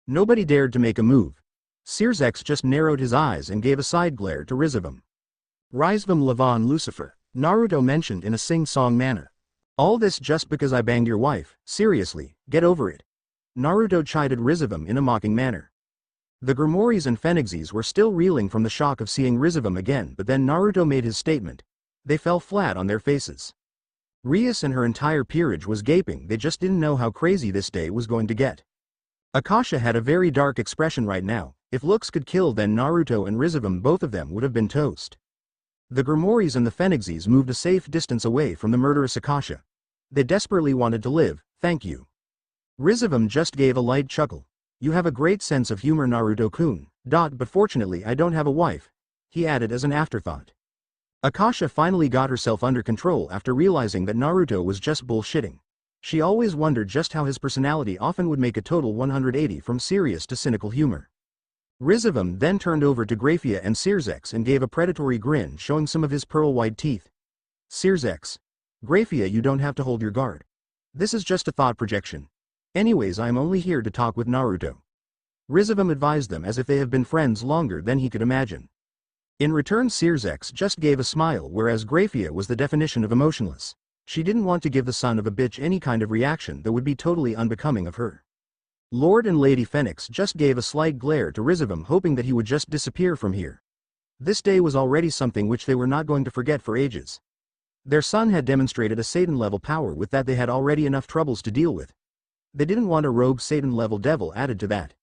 Nobody dared to make a move. Sirzechs just narrowed his eyes and gave a side glare to Rizom Lucifer, Naruto mentioned in a sing-song manner. All this just because I banged your wife, seriously, get over it. Naruto chided Rizom in a mocking manner. The Gremories and Fenixes were still reeling from the shock of seeing Rizom again, but then Naruto made his statement. They fell flat on their faces. Rias and her entire peerage was gaping, they just didn't know how crazy this day was going to get. Akasha had a very dark expression right now. If looks could kill, then Naruto and Rizom, both of them would have been toast. The Gremories and the Fenixes moved a safe distance away from the murderous Akasha. They desperately wanted to live, thank you. Rizom just gave a light chuckle. You have a great sense of humor, Naruto-kun, but fortunately I don't have a wife, he added as an afterthought. Akasha finally got herself under control after realizing that Naruto was just bullshitting. She always wondered just how his personality often would make a total 180 from serious to cynical humor. Rizom then turned over to Grafia and Sirzechs and gave a predatory grin, showing some of his pearl-white teeth. Sirzechs. Grafia, you don't have to hold your guard. This is just a thought projection. Anyways, I am only here to talk with Naruto. Rizom advised them as if they have been friends longer than he could imagine. In return, Sirzechs just gave a smile, whereas Grafia was the definition of emotionless. She didn't want to give the son of a bitch any kind of reaction that would be totally unbecoming of her. Lord and Lady Fenix just gave a slight glare to Rizom, hoping that he would just disappear from here. This day was already something which they were not going to forget for ages. Their son had demonstrated a Satan-level power, with that they had already enough troubles to deal with. They didn't want a rogue Satan-level devil added to that.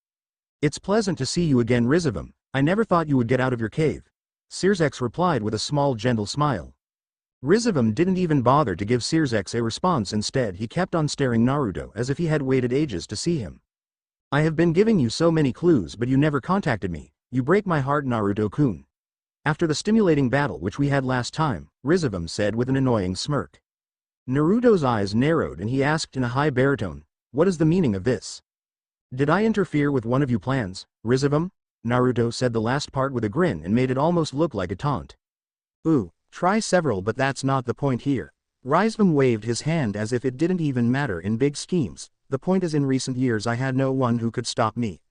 It's pleasant to see you again, Rizom. I never thought you would get out of your cave. Sirzechs replied with a small gentle smile. Rizom didn't even bother to give Sirzechs a response. Instead, he kept on staring Naruto as if he had waited ages to see him. I have been giving you so many clues, but you never contacted me. You break my heart, Naruto-kun. After the stimulating battle which we had last time, Rizom said with an annoying smirk. Naruto's eyes narrowed and he asked in a high baritone, "What is the meaning of this? Did I interfere with one of your plans, Rizom?" Naruto said the last part with a grin and made it almost look like a taunt. Ooh, try several, but that's not the point here. Rizom waved his hand as if it didn't even matter in big schemes. The point is, in recent years I had no one who could stop me.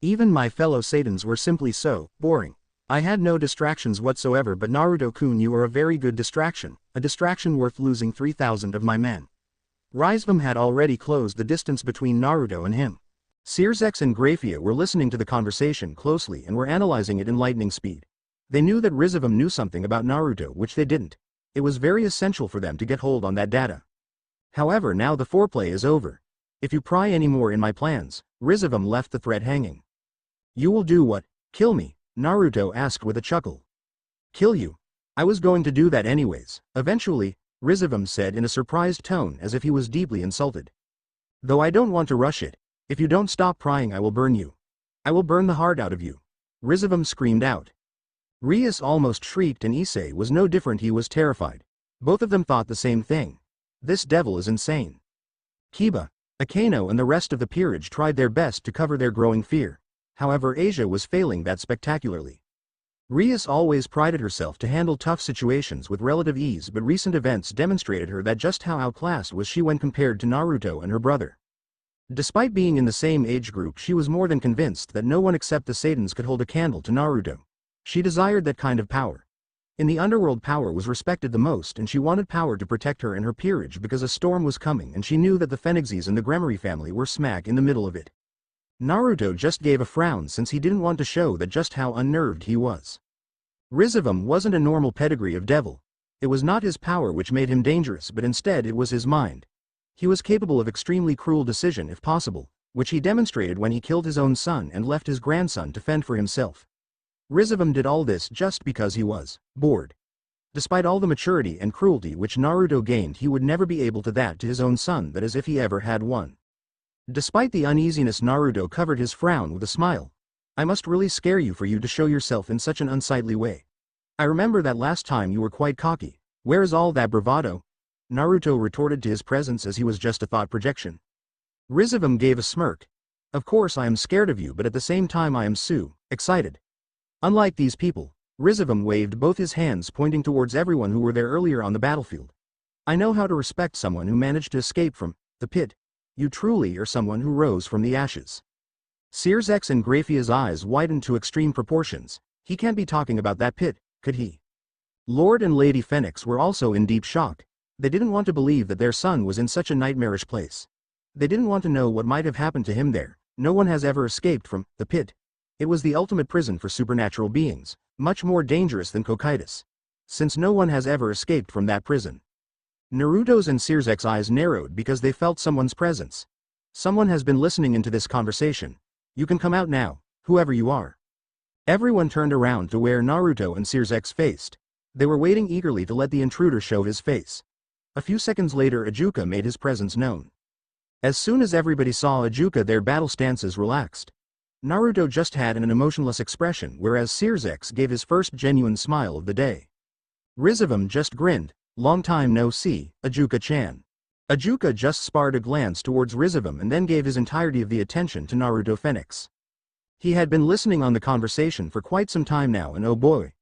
Even my fellow Satans were simply so boring. I had no distractions whatsoever, but Naruto-kun, you are a very good distraction, a distraction worth losing 3,000 of my men. Rizom had already closed the distance between Naruto and him. Sirzechs and Grafia were listening to the conversation closely and were analyzing it in lightning speed. They knew that Rizom knew something about Naruto which they didn't. It was very essential for them to get hold on that data. However, now the foreplay is over. If you pry any more in my plans, Rizom left the thread hanging. You will do what? Kill me? Naruto asked with a chuckle. Kill you? I was going to do that anyways, eventually, Rizom said in a surprised tone as if he was deeply insulted. Though I don't want to rush it. If you don't stop prying, I will burn you. I will burn the heart out of you. Rizom screamed out. Rias almost shrieked and Issei was no different. He was terrified. Both of them thought the same thing. This devil is insane. Kiba, Akano and the rest of the peerage tried their best to cover their growing fear. However, Asia was failing that spectacularly. Rias always prided herself to handle tough situations with relative ease, but recent events demonstrated her that just how outclassed was she when compared to Naruto and her brother. Despite being in the same age group, she was more than convinced that no one except the Satans could hold a candle to Naruto. She desired that kind of power. In the underworld, power was respected the most, and she wanted power to protect her and her peerage because a storm was coming, and she knew that the Fenixes and the Gremory family were smack in the middle of it. Naruto just gave a frown since he didn't want to show that just how unnerved he was. Rizom wasn't a normal pedigree of devil. It was not his power which made him dangerous, but instead it was his mind. He was capable of extremely cruel decision if possible, which he demonstrated when he killed his own son and left his grandson to fend for himself. Rizom did all this just because he was bored. Despite all the maturity and cruelty which Naruto gained, he would never be able to that to his own son, that is if he ever had one. Despite the uneasiness, Naruto covered his frown with a smile. I must really scare you for you to show yourself in such an unsightly way. I remember that last time you were quite cocky. Where is all that bravado? Naruto retorted to his presence as he was just a thought projection. Rizom gave a smirk. Of course I am scared of you, but at the same time I am excited. Unlike these people, Rizom waved both his hands pointing towards everyone who were there earlier on the battlefield. I know how to respect someone who managed to escape from the pit. You truly are someone who rose from the ashes. Sirzechs and Grafia's eyes widened to extreme proportions. He can't be talking about that pit, could he? Lord and Lady Fenix were also in deep shock. They didn't want to believe that their son was in such a nightmarish place. They didn't want to know what might have happened to him there. No one has ever escaped from the pit. It was the ultimate prison for supernatural beings, much more dangerous than Cocytus. Since no one has ever escaped from that prison. Naruto's and Sirzechs' eyes narrowed because they felt someone's presence. Someone has been listening into this conversation. You can come out now, whoever you are. Everyone turned around to where Naruto and Sirzechs faced. They were waiting eagerly to let the intruder show his face. A few seconds later, Ajuka made his presence known. As soon as everybody saw Ajuka, their battle stances relaxed. Naruto just had an emotionless expression, whereas Sirzechs gave his first genuine smile of the day. Rizom just grinned. Long time no see, Ajuka-chan. Ajuka just sparred a glance towards Rizom and then gave his entirety of the attention to Naruto Fenix. He had been listening on the conversation for quite some time now, and oh boy.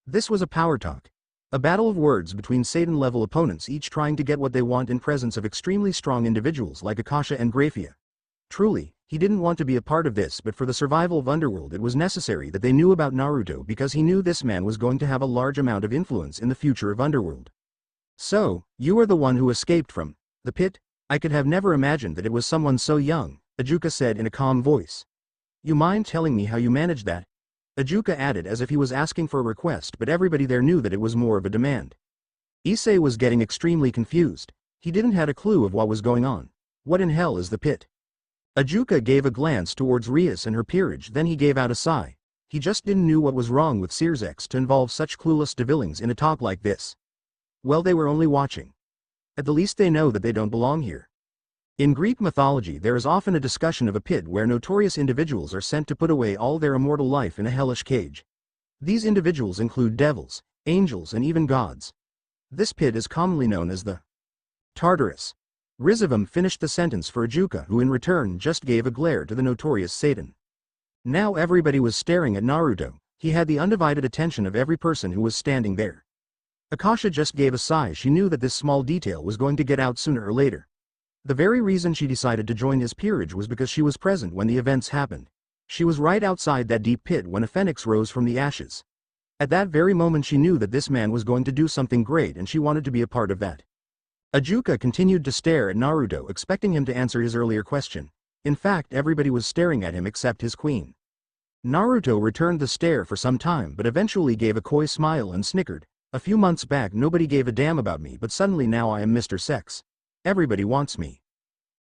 This was a power talk. A battle of words between Satan-level opponents, each trying to get what they want in presence of extremely strong individuals like Akasha and Graphia. Truly, he didn't want to be a part of this, but for the survival of Underworld it was necessary that they knew about Naruto, because he knew this man was going to have a large amount of influence in the future of Underworld. So, you are the one who escaped from the pit? I could have never imagined that it was someone so young, Ajuka said in a calm voice. You mind telling me how you managed that? Ajuka added as if he was asking for a request, but everybody there knew that it was more of a demand. Issei was getting extremely confused. He didn't have a clue of what was going on. What in hell is the pit? Ajuka gave a glance towards Rias and her peerage, then he gave out a sigh. He just didn't know what was wrong with Sirzechs to involve such clueless devillings in a talk like this. Well, they were only watching. At the least they know that they don't belong here. In Greek mythology there is often a discussion of a pit where notorious individuals are sent to put away all their immortal life in a hellish cage. These individuals include devils, angels and even gods. This pit is commonly known as the Tartarus. Rizom finished the sentence for Ajuka, who in return just gave a glare to the notorious Satan. Now everybody was staring at Naruto. He had the undivided attention of every person who was standing there. Akasha just gave a sigh. She knew that this small detail was going to get out sooner or later. The very reason she decided to join his peerage was because she was present when the events happened. She was right outside that deep pit when a phoenix rose from the ashes. At that very moment she knew that this man was going to do something great and she wanted to be a part of that. Ajuka continued to stare at Naruto, expecting him to answer his earlier question. In fact, everybody was staring at him except his queen. Naruto returned the stare for some time but eventually gave a coy smile and snickered. A few months back nobody gave a damn about me, but suddenly now I am Mr. Sex. Everybody wants me.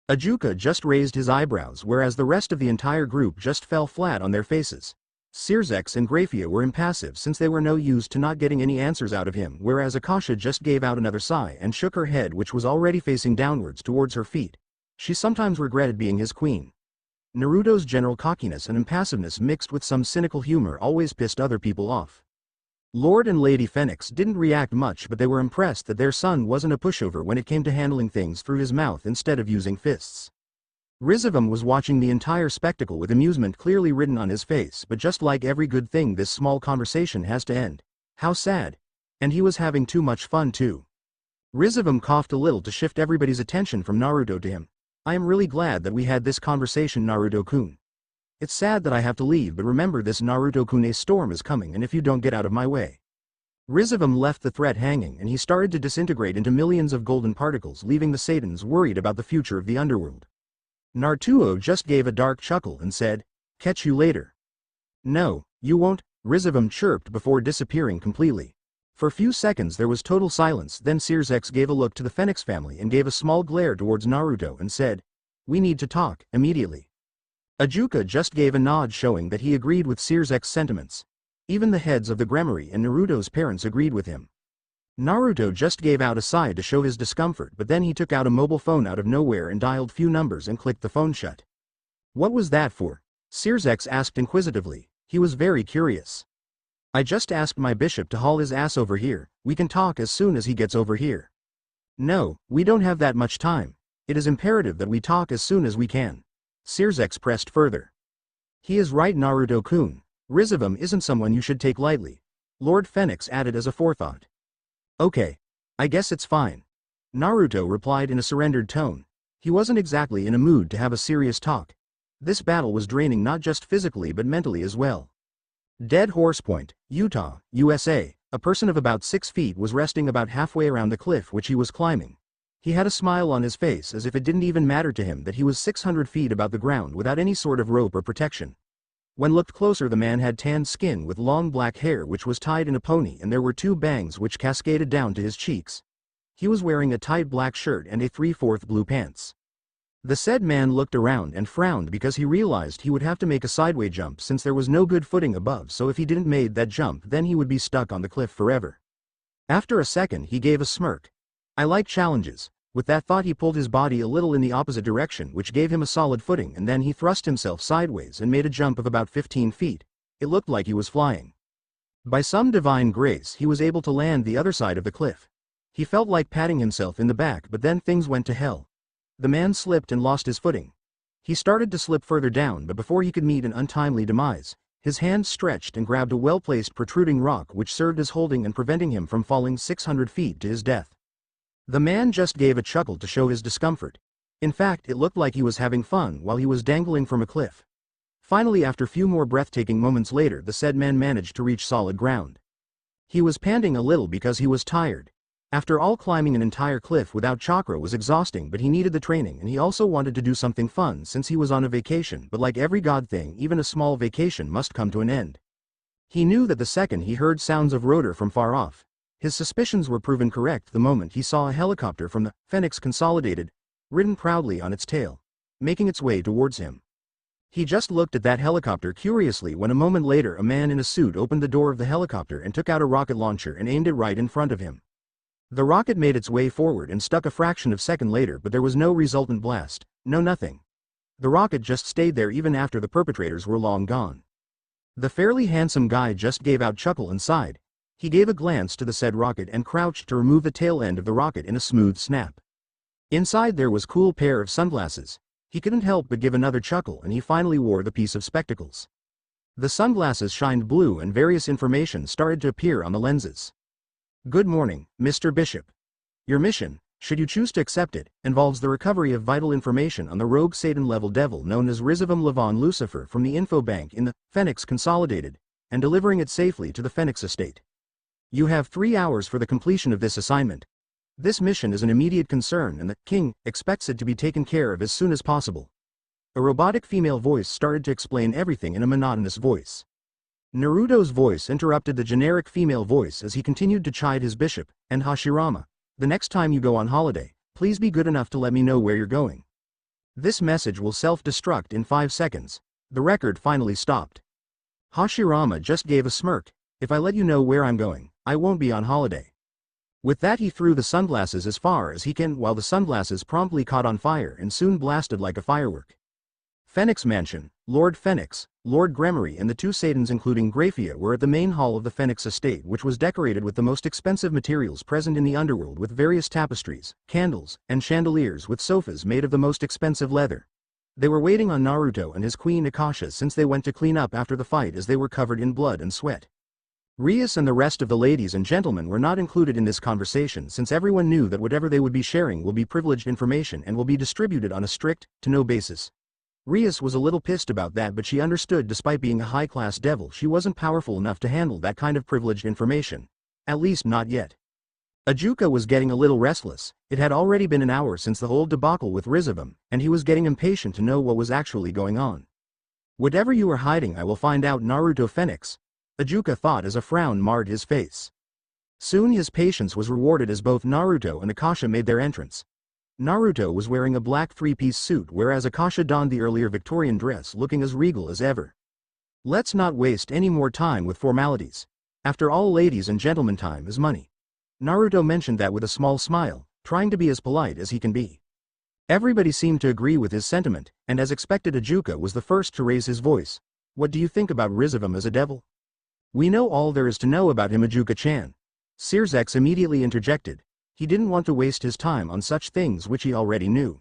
Ajuka just raised his eyebrows, whereas the rest of the entire group just fell flat on their faces. Sirzechs and Graphia were impassive since they were no use to not getting any answers out of him, whereas Akasha just gave out another sigh and shook her head, which was already facing downwards towards her feet. She sometimes regretted being his queen. Naruto's general cockiness and impassiveness mixed with some cynical humor always pissed other people off. Lord and Lady Fenix didn't react much, but they were impressed that their son wasn't a pushover when it came to handling things through his mouth instead of using fists. Rizom was watching the entire spectacle with amusement clearly written on his face, but just like every good thing, this small conversation has to end. How sad. And he was having too much fun too. Rizom coughed a little to shift everybody's attention from Naruto to him. I am really glad that we had this conversation, Naruto-kun. It's sad that I have to leave, but remember this, Naruto-kun, a storm is coming, and if you don't get out of my way. Rizom left the threat hanging and he started to disintegrate into millions of golden particles, leaving the Satans worried about the future of the underworld. Naruto just gave a dark chuckle and said, "Catch you later." "No, you won't," Rizom chirped before disappearing completely. For a few seconds there was total silence, then Sirzechs gave a look to the Fenix family and gave a small glare towards Naruto and said, "We need to talk, immediately." Ajuka just gave a nod showing that he agreed with Sirzechs' sentiments. Even the heads of the Gremory and Naruto's parents agreed with him. Naruto just gave out a sigh to show his discomfort, but then he took out a mobile phone out of nowhere and dialed few numbers and clicked the phone shut. "What was that for?" Sirzechs asked inquisitively. He was very curious. "I just asked my bishop to haul his ass over here. We can talk as soon as he gets over here." "No, we don't have that much time. It is imperative that we talk as soon as we can." Sirzechs pressed further. "He is right, Naruto-kun. Rizom isn't someone you should take lightly," Lord Fenix added as a forethought. "Okay. I guess it's fine," Naruto replied in a surrendered tone. He wasn't exactly in a mood to have a serious talk. This battle was draining not just physically but mentally as well. Dead Horse Point, Utah, USA, a person of about 6 feet was resting about halfway around the cliff which he was climbing. He had a smile on his face as if it didn't even matter to him that he was 600 feet above the ground without any sort of rope or protection. When looked closer, the man had tanned skin with long black hair which was tied in a pony, and there were 2 bangs which cascaded down to his cheeks. He was wearing a tight black shirt and a 3/4 blue pants. The said man looked around and frowned because he realized he would have to make a sideway jump since there was no good footing above, so if he didn't make that jump then he would be stuck on the cliff forever. After a second he gave a smirk. "I like challenges." With that thought he pulled his body a little in the opposite direction, which gave him a solid footing, and then he thrust himself sideways and made a jump of about 15 feet. It looked like he was flying. By some divine grace he was able to land the other side of the cliff. He felt like patting himself in the back, but then things went to hell. The man slipped and lost his footing. He started to slip further down, but before he could meet an untimely demise, His hand stretched and grabbed a well-placed protruding rock which served as holding and preventing him from falling 600 feet to his death. The man just gave a chuckle to show his discomfort. In fact, it looked like he was having fun while he was dangling from a cliff. Finally, after few more breathtaking moments later, the said man managed to reach solid ground. He was panting a little because he was tired. After all, climbing an entire cliff without chakra was exhausting, but he needed the training and he also wanted to do something fun since he was on a vacation, but like every god thing, even a small vacation must come to an end. He knew that the second he heard sounds of rotor from far off. His suspicions were proven correct the moment he saw a helicopter from the Fenix Consolidated, ridden proudly on its tail, making its way towards him. He just looked at that helicopter curiously when a moment later a man in a suit opened the door of the helicopter and took out a rocket launcher and aimed it right in front of him. The rocket made its way forward and stuck a fraction of a second later, but there was no resultant blast, no nothing. The rocket just stayed there even after the perpetrators were long gone. The fairly handsome guy just gave out chuckle and sighed. He gave a glance to the said rocket and crouched to remove the tail end of the rocket in a smooth snap. Inside there was cool pair of sunglasses. He couldn't help but give another chuckle and he finally wore the piece of spectacles. The sunglasses shined blue and various information started to appear on the lenses. Good morning, Mr. Bishop. Your mission, should you choose to accept it, involves the recovery of vital information on the rogue Satan-level devil known as Rizom Lucifer from the info bank in the Fenix Consolidated, and delivering it safely to the Fenix estate. You have 3 hours for the completion of this assignment. This mission is an immediate concern and the king expects it to be taken care of as soon as possible. A robotic female voice started to explain everything in a monotonous voice. Naruto's voice interrupted the generic female voice as he continued to chide his bishop, and Hashirama, the next time you go on holiday, please be good enough to let me know where you're going. This message will self-destruct in 5 seconds. The record finally stopped. Hashirama just gave a smirk. If I let you know where I'm going, I won't be on holiday. With that he threw the sunglasses as far as he can while the sunglasses promptly caught on fire and soon blasted like a firework. Fenix Mansion, Lord Fenix, Lord Gremory and the 2 Satans including Graphia were at the main hall of the Fenix estate, which was decorated with the most expensive materials present in the underworld with various tapestries, candles, and chandeliers with sofas made of the most expensive leather. They were waiting on Naruto and his queen Akasha since they went to clean up after the fight as they were covered in blood and sweat. Rias and the rest of the ladies and gentlemen were not included in this conversation since everyone knew that whatever they would be sharing will be privileged information and will be distributed on a strict, to-know basis. Rias was a little pissed about that, but she understood despite being a high-class devil she wasn't powerful enough to handle that kind of privileged information. At least not yet. Ajuka was getting a little restless. It had already been an hour since the whole debacle with Rizom, and he was getting impatient to know what was actually going on. Whatever you are hiding I will find out, Naruto Fenix, Ajuka thought as a frown marred his face. Soon his patience was rewarded as both Naruto and Akasha made their entrance. Naruto was wearing a black 3-piece suit whereas Akasha donned the earlier Victorian dress, looking as regal as ever. Let's not waste any more time with formalities. After all, ladies and gentlemen, time is money. Naruto mentioned that with a small smile, trying to be as polite as he can be. Everybody seemed to agree with his sentiment, and as expected Ajuka was the first to raise his voice. What do you think about Rizom as a devil? We know all there is to know about him, Ajuka-chan. Sirzechs immediately interjected. He didn't want to waste his time on such things which he already knew.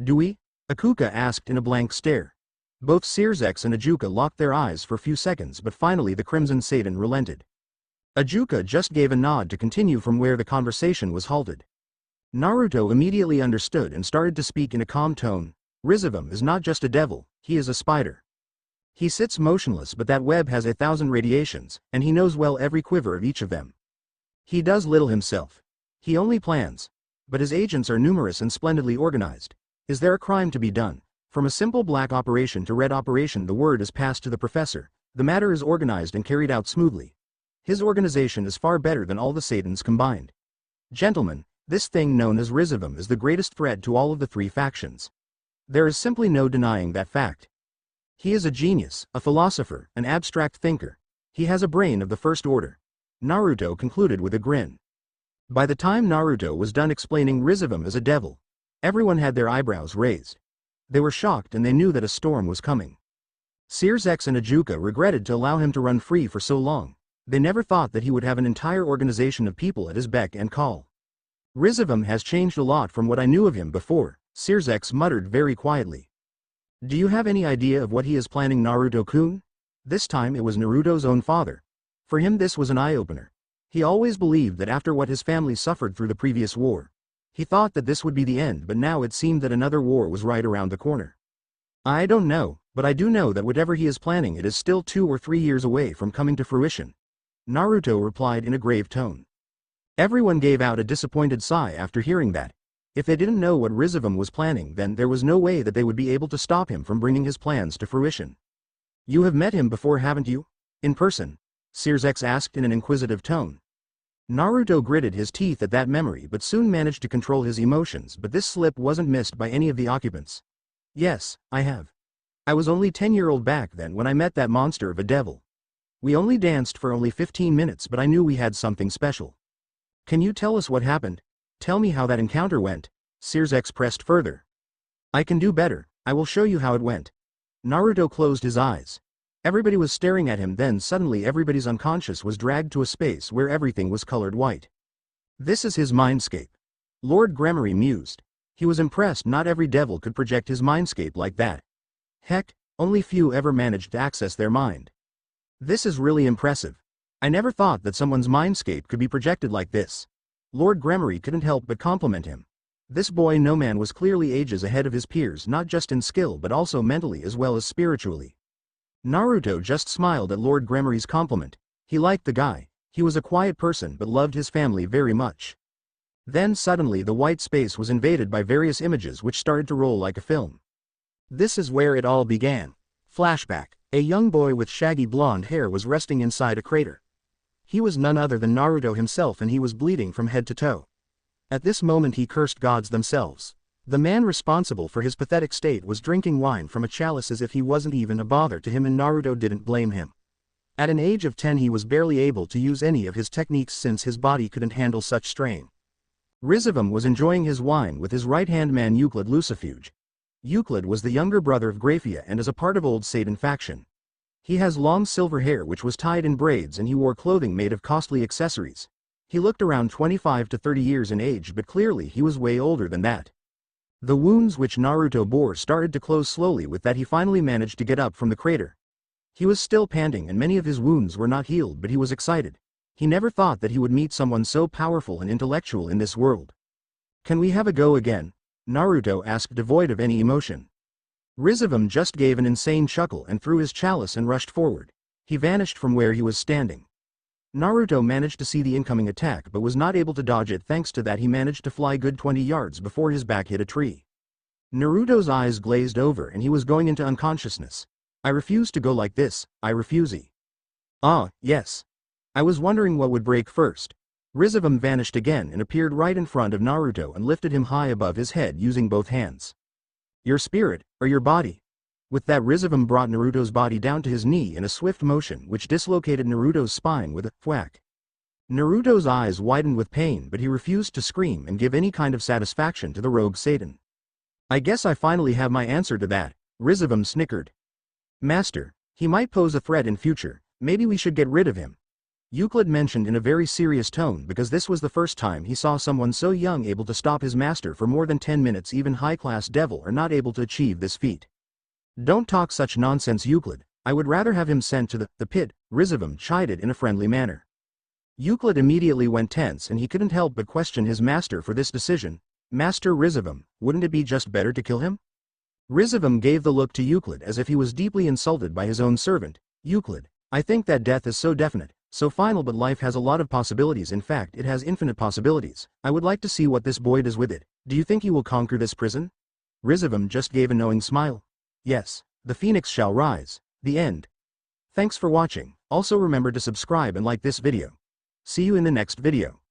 Do we? Akuka asked in a blank stare. Both Sirzechs and Ajuka locked their eyes for a few seconds, but finally the Crimson Satan relented. Ajuka just gave a nod to continue from where the conversation was halted. Naruto immediately understood and started to speak in a calm tone. Rizom is not just a devil, he is a spider. He sits motionless, but that web has 1,000 radiations, and he knows well every quiver of each of them. He does little himself. He only plans. But his agents are numerous and splendidly organized. Is there a crime to be done? From a simple black operation to red operation, the word is passed to the professor. The matter is organized and carried out smoothly. His organization is far better than all the Satans combined. Gentlemen, this thing known as Rizom is the greatest threat to all of the 3 factions. There is simply no denying that fact. He is a genius, a philosopher, an abstract thinker. He has a brain of the first order. Naruto concluded with a grin. By the time Naruto was done explaining Rizom as a devil, everyone had their eyebrows raised. They were shocked and they knew that a storm was coming. Sirzechs and Ajuka regretted to allow him to run free for so long. They never thought that he would have an entire organization of people at his beck and call. Rizom has changed a lot from what I knew of him before, Sirzechs muttered very quietly. Do you have any idea of what he is planning, Naruto-kun? This time it was Naruto's own father. For him this was an eye-opener. He always believed that after what his family suffered through the previous war, he thought that this would be the end, but now it seemed that another war was right around the corner. I don't know, but I do know that whatever he is planning it is still 2 or 3 years away from coming to fruition. Naruto replied in a grave tone. Everyone gave out a disappointed sigh after hearing that. If they didn't know what Rizom was planning, then there was no way that they would be able to stop him from bringing his plans to fruition. You have met him before, haven't you? In person? Sirzechs asked in an inquisitive tone. Naruto gritted his teeth at that memory but soon managed to control his emotions, but this slip wasn't missed by any of the occupants. Yes, I have. I was only 10-year-old back then when I met that monster of a devil. We only danced for only 15 minutes, but I knew we had something special. Can you tell us what happened? Tell me how that encounter went. Sirzechs pressed further. I can do better, I will show you how it went. Naruto closed his eyes. Everybody was staring at him, then suddenly everybody's unconscious was dragged to a space where everything was colored white. This is his mindscape. Lord Gremory mused. He was impressed not every devil could project his mindscape like that. Heck, only few ever managed to access their mind. This is really impressive. I never thought that someone's mindscape could be projected like this. Lord Gremory couldn't help but compliment him. This boy no man was clearly ages ahead of his peers, not just in skill but also mentally as well as spiritually. Naruto just smiled at Lord Gremory's compliment. He liked the guy. He was a quiet person but loved his family very much. Then suddenly the white space was invaded by various images which started to roll like a film. This is where it all began. Flashback. A young boy with shaggy blonde hair was resting inside a crater. He was none other than Naruto himself, and he was bleeding from head to toe. At this moment he cursed gods themselves. The man responsible for his pathetic state was drinking wine from a chalice as if he wasn't even a bother to him, and Naruto didn't blame him. At an age of 10 he was barely able to use any of his techniques since his body couldn't handle such strain. Rizom was enjoying his wine with his right-hand man Rizom Lucifer. Euclid was the younger brother of Graphia and is a part of Old Satan faction. He has long silver hair which was tied in braids, and he wore clothing made of costly accessories. He looked around 25 to 30 years in age, but clearly he was way older than that. The wounds which Naruto bore started to close slowly. With that he finally managed to get up from the crater. He was still panting and many of his wounds were not healed, but he was excited. He never thought that he would meet someone so powerful and intellectual in this world. Can we have a go again? Naruto asked, devoid of any emotion. Rizom just gave an insane chuckle and threw his chalice and rushed forward. He vanished from where he was standing. Naruto managed to see the incoming attack but was not able to dodge it. Thanks to that he managed to fly good 20 yards before his back hit a tree. Naruto's eyes glazed over and he was going into unconsciousness. I refuse to go like this, I refuse. Ah, yes. I was wondering what would break first. Rizom vanished again and appeared right in front of Naruto and lifted him high above his head using both hands. Your spirit, or your body? With that Rizom brought Naruto's body down to his knee in a swift motion which dislocated Naruto's spine with a whack. Naruto's eyes widened with pain, but he refused to scream and give any kind of satisfaction to the rogue Satan. I guess I finally have my answer to that, Rizom snickered. Master, he might pose a threat in future, maybe we should get rid of him. Euclid mentioned in a very serious tone, because this was the first time he saw someone so young able to stop his master for more than 10 minutes. Even high-class devil are not able to achieve this feat. Don't talk such nonsense, Euclid. I would rather have him sent to the pit, Rizom chided in a friendly manner. Euclid immediately went tense and he couldn't help but question his master for this decision. Master Rizom, wouldn't it be just better to kill him? Rizom gave the look to Euclid as if he was deeply insulted by his own servant. Euclid, I think that death is so definite, so final, but life has a lot of possibilities. In fact, it has infinite possibilities. I would like to see what this boy does with it. Do you think he will conquer this prison? Rizom just gave a knowing smile. Yes, the Phoenix shall rise. The end. Thanks for watching. Also remember to subscribe and like this video. See you in the next video.